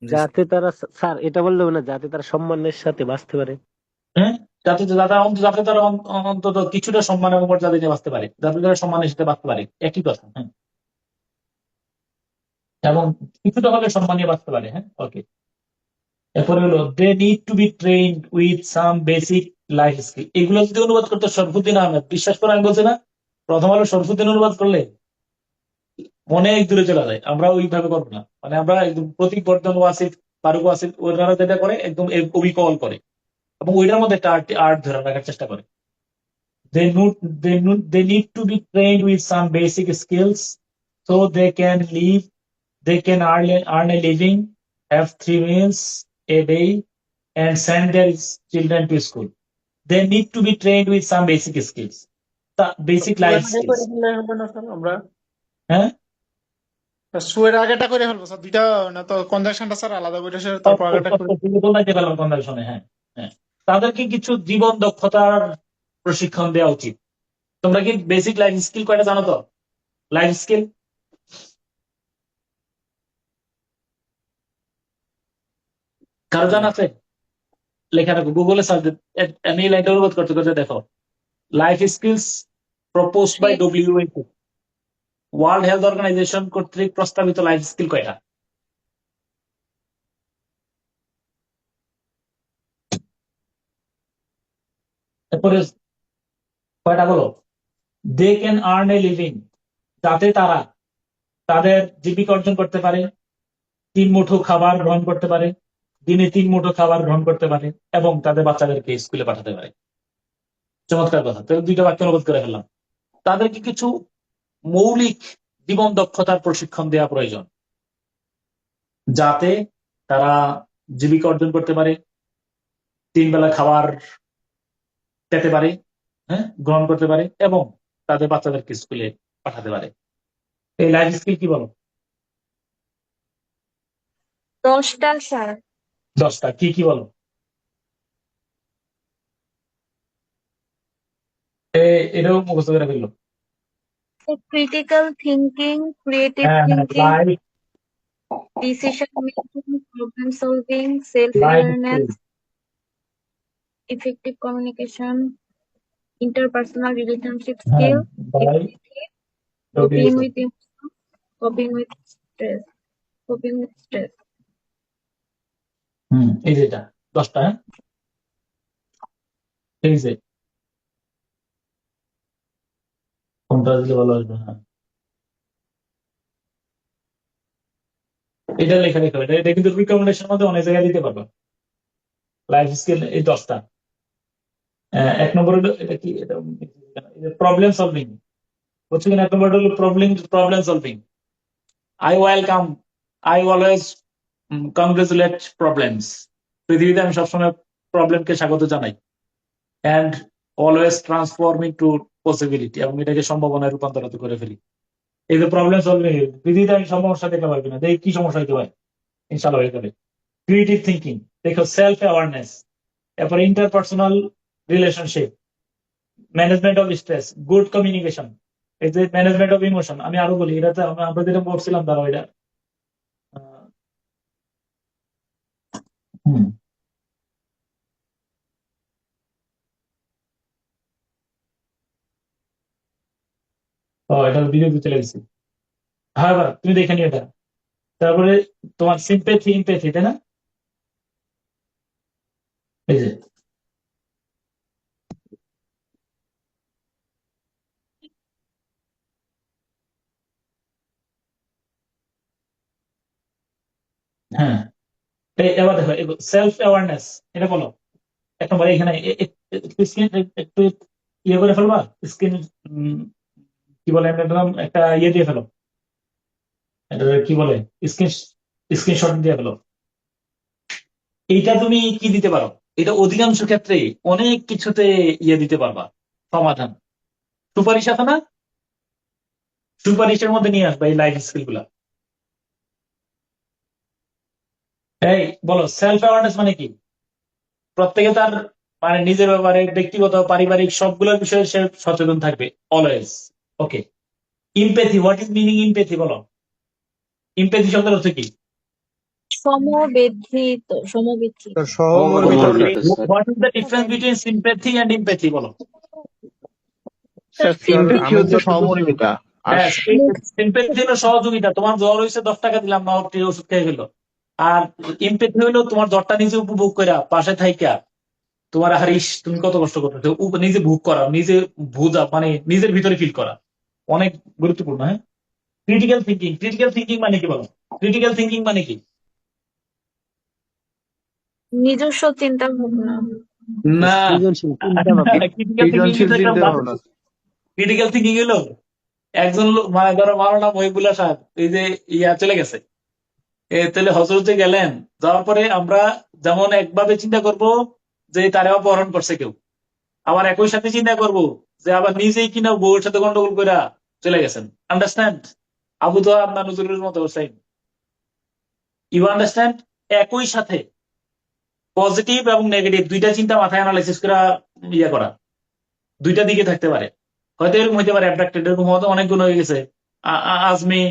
Speaker 2: যাতে তারা, স্যার এটা বললে হবে না, যাতে তারা সম্মানের সাথে বাঁচতে পারে।
Speaker 1: হ্যাঁ, যাতে তারা অন্তত কিছুটা সম্মান এবং মর্যাদা নিয়ে বাঁচতে পারে, যাতে তারা সম্মানের সাথে বাঁচতে পারে, একই কথা। হ্যাঁ, এবং কিছুটা হলে সম্মান নিয়ে বাঁচতে পারে। হ্যাঁ, ওকে। এরপরে হলো they need to be trained with some basic life skill. এগুলো যদি অনুবাদ করতে শরফুদ্দিন আহমেদ, বিশ্বাস করে আমি বলছি না, প্রথম আলো শরফুদ্দিন অনুবাদ করলে অনেক দূরে চলে যায়। আমরা ওইভাবে করবো না, মানে আমরা একদম প্রতীক বর্ধন ওয়াসিফ, ফারুক ওয়াসিফ, ওনারা যেটা করে একদম অবিকল করে এবং ওইটার মধ্যে একটা আর্ট ধরে রাখার চেষ্টা করে। They need to be trained with some basic skills so they can earn a living, have 3 meals a day, and send their children to school. They need to be trained with some basic skills, the basic life skills.
Speaker 10: আমরা
Speaker 1: হ্যাঁ,
Speaker 10: সুয়ের আগেটা করে ফেলবো স্যার, দুইটা না তো কনজাকশনটা স্যার আলাদা করে তারপর আগেটা করে।
Speaker 1: হ্যাঁ হ্যাঁ, তাদেরকে কিছু জীবন দক্ষতার প্রশিক্ষণ দেওয়া উচিত। তোমরা কি বেসিক লাইফ স্কিল কয়টা জানো? তো লাইফ স্কিল কারো জানা আছে? লেখা রাখো, গুগলে সার্চ, আমি এই লাইনটা অনুবাদ করতে করতে দেখো, life skills proposed by WHO, world health organisation কর্তৃক প্রস্তাবিত লাইফ স্কিল কয়টা? এরপরে কয়টা বলো, they can earn a living, যাতে তারা তাদের জীবিকা অর্জন করতে পারে, 3 মুঠো খাবার গ্রহণ করতে পারে, দিনে 3 মুঠো খাবার গ্রহণ করতে পারে, এবং তাদের বাচ্চাদেরকে স্কুলে পাঠাতে পারে। চমৎকার কথা। তো 2টা বাক্য অনুবাদ করে ফেললাম। তাদেরকে কিছু মৌলিক জীবন দক্ষতার প্রশিক্ষণ দেওয়া প্রয়োজন, যাতে তারা জীবিকা অর্জন করতে পারে, 3 বেলা খাবার পেতে পারে, হ্যাঁ, গ্রহণ করতে পারে, এবং তাদের বাচ্চাদেরকে স্কুলে পাঠাতে পারে। এই লাইফ স্কিল কি বলো?
Speaker 12: 10টা স্যার।
Speaker 1: 10টা কি কি বলো? এটাও মুখস্থ করে ফেললো।
Speaker 12: ক্রিটিক্যাল থিঙ্কিং, ক্রিয়েটিভ
Speaker 1: হ্যাঁ হ্যাঁ,
Speaker 12: thinking,
Speaker 1: life
Speaker 12: decision making, problem solving, self
Speaker 1: life
Speaker 12: awareness,
Speaker 1: skill.
Speaker 12: Effective communication, interpersonal relationship
Speaker 1: হ্যাঁ,
Speaker 12: skill,
Speaker 1: by
Speaker 12: coping with emotion, coping with stress, coping with stress.
Speaker 1: এই যে এটা 10টা, হ্যাঁ, এই যে কোনটা দিলে ভালো আসবে? হ্যাঁ, এটা লেখা রেখো। এটা কিন্তু রিকমেন্ডেশন মধ্যে অনেক জায়গায় দিতে পারবে। লাইফ স্কিল এই 10টা। 1 নম্বর হলো এটা কি, এটা প্রবলেম সলভিং। বুঝছো কিনা? 1 নম্বর হলো problem solving. I always congratulate problems. পৃথিবীতে আমি সবসময় প্রবলেমকে স্বাগত জানাই, and always transforming to possibility, এবং এটাকে সম্ভাবনায় রূপান্তরিত করে ফেলি। এই যে প্রবলেম সলভিং, পৃথিবীতে আমি সমস্যা দেখতে পারবি না, দেখি কি সমস্যা হইতে পারে, ইনশাল্লাহ হয়ে যাবে। ক্রিয়েটিভ থিঙ্কিং, দেখো সেলফ অ্যাওয়ারনেস, এরপর interpersonal relationship, management of stress, good communication, এই যে ম্যানেজমেন্ট অফ ইমোশন। আমি আরো বলি, এটাতে আমরা যেটা পড়ছিলাম দাঁড়াও এটা, হুম, এটা ভিডিওতে চলে গেছি। হ্যাঁ, তুমি দেখে নিও এটা। তারপরে তোমার সিম্পেথি, ইমপেথি, তাই না? এই যে হ্যাঁ, এবার দেখো সেলফ অ্যাওয়ারনেস, এটা বলো। 1 নম্বর এখানে স্ক্রিন একটু ইয়ে করে ফেলবা, স্ক্রিন কি বলে, একটা ইয়ে দিয়ে ফেলো, এটা কি বলে, স্ক্রিনশট দিয়ে ফেলো। এইটা তুমি কি দিতে পারো, এটা অধিকাংশ ক্ষেত্রে অনেক কিছুতে ইয়ে দিতে পারবা, সমাধান। সুপারিশ আছে না, সুপারিশের মধ্যে নিয়ে আসবা এই লাইফ স্কিল গুলা। এই বলো, সেলফ অ্যাওয়ারনেস মানে কি? প্রত্যেকে তার মানে নিজের ব্যাপারে, ব্যক্তিগত, পারিবারিক সবগুলোর বিষয়ে সে সচেতন থাকবে always. Okay. Empathy, what is meaning empathy বলো? ইমপ্যাথি শব্দের অর্থ কি?
Speaker 12: সমবেদ্রিত, সমবেদ্রিত।
Speaker 6: স্যার সহমর্মিতা sir.
Speaker 1: What is the difference between sympathy and empathy বলো?
Speaker 4: স্যার সিম্পেথি হচ্ছে সহমর্মিতা, আর
Speaker 1: হ্যাঁ, সিম্প্যাথি হলো সহযোগিতা। তোমার জ্বর হয়েছে, 10 টাকা দিলাম, না ওষুধ খেয়ে ফেলো। আর ইমপ্যাথি হলো তোমার জ্বরটা নিজে উপভোগ করা, পাশে থাইকা তোমার হারিস তুমি কত কষ্ট করতেছো, নিজে ভোগ করা, নিজে বুঝা, মানে নিজের ভিতরে ফিল করা, অনেক গুরুত্বপূর্ণ। হ্যাঁ, ক্রিটিক্যাল থিঙ্কিং মানে কি বলো? ক্রিটিক্যাল থিঙ্কিং মানে কি?
Speaker 12: নিজস্ব চিন্তা ভাবনা।
Speaker 1: না,
Speaker 2: সৃজনশীল চিন্তা ভাবনা।
Speaker 4: সৃজনশীল চিন্তা ভাবনা।
Speaker 1: ক্রিটিক্যাল থিঙ্কিং হলো একজন লোক, মানে ধরো মাওলানা মহিবুল্লাহ সাহেব, এই যে ইয়া চলে গেছে, তাহলে হজরতে গেলেন, যাওয়ার পরে আমরা যেমন একভাবে চিন্তা করব যে তারে অপহরণ করছে কেউ, আবার একই সাথে চিন্তা করব যে আবার নিজেই কিনা বউর সাথে গন্ডগোল করে চলে গেছেন। আন্ডারস্ট্যান্ড? আবু তো আপনার নজরুলের মতো হোসেন, ইউ আন্ডারস্ট্যান্ড? একই সাথে পজিটিভ এবং নেগেটিভ দুইটা চিন্তা মাথায় অ্যানালাইসিস করা, ইয়ে করা, দুইটা দিকে থাকতে পারে। হয়তো এরকম হইতে পারে অ্যাবডাক্টেড, এরকম হয়তো অনেক গুণ হয়ে গেছে, আজমি,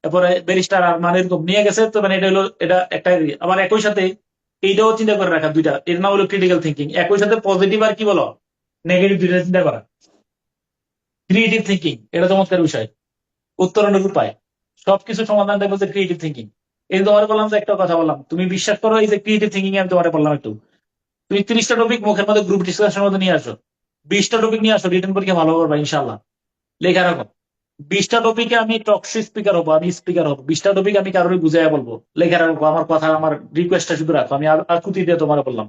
Speaker 1: তারপরে ব্যারিস্টার আর মানে এরকম নিয়ে গেছে, তো মানে এটা হলো, এটা একটা। আবার একই সাথে এইটাও চিন্তা করে রাখা, দুইটা, এর নাম হলো ক্রিটিক্যাল থিঙ্কিং। একই সাথে পজিটিভ আর কি বলো, নেগেটিভ, দুইটা চিন্তা করা, ক্রিয়েটিভ থিঙ্কিং। এটা চমৎকার বিষয়, উত্তরণের উপায়, সবকিছু সমাধান দেখবো যে ক্রিয়েটিভ থিঙ্কিং। এই যে তোমার বললাম যে একটা কথা বললাম, তুমি বিশ্বাস করো, এই যে ক্রিয়েটিভ থিঙ্কিং আমি তোমার বললাম, একটু তুমি 30টা টপিক মুখের মধ্যে গ্রুপ ডিসকাশনের মধ্যে নিয়ে আসো, 20টা টপিক নিয়ে আসো, রিটেন পরীক্ষা ভালো করবা ইনশাল্লাহ। লেখা রাখো 20টা টপিকে আমি টকশি স্পিকার হবো, আমি স্পিকার হবো। 20টা টপিক আমি কারোর বুঝাইয়া বলবো। লেখা রাখো আমার কথা, আমার রিকোয়েস্টটা শুধু রাখো, আমি আকুতি দিয়ে তোমার বললাম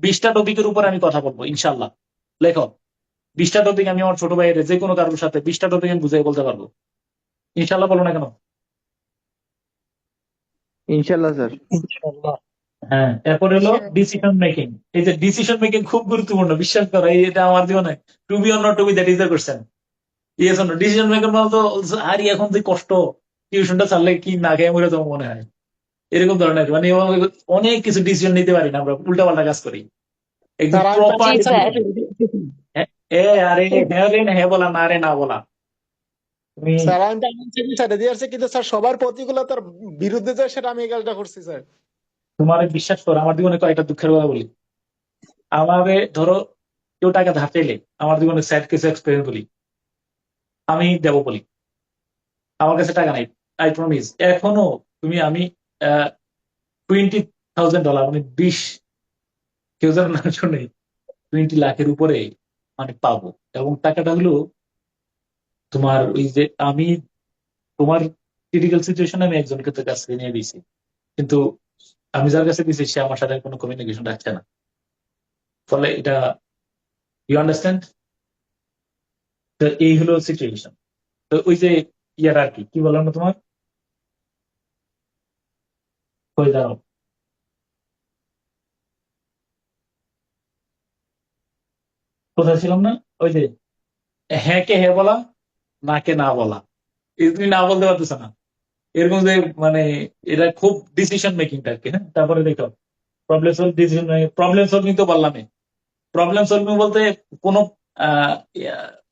Speaker 1: 20টা টপিকের উপর আমি কথা বলবো ইনশাল্লাহ। লেখো 20টা টপিক আমি আমার ছোট ভাইয়ের যে কোনো কারোর সাথে 20টা টপিক আমি বুঝাই বলতে পারবো ইনশাল্লাহ। বলো না কেন?
Speaker 6: ইনশাল্লাহ স্যার।
Speaker 1: হ্যাঁ, এরপর হলো ডিসিশন মেকিং। এই যে ডিসিশন মেকিং খুব গুরুত্বপূর্ণ, বিশ্বাস করো এটা আমার জীবনে to be or not to be that is the question. Yes or no decision making বলতো আরে এখন যে কষ্ট, টিউশনটা ছাড়লে কি না খেয়ে মরে যাবো মনে হয়, এরকম ধরনের মানে অনেক কিছু ডিসিশন নিতে পারি না, আমরা উল্টা পাল্টা কাজ করি। একদম
Speaker 10: স্যার
Speaker 1: প্রপার আরে হ্যাঁ রে না, হ্যাঁ বলা না রে না বলা। তুমি
Speaker 10: স্যার আমি ব্যালেন্স ছেড়ে দিয়ে আসছি, কিন্তু স্যার সবার প্রতিকূলতার বিরুদ্ধে যায় সেটা আমি এই কাজটা করছি স্যার।
Speaker 1: তোমার বিশ্বাস করো, আমার জীবনে কয়েকটা দুঃখের কথা বলি। আমাকে ধরো কেউ টাকা ধার চাইলে, আমার জীবনে স্যাড কিছু এক্সপেরিয়েন্স বলি, আমি দেবো বলি। আমার কাছে টাকা নাই, আই প্রমিস। এখনো তুমি আমি $20,000 মানে 20 কেউ যেন না শুনে 20 লাখের উপরে মানে পাবো। এবং টাকাটা হলো তোমার ওই যে আমি তোমার ক্রিটিক্যাল সিচুয়েশনে আমি একজনকে তো কাছ থেকে নিয়ে দিয়েছি, কিন্তু আমি যার কাছে দিয়েছি সে আমার সাথে কোনো কমিউনিকেশন রাখছে না। ফলে এটা ইউ আন্ডারস্ট্যান্ড? তো এই হলো সিচুয়েশন। তো ওই যে ইয়ার আর কি বললাম না তোমার, ওই দাঁড়াও কোথায় ছিলাম না, ওই যে হ্যাঁ কে হ্যাঁ বলা, না কে না বলা। এই তুমি না বলতে পারতেছ না, এরকম যে মানে এটা খুব ডিসিশন মেকিংটা আর কি। হ্যাঁ, তারপরে দেখো problem solve, decision problem solving তো বললামই। প্রবলেম সলভিং বলতে কোনো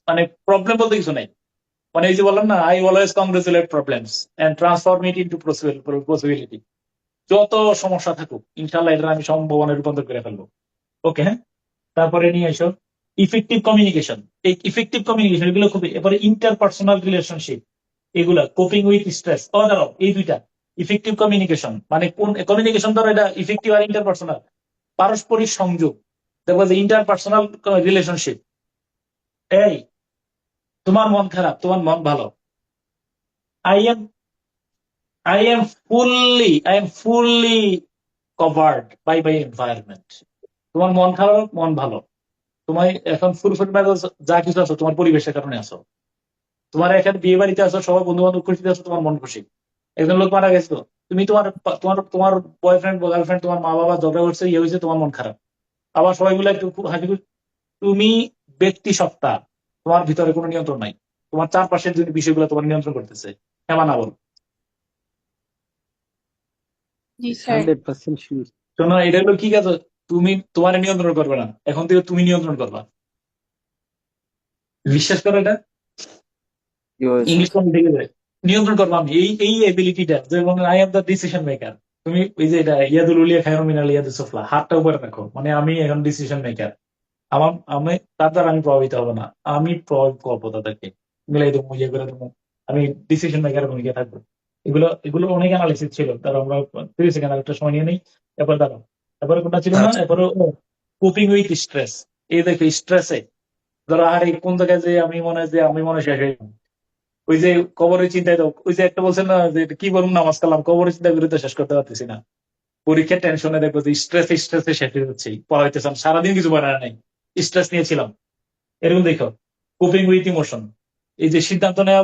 Speaker 1: মানে প্রবলেম বলতে কিছু নাই। মানে এই যে বললাম না, I always congratulate problems and transform it into possibility. যত সমস্যা থাকুক ইনশাল্লাহ এটা আমি সম্ভাবনায় রূপান্তর করে ফেলবো। ওকে, হ্যাঁ। তারপরে নিয়ে এসো ইফেক্টিভ কমিউনিকেশন। এই ইফেক্টিভ কমিউনিকেশন এগুলো খুবই, এরপরে ইন্টারপার্সোনাল রিলেশনশিপ, এগুলা কোপিং উইথ স্ট্রেস। দাঁড়াও এই দুইটা ইফেক্টিভ কমিউনিকেশন মানে কোন কমিউনিকেশন? ধরো এটা ইফেক্টিভ আর ইন্টারপার্সোনাল, পারস্পরিক সংযোগ। দেখবো যে ইন্টারপার্সোনাল রিলেশনশিপ, এই তোমার মন খারাপ, তোমার মন ভালো, I am I am fully covered by my environment. তোমার মন খারাপ, মন ভালো, তোমার এখন ফুরফুর মেজাজ যা কিছু আছো তোমার পরিবেশের কারণে আছো। তোমার এখানে বিয়ে বাড়িতে আছো, সবাই বন্ধু বান্ধব খুশিতে আছো, তোমার মন খুশি। একজন লোক মারা গেছে, তুমি তোমার তোমার তোমার বয়ফ্রেন্ড গার্লফ্রেন্ড তোমার মা বাবা ঝগড়া করছে, ইয়ে হয়েছে, তোমার মন খারাপ। আবার সবাই মিলে একটু খুব হাসি খুশি। তুমি ব্যক্তি সত্তা, তোমার ভিতরে কোনো নিয়ন্ত্রণ নাই, তোমার চারপাশের যে বিষয়গুলো তোমার নিয়ন্ত্রণ করতেছে। হ্যাঁ না বল?
Speaker 12: জি স্যার।
Speaker 2: 100% শিওর।
Speaker 1: শোনো, এটা হলো কি কাজ, তুমি তোমার নিয়ন্ত্রণ করবে না, এখন থেকে তুমি নিয়ন্ত্রণ করবা। বিশ্বাস করো এটা,
Speaker 7: কি হয়েছে?
Speaker 1: ইংলিশ থেকে নিয়ন্ত্রণ করবো আমি, এই এবিলিটিটা, যেমন I am the decision maker. তুমি ওই যে এটা ইয়াদুল উলিয়া খায়রুল মিনাল ইয়াদুস সুফলা, হাতটা উপরে রাখো, মানে আমি এখন ডিসিশন মেকার। আমি তার দ্বারা আমি প্রভাবিত হবো না, আমি প্রভাবিত করবো তাদেরকে, মিলাই দেবো, ইয়ে করে দেবো, আমি ডিসিশন মেকার ভূমিকা থাকবো। এগুলো অনেক অ্যানালিসিস ছিল, তার আমরা 30 সেকেন্ড আরেকটা সময় নিয়ে নেই। এরপর দাঁড়াও, তারপরে কোনটা ছিল না, এরপরে কোপিং উইথ স্ট্রেস। এই দেখো স্ট্রেসে ধরো আর কোন জায়গায় যে আমি মনে হয় শেষ হয়ে গেলাম। ওই যে কবরের চিন্তায় দাও, ওই যে একটা বলছেন না যে কি বলুন নামাজ কালাম, কবরের চিন্তা করে তো শেষ করতে পারতেছি না। পরীক্ষার টেনশনে দেখবো যে স্ট্রেসে শেষ হয়ে যাচ্ছে, পড়াইতেছিলাম সারাদিন কিছু পড়া নাই, স্ট্রেস নিয়েছিলাম। এরকম দেখো কোপিং উইথ ইমোশন, এই যে সিদ্ধান্ত নেওয়া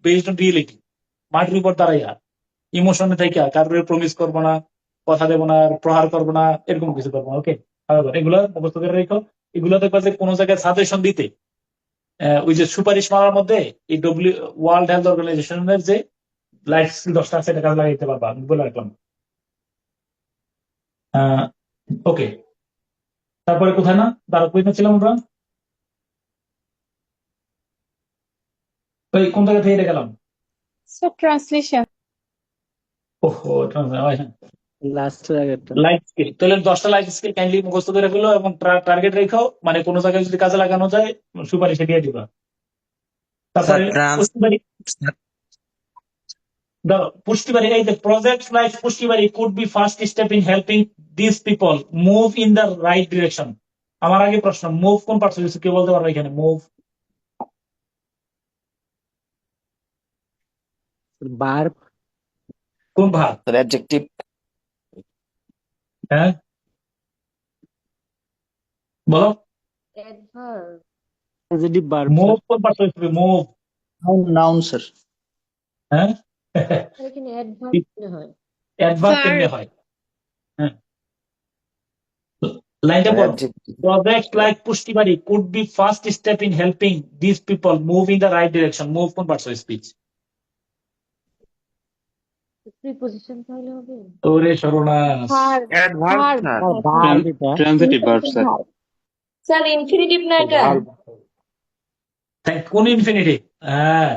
Speaker 1: বেসড অন রিয়েলিটি, মাটির উপর দাঁড়াইয়া ইমোশনে থেকে কারোর প্রমিস করবো না, কথা দেবো না, প্রহার করবো না, এরকম কিছু করবো না। ওকে, এগুলো মুখস্থ করে রেখো। এগুলো দেখবা যে কোনো জায়গায় সাজেশন দিতে, ওই যে সুপারিশ মারার মধ্যে এই ওয়ার্ল্ড হেলথ অর্গানাইজেশনের যে লাইফ স্কিল 10টা আছে, এটা কাজে লাগাইতে পারবা, আমি বলে রাখলাম। ওকে, তারপরে কোথায় না তার কোথায় ছিলাম আমরা, ওই কোন জায়গা থেকে এটা গেলাম?
Speaker 3: So translation.
Speaker 1: ওহো,
Speaker 2: লাস্টের আগেরটা।
Speaker 1: Life skill. তাহলে 10টা লাইফ স্কিল কাইন্ডলি মুখস্থ করে ফেলো এবং টার্গেট রেখো, মানে কোনো জায়গায় যদি কাজে লাগানো যায় সুপারিশে দিয়ে দিবা। তারপরে পুষ্টিবাড়ি, এই যে project life Pushtibari could be first step in helping this people move in the right direction. আমার আগে প্রশ্ন, মুভ কোন পার্টস কে বলতে পারবে এখানে? মুভ
Speaker 2: ভার্ব,
Speaker 1: কোন ভাগ?
Speaker 7: স্যার অ্যাডজেক্টিভ,
Speaker 1: হ্যাঁ বলো।
Speaker 13: Adverb,
Speaker 2: positive verb
Speaker 1: move
Speaker 2: sir.
Speaker 1: কোন পার্টস মুভ?
Speaker 4: Noun sir.
Speaker 1: হ্যাঁ
Speaker 13: এখানে অ্যাডভার্ব মনে হয়।
Speaker 1: অ্যাডভার্ব কেমনে
Speaker 3: ভার্ব
Speaker 1: হয়? হ্যাঁ লাইনটা
Speaker 7: স্যার
Speaker 1: পড়ো।
Speaker 7: Adjective,
Speaker 1: Projects like Pushtimari could be first step in helping these people move in the right direction. Move কোন parts of speech?
Speaker 13: প্রিপজিশন তাহলে হবে।
Speaker 1: ওরে সর্বনাশ।
Speaker 3: Verb
Speaker 15: adverb
Speaker 3: verb
Speaker 15: sir,
Speaker 2: verb এটা।
Speaker 15: Transitive verb sir.
Speaker 3: Verb
Speaker 13: sir infinitive না এটা?
Speaker 15: ভার্ব
Speaker 1: কোন ইনফিনিটিভ? হ্যাঁ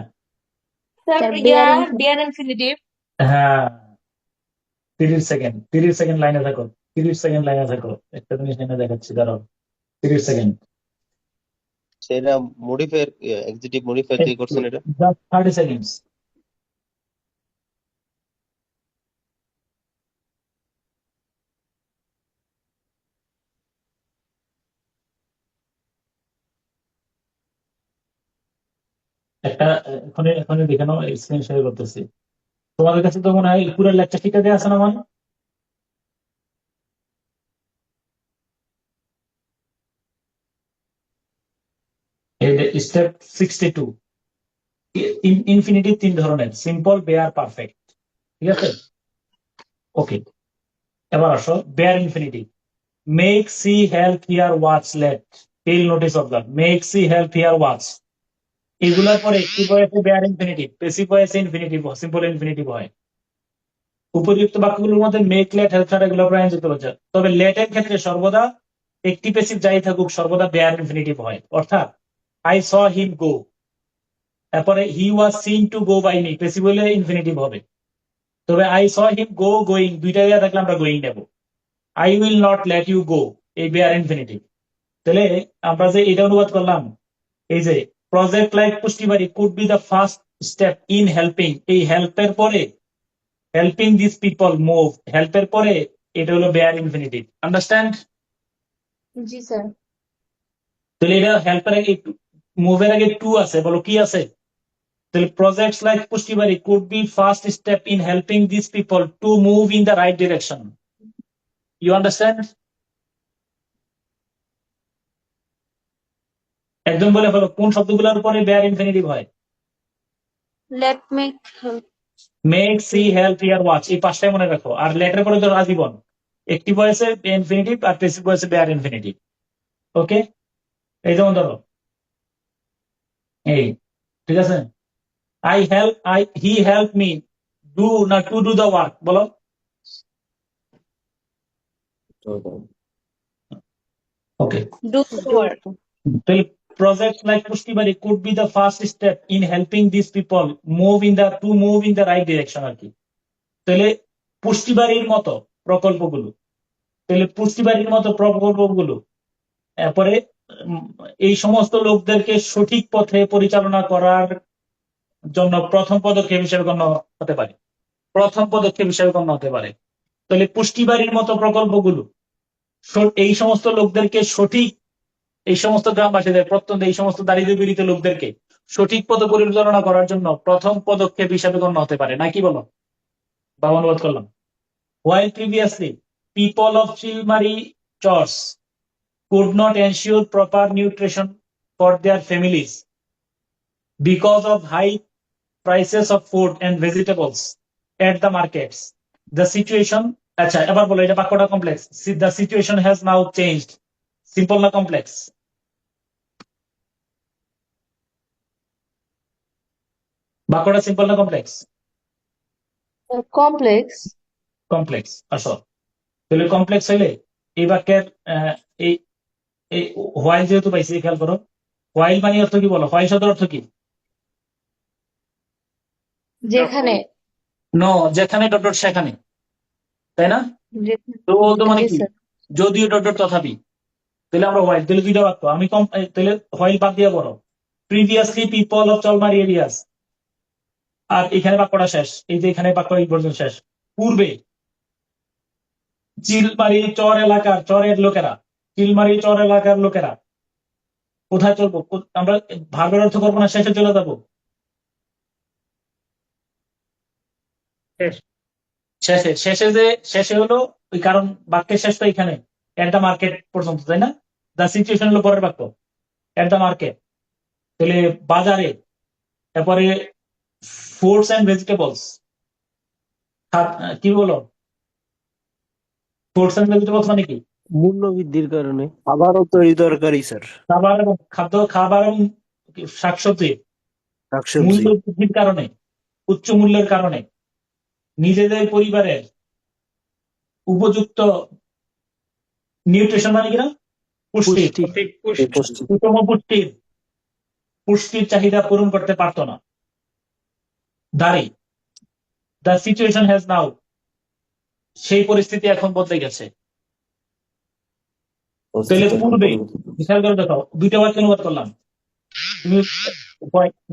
Speaker 13: sir
Speaker 3: sir bearing
Speaker 13: bear infinitive.
Speaker 1: হ্যাঁ 30 সেকেন্ড লাইনে থাকো, 30 সেকেন্ড লাইনে থাকো, একটা জিনিস এনে দেখাচ্ছি, দাঁড়াও 30 সেকেন্ড।
Speaker 9: সেটা মডিফায়ার, এক্সিকিউটিভ মডিফায়ার দিয়ে করছেন এটা।
Speaker 1: Just 30 seconds. একটা এখানে এখানে দেখে নাও, স্ক্রিন শেয়ার করতেছি। তোমাদের কাছে তো মনে হয় পুরো লেকচার ঠিক আছে না? মানে স্টেপ 62, ইনফিনিটিভ 3 ধরনের, সিম্পল, বেয়ার, পারফেক্ট। ঠিক আছে, ওকে। এবার আসো bare infinitive. Make, see, help, hear, watch, let, tell, notice, observe. Make, see, help, hear, watch, এগুলোর পরে কি বয়েছে? Bare infinitive. পেসিভ ভয়েসে ইনফিনিটিভ, সিম্পল ইনফিনিটিভ হয়। উপযুক্ত বাক্যগুলোর মধ্যে মেক, লেট, হেল্প ছাড়া এগুলো প্রায় যুক্ত হচ্ছে। তবে লেটের ক্ষেত্রে সর্বদা একটি পেসিভ যাই থাকুক সর্বদা বেয়ার ইনফিনিটিভ হয়। অর্থাৎ আই স হিম গো, তারপরে he was seen to go by me, passive হলে ইনফিনিটিভ হবে। তবে I saw him go, going, দুইটা দেওয়া থাকলে আমরা গোয়িং নেব। I will not let you go, এই বেয়ার ইনফিনিটিভ। তাহলে আমরা যে এটা অনুবাদ করলাম, এই যে project like Pushtibari could be the first step in helping, এই হেল্পের পরে হেল্পিং দিস পিপল মুভ, হেল্পের পরে এটা হলো বেয়ার ইনফিনিটিভ। আন্ডারস্ট্যান্ড?
Speaker 13: জি স্যার।
Speaker 1: তাহলে এটা হেল্পের আগে মুভের আগে টু আছে, বলো কি আছে? তাহলে projects like Pushtibari could be first step in helping this people to move in the right direction. You understand? একদম বলে ফেলো কোন শব্দগুলোর উপরে বেয়ার ইনফিনিটিভ হয়?
Speaker 13: Let make help.
Speaker 1: Make, see, help, hear, watch, এই পাঁচটাই মনে রাখো। আর লেটার পরে ধরো আজীবন একটি ভয়েসে ইনফিনিটিভ আর পেসিভ ভয়েসে বেয়ার ইনফিনিটিভ। ওকে, এই যেমন ধরো এই, ঠিক আছে, হি হেল্প মি ডু, না টু ডু দ্য ওয়ার্ক, বলো। ওকে,
Speaker 13: ডু দ্য ওয়ার্ক।
Speaker 1: তাহলে projects like Pushtimari could be the first step in helping these people move in the right direction আর কি। তাহলে পুষ্টিবাড়ির মতো প্রকল্পগুলো, এরপরে এই সমস্ত লোকদেরকে সঠিক পথে পরিচালনা করার জন্য প্রথম পদক্ষেপ হিসেবে গণ্য হতে পারে। তাহলে পুষ্টিবাড়ির মতো প্রকল্পগুলো এই সমস্ত লোকদেরকে সঠিক, এই সমস্ত গ্রামবাসীদের, প্রত্যন্ত এই সমস্ত দারিদ্র পীড়িত লোকদেরকে সঠিক পথে পরিচালনা করার জন্য প্রথম পদক্ষেপ হিসাবে গণ্য হতে পারে, নাকি বলো? বা অনুবাদ করলাম। While previously people of Chilmari Chors could not ensure proper nutrition for their families because of high prices of food and vegetables at the markets, the situation, আচ্ছা এবার বলো, এটা বাক্যটা complex. The situation has now changed, simple না কমপ্লেক্স? বাক্যটা সিম্পল না কমপ্লেক্স?
Speaker 13: কমপ্লেক্স।
Speaker 1: কমপ্লেক্স। আসো, তাহলে কমপ্লেক্স হইলে এই বাক্যের এই এই হোয়াইল যেহেতু পাইছি, খেয়াল করো, হোয়াইল মানে অর্থ কি বলো? হোয়াইল শব্দের অর্থ কি?
Speaker 13: যেখানে।
Speaker 1: নো, যেখানে ডট ডট সেখানে, তাই না? তো বলতো মানে কি? যদিও ডট ডট তথাপি। তাহলে আমরা হোয়াইল, তাহলে দুইটা বাক্য আমি তাহলে হোয়াইল বাদ দিয়ে বলো প্রিভিয়াসলি পিপল অফ চলমারি এরিয়াস, আর এখানে বাক্যটা শেষ, এই যে এখানে বাক্য এই পর্যন্ত শেষ। পূর্বে চিলমারি চর এলাকার, চরের লোকেরা, চিলমারি চর এলাকার লোকেরা কোথায় চলবো? আমরা ভার্বের অর্থ করবো না, শেষে চলে যাবো? শেষে হলো ওই, কারণ বাক্যের শেষ তো এখানে এট দ্য মার্কেট পর্যন্ত, তাই না? দ্য সিচুয়েশন হলো পরের বাক্য, এট দ্য মার্কেট। তাহলে বাজারে, তারপরে ফ্রুটস এন্ড ভেজিটেবলস, কি বলো? ফ্রুটস এন্ড ভেজিটেবলস মানে কি?
Speaker 2: মূল্য বৃদ্ধির কারণে।
Speaker 5: আবারও তৈরি তরকারি স্যার,
Speaker 1: খাবার এবং খাবার এবং শাকসবজি
Speaker 5: শাকসবজি।
Speaker 1: মূল্য বৃদ্ধির কারণে, উচ্চ মূল্যের কারণে নিজেদের পরিবারের উপযুক্ত নিউট্রিশন মানে কিনা পুষ্টির, সুষম পুষ্টির চাহিদা পূরণ করতে পারতো না। দাঁড়ি, দ্য সিচুয়েশন হ্যাজ নাও, সেই পরিস্থিতি এখন বদলে গেছে। তাহলে পূর্বে, বিশাল করে দেখো, দুইটা বাক্য অনুবাদ করলাম। তুমি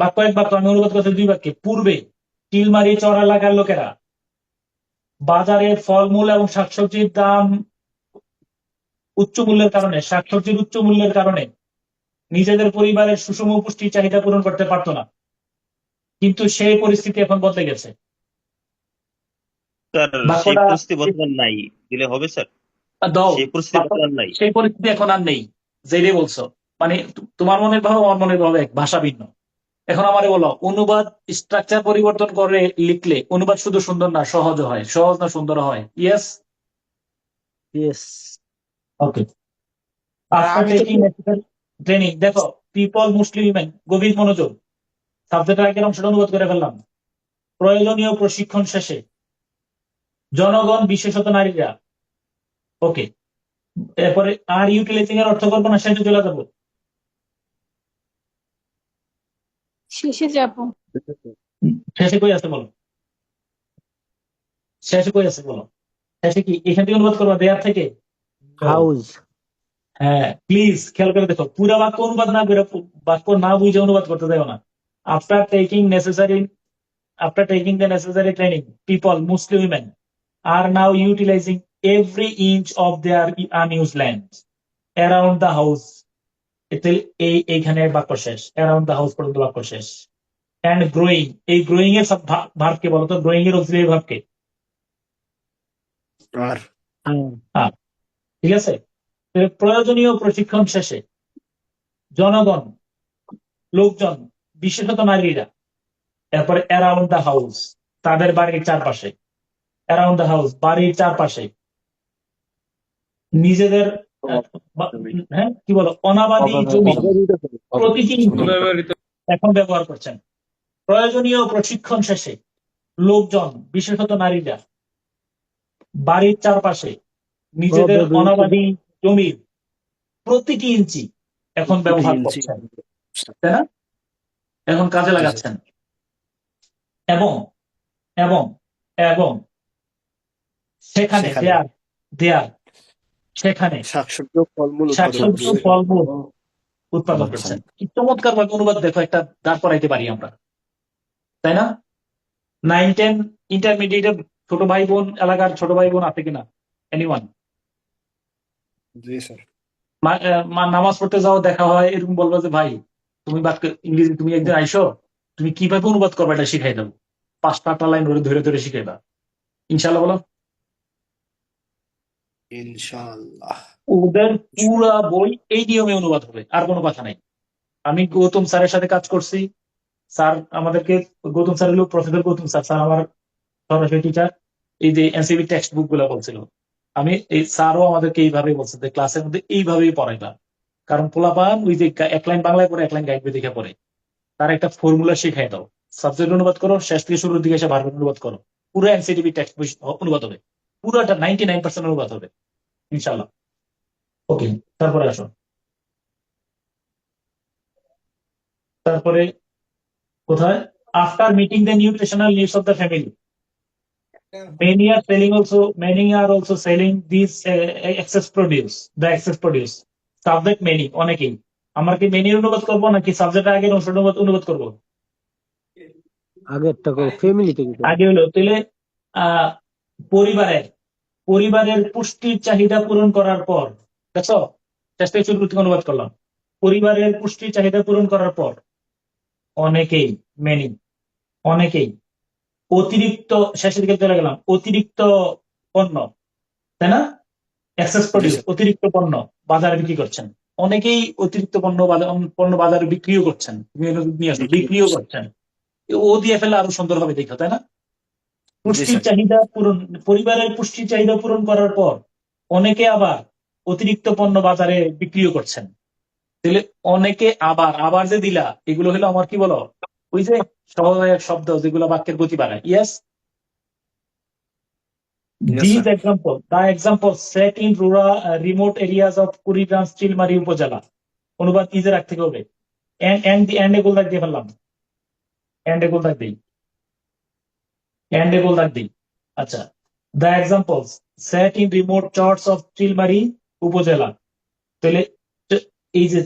Speaker 1: বাক্য এক বাক্য, আমি অনুবাদ করতে দুই বাক্যে। পূর্বে চিলমারি চর এলাকার লোকেরা বাজারের ফলমূল এবং শাকসবজির দাম উচ্চ মূল্যের কারণে, শাকসবজির উচ্চ মূল্যের কারণে নিজেদের পরিবারের সুষম পুষ্টির চাহিদা পূরণ করতে পারতো না, কিন্তু সেই পরিস্থিতি এখন বদলে গেছে।
Speaker 9: স্যার সেই
Speaker 1: বাক্যটা
Speaker 9: পরিস্থিতি বর্তমান নাই দিলে হবে স্যার?
Speaker 1: দাও,
Speaker 9: সেই পরিস্থিতি বর্তমান নাই।
Speaker 1: সেই পরিস্থিতি এখন আর নেই, যেটাই বলছো। মানে তোমার মনের ভাব আমার মনের ভাব এক, ভাষা ভিন্ন। এখন আমারে বলো, অনুবাদ স্ট্রাকচার পরিবর্তন করে লিখলে অনুবাদ শুধু সুন্দর না, সহজ হয়। সহজ না সুন্দর হয়? Yes,
Speaker 2: yes.
Speaker 1: Okay. After taking training, দেখো পিপল মুসলিম উইমেন, গভীর মনোযোগ। সাবজেক্টের আগের অংশটা অনুবাদ করে ফেললাম। প্রয়োজনীয় প্রশিক্ষণ শেষে জনগণ, বিশেষত নারীরা। ওকে, এরপরে আর ইউটিলাইজিং এর অর্থ করবো না, শেষে চলে যাবো?
Speaker 12: শেষে যাব।
Speaker 1: শেষে কই আছে বলো? শেষে কই আছে বলো? শেষে কি এখান থেকে অনুবাদ করবা, দেয়ার থেকে?
Speaker 2: হাউস।
Speaker 1: হ্যাঁ, প্লিজ খেয়াল করে দেখো, পুরা বাক্য অনুবাদ না করে, বাক্য না বুঝে অনুবাদ করতে দেও না। After taking the necessary training, people, Muslim women, are now utilizing every inch of their unused land around the house. এইখানে বাক্য শেষ, around the house পর্যন্ত বাক্য শেষ। and growing, এই গ্রোয়িং এর ভার্ব কে বলতো? গ্রোয়িং এর অক্সিলারি ভার্ব কে? ঠিক আছে। প্রয়োজনীয় প্রশিক্ষণ শেষে জনগণ, লোকজন, বিশেষত নারীরা, তারপরে অ্যারাউন্ড দ্য হাউস, তাদের বাড়ির চারপাশে, অ্যারাউন্ড দ্য হাউস, বাড়ির চারপাশে নিজেদের হ্যাঁ কি বলো, অনাবাদি জমি প্রতিটি এখন ব্যবহার করছেন। প্রয়োজনীয় প্রশিক্ষণ শেষে লোকজন, বিশেষত নারীরা, বাড়ির চারপাশে নিজেদের অনাবাদি জমির প্রতিটি ইঞ্চি এখন ব্যবহার করছেন, তাই না? এখন কাজে লাগাচ্ছেন। এবং এবং এবং সেখানে দেয়ার সেখানে
Speaker 5: শাকসবজি ফলমূল
Speaker 1: উৎপাদন করছেন। কি চমৎকার ভাবে অনুবাদ দেখো, একটা দাঁড় করাইতে পারি আমরা, তাই না? 9-10 ইন্টারমিডিয়েটের ছোট ভাই বোন, এলাকার ছোট ভাই বোন আছে কিনা? এনিওয়ান?
Speaker 5: জি স্যার।
Speaker 1: নামাজ পড়তে যাও, দেখা হয়, এরকম বলবো যে ভাই তুমি ইংরেজি, তুমি একদিন আইসো, তুমি কিভাবে অনুবাদ করবা এটা শিখাই দেবো, 5-8টা লাইন ধরে ধরে শিখাইবা। ইনশাল্লাহ বলো।
Speaker 5: ইনশাআল্লাহ।
Speaker 1: ওদের পুরা বই এই নিয়মে অনুবাদ হবে, আর কোনো কথা নাই। আমি গৌতম স্যারের সাথে কাজ করছি। স্যার আমাদেরকে, গৌতম স্যার হলো প্রফেসর গৌতম স্যার, স্যার আমার সরাসরি টিচার। এই যে এনসিবি টেক্সট বুক গুলো বলছিল, আমি এই স্যারও আমাদেরকে এইভাবে বলছে যে ক্লাসের মধ্যে এইভাবেই পড়াইবা। কারণ পোলাপান ওই যে এক লাইন বাংলায় পড়ে, এক লাইন গাইড বই দেখে পড়ে, তার একটা ফর্মুলা শিখাই দাও, সাবজেক্ট অনুবাদ করো, শেষ থেকে শুরুর দিকে এসে ভার্ব অনুবাদ করো, পুরো এনসিডিবি টেক্সট বই অনুবাদ হবে, পুরোটা 99% অনুবাদ হবে ইনশাল্লাহ। ওকে, তারপরে আসো। তারপরে কোথায়? After meeting the nutritional needs of the family, many are also selling these excess produce. Subject many, অনেকেই। আমরা কি মেনি অনুবাদ করবো নাকি সাবজেক্টের আগের অংশ অনুবাদ করবো?
Speaker 2: আগেরটা করো, ফ্যামিলি থেকে
Speaker 1: আগে হলো তাহলে পরিবারের পুষ্টির চাহিদা পূরণ করার পর, দেখো শেষ থেকে শুরু থেকে অনুবাদ করলাম। পরিবারের পুষ্টি চাহিদা পূরণ করার পর অনেকেই অনেকেই অতিরিক্ত, শেষের দিকে চলে গেলাম, অতিরিক্ত পণ্য, তাই না, এক্সেস
Speaker 5: জি
Speaker 1: প্রডিউস,
Speaker 5: স্যার।
Speaker 1: অতিরিক্ত পণ্য বাজারে বিক্রি করছেন। অনেকেই অতিরিক্ত পণ্য বাজারে বিক্রিও করছেন, তুমি নিয়ে আসো, বিক্রিও করছেন। ও দিয়ে ফেলে আরো সুন্দর হবে দেখো, তাই না?
Speaker 5: জি
Speaker 1: পুষ্টির
Speaker 5: স্যার।
Speaker 1: চাহিদা পূরণ, পরিবারের পুষ্টির চাহিদা পূরণ করার পর অনেকে আবার অতিরিক্ত পণ্য বাজারে বিক্রিও করছেন। তাহলে অনেকে আবার যে দিলা, এগুলো হলো আমার কি বলো, ওই যে সহায়ক শব্দ যেগুলো বাক্যের গতি বাড়ায়। Yes,
Speaker 5: yes
Speaker 1: these
Speaker 5: sir.
Speaker 1: the example set in rural remote areas of Kurigram Chilmari উপজেলা। অনুবাদ ইজে রাখতে হবে। এন্ড এগুলো দাগ দিয়ে ফেললাম, এগুলো দাগ দিই, এগুলো দাগ দিই। আচ্ছা, the examples set in remote church of Chilmari উপজেলা। তাহলে এই যে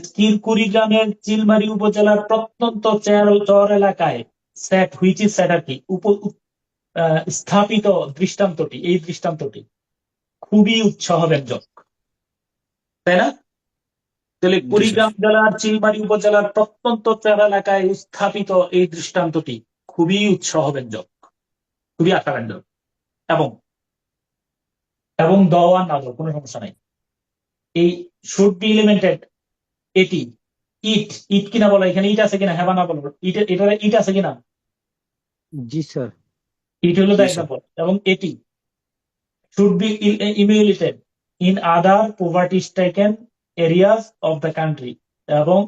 Speaker 1: কুড়িগ্রামের চিলমারি উপজেলার প্রত্যন্ত চর এলাকায় সেট, হুইচ ইজ সেট আর কি, স্থাপিত দৃষ্টান্তটি, এই দৃষ্টান্তটি খুবই উৎসাহব্যঞ্জক, তাই না? তাহলে
Speaker 5: জি স্যার।
Speaker 1: কুড়িগ্রাম জেলার চিলমারি উপজেলার প্রত্যন্ত চর এলাকায় স্থাপিত এই দৃষ্টান্তটি খুবই উৎসাহব্যঞ্জক, খুবই আশাব্যঞ্জক। এবং এবং দেওয়া না দেওয়া কোনো সমস্যা নাই। এই শুড বি এলিমেন্টেড, এটি ইট কিনা বলো, এখানে ইট আছে কিনা, হ্যাঁ বা না বলো, এটা ইট আছে কিনা,
Speaker 2: জি স্যার।
Speaker 1: ইট হলো
Speaker 5: জি
Speaker 1: দ্য
Speaker 5: স্যার।
Speaker 1: এক্সাম্পল। এবং এটি should be emulated in other poverty stricken areas of the country, এবং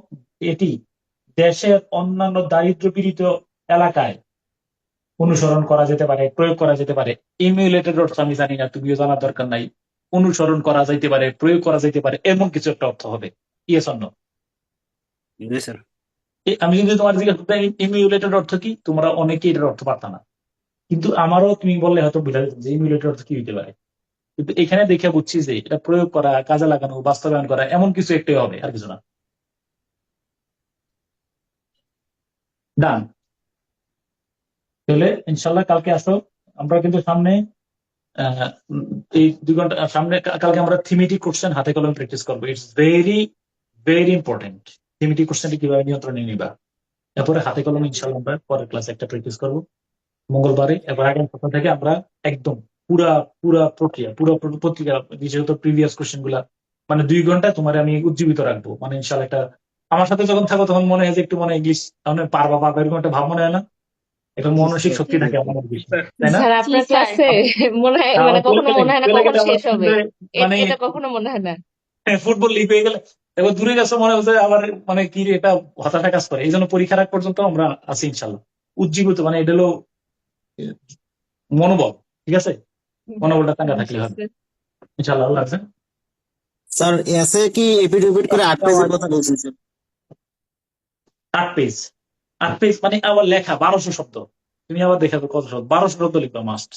Speaker 1: এটি দেশের অন্যান্য দারিদ্র পীড়িত এলাকায় অনুসরণ করা যেতে পারে, প্রয়োগ করা যেতে পারে। ইমিউলেটেড অর্থ আমি জানি না, তুমিও জানার দরকার নাই। অনুসরণ করা যাইতে পারে, প্রয়োগ করা যেতে পারে, এমন কিছু একটা অর্থ হবে। Yes or no?
Speaker 5: জি স্যার।
Speaker 1: আমি কিন্তু তোমার জিজ্ঞাসা করতে, ইমিউলেটেড অর্থ কি, তোমরা অনেকে এটার অর্থ পারতা না, কিন্তু আমারও তুমি বললে হয়তো বুঝা যেত যে ইমিউলেটেড অর্থ কি হইতে পারে। কিন্তু এখানে দেখে বুঝছি যে এটা প্রয়োগ করা, কাজে লাগানো, বাস্তবায়ন করা, এমন কিছু একটাই হবে, আর কিছু না। ডান। তাহলে ইনশাল্লাহ কালকে আসো। আমরা কিন্তু সামনে এই 2 ঘন্টা সামনে, কালকে আমরা থিমেটিক কোশ্চেন হাতে কলমে প্র্যাকটিস করবো। It's very important. থিমেটিক কোশ্চেনটি কিভাবে নিয়ন্ত্রণে নিবা, এরপরে হাতে কলমে ইনশাল্লাহ আমরা পরের ক্লাসে একটা প্র্যাকটিস করবো মঙ্গলবারে। এবার আগামী সপ্তাহ থেকে আমরা একদম পুরা পুরা পত্রিকা, বিশেষত প্রিভিয়াস কোশ্চেন গুলা, মানে 2 ঘন্টা তোমার আমি উজ্জীবিত রাখবো। মানে ইনশাল্লাহ একটা, আমার সাথে যখন থাকো তখন মনে হয় যে একটু মনে ইংলিশ পারবা এরকম একটা ভাব মনে হয় না? একটা
Speaker 5: জি
Speaker 1: মানসিক
Speaker 5: স্যার।
Speaker 1: শক্তি থাকে আমার বেশি, তাই না?
Speaker 3: স্যার আপনার ক্লাসে মনে হয় মানে
Speaker 1: আমার
Speaker 3: কখনো মনে হয় না
Speaker 1: চলে
Speaker 3: কখন
Speaker 1: গেছে আমার
Speaker 3: শেষ হবে,
Speaker 1: মানে
Speaker 3: এটা কখনো মনে হয় না।
Speaker 1: ফুটবল লিগ হয়ে গেলে এবার দূরে গেছে মনে হচ্ছে আবার, মানে কি রে, এটা হতাশা কাজ করে। এই জন্য পরীক্ষার আগ পর্যন্ত আমরা আছি ইনশাল্লাহ উজ্জীবিত, মানে এটা হলো মনোবল। ঠিক আছে, মনোবলটা চাঙ্গা থাকলে হবে ইনশাল্লাহ। আল্লাহ হাফেজ।
Speaker 5: স্যার এসে কি এপিড করে 8 পেজের কথা বলছেন স্যার?
Speaker 1: 8 পেজ, 8 পেজ মানে আবার লেখা 1200 শব্দ। তুমি আবার দেখাবে কত শব্দ, 1200 শব্দ লিখবা মাস্ট।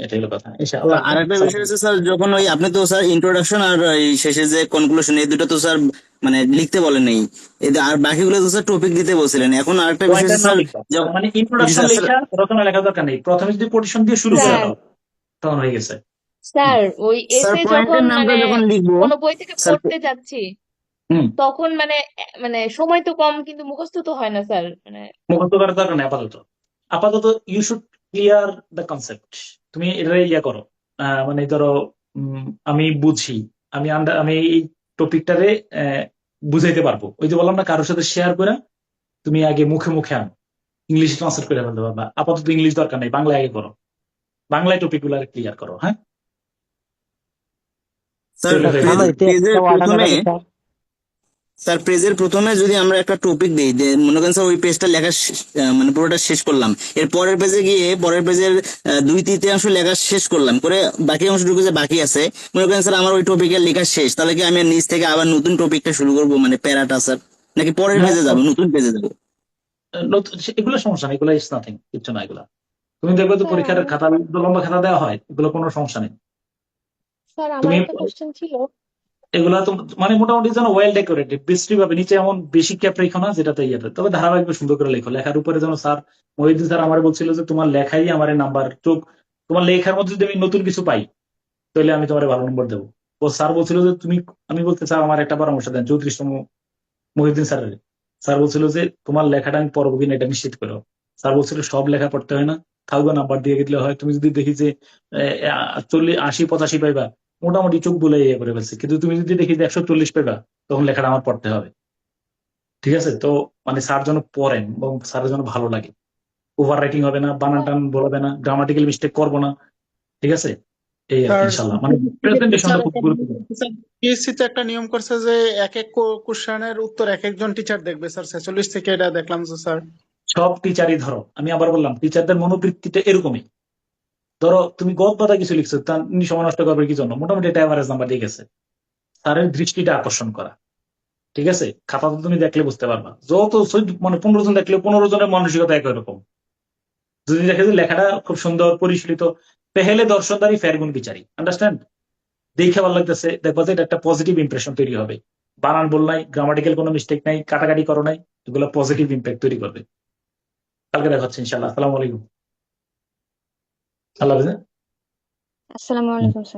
Speaker 1: এটাই হলো কথা।
Speaker 5: তো
Speaker 1: ইনশাআল্লাহ
Speaker 5: আর একটা বিষয় হচ্ছে স্যার, যখন ওই আপনি তো স্যার ইন্ট্রোডাকশন আর এই শেষে যে কনক্লুশন, এই দুটো তো স্যার মানে লিখতে বলেন নাই, আর বাকিগুলো তো স্যার টপিক দিতে বলছিলেন। এখন আরেকটা বিষয়
Speaker 1: পয়েন্টার
Speaker 5: হচ্ছে
Speaker 1: না
Speaker 5: স্যার,
Speaker 1: লিখবা, মানে ইন্ট্রোডাকশন
Speaker 5: স্যার
Speaker 1: লেখা, রচনা লেখা দরকার নেই। প্রথমে যদি কোটেশন দিয়ে শুরু করে
Speaker 3: স্যার
Speaker 1: দাও তখন হয়ে গেছে।
Speaker 3: স্যার ওই
Speaker 5: স্যার
Speaker 3: এসে যখন
Speaker 5: পয়েন্টের নামটা
Speaker 3: মানে
Speaker 5: যখন লিখবো
Speaker 3: কোনো বই থেকে
Speaker 5: স্যার,
Speaker 3: পড়তে যাচ্ছি
Speaker 1: হুম,
Speaker 3: তখন মানে মানে সময় তো কম, কিন্তু মুখস্থ তো হয় না স্যার, মানে
Speaker 1: মুখস্থ করার দরকার নেই আপাতত। আপাতত you should clear the concept. তুমি এটা ইয়া করো, মানে ধরো আমি বুঝি, আমি এই টপিকটারে বুঝাইতে পারবো। ওই যে বললাম না, কারোর সাথে শেয়ার করে তুমি আগে মুখে মুখে আনো, ইংলিশে ট্রান্সলেট করে ফেলতে পারবা। আপাতত ইংলিশ দরকার নেই, বাংলায় আগে করো, বাংলায় টপিক গুলো ক্লিয়ার করো। হ্যাঁ,
Speaker 5: স্যার
Speaker 1: তাহলে হয়ে যাবে।
Speaker 5: পেজের প্রথমে, স্যার পেজের প্রথমে যদি আমরা একটা টপিক দিই, যে মনে করেন স্যার ওই পেজটা লেখা মানে পুরোটা শেষ করলাম, এর পরের পেজে গিয়ে পরের পেজের 2/3 লেখা শেষ করলাম করে বাকি অংশটুকু যে বাকি আছে, মনে করেন স্যার আমার ওই টপিকের লেখা শেষ, তাহলে কি আমি নিচ থেকে আবার নতুন টপিকটা শুরু করবো, মানে প্যারাটা স্যার, নাকি পরের পেজে যাবো, নতুন পেজে যাবো?
Speaker 1: এগুলো সমস্যা নেই, এগুলো ইটস নাথিং, কিচ্ছু না এগুলা। তুমি দেখবে তো
Speaker 3: স্যার
Speaker 1: পরীক্ষার খাতা লম্বা খাতা দেওয়া হয়, এগুলো কোনো সমস্যা নেই।
Speaker 3: স্যার আমার
Speaker 1: তুমি
Speaker 3: একটা কোশ্চেন ছিল।
Speaker 1: এগুলা তো মানে মোটামুটি যেন ওয়েল ডেকোরেটেড, বিশ্রী ভাবে, নিচে এমন বেশি ক্যাপ রেখো না যেটাতে ইয়েতে, তবে ধারাবাহিক সুন্দর করে লেখো। লেখার উপরে যেন স্যার মহিউদ্দিন স্যার আমার বলছিল যে তোমার লেখাই আমার নাম্বার, তোমার লেখার মধ্যে যদি আমি নতুন কিছু পাই তাহলে আমি তোমার ভালো নম্বর দেবো। ও স্যার বলছিল যে তুমি, আমি বলতে স্যার আমার একটা পরামর্শ দেন 34তম মহিউদ্দিন স্যারের। স্যার বলছিল যে তোমার লেখাটা আমি পড়বো কিনা এটা নিশ্চিত করো। স্যার বলছিল সব লেখা পড়তে হয় না, থাকবে নাম্বার দিয়ে দিলে হয়। তুমি যদি দেখি যে 80-85 পাইবা, মোটামুটি চোখ বলে ইয়ে করে ফেলছে, কিন্তু তুমি যদি দেখি যে 140 পাইবা, তখন লেখাটা আমার পড়তে হবে। ঠিক আছে? তো মানে স্যার যেন পড়েন এবং স্যারের জন্য ভালো লাগে, ওভার রাইটিং হবে না, বানান টান বলবে না, গ্রামাটিক্যাল মিস্টেক করবো না। ঠিক আছে? এই আর কি,
Speaker 10: স্যার
Speaker 1: ইনশাল্লাহ মানে প্রেজেন্টেশনটা খুব গুরুত্বপূর্ণ।
Speaker 10: পিএসসি তে একটা নিয়ম করছে যে এক এক কোশ্চেনের উত্তর এক একজন টিচার দেখবে স্যার, 46 থেকে এটা দেখলাম যে স্যার।
Speaker 1: সব টিচারই ধরো, আমি আবার বললাম টিচারদের মনোবৃত্তিটা এরকমই। ধরো তুমি গদ বাধা কিছু লিখছো, তার সময় নষ্ট করবে কি জন্য? মোটামুটি একটা অ্যাভারেজ নাম্বার দিয়ে গেছে। স্যারের দৃষ্টিটা আকর্ষণ করা। ঠিক আছে? খাতা তো তুমি দেখলে বুঝতে পারবা, যত মানে 15 জন দেখলে 15 জনের মানসিকতা একই রকম। যদি দেখে যে লেখাটা খুব সুন্দর পরিশীলিত, পেহেলে দর্শনদারি ফেরগুন বিচারি, আন্ডারস্ট্যান্ড? দেখে ভালো লাগতেছে, দেখবো যে এটা একটা পজিটিভ ইমপ্রেশন তৈরি হবে। বানান বল নাই, গ্রামাটিক্যাল কোনো মিস্টেক নাই, কাটাকাটি করো নাই, এগুলো পজিটিভ ইম্প্যাক্ট তৈরি করবে। কালকে দেখা হচ্ছে ইনশাল্লাহ। আসসালামু আলাইকুম। আল্লাহ হাফেজ।
Speaker 13: আসসালামু আলাইকুম স্যার।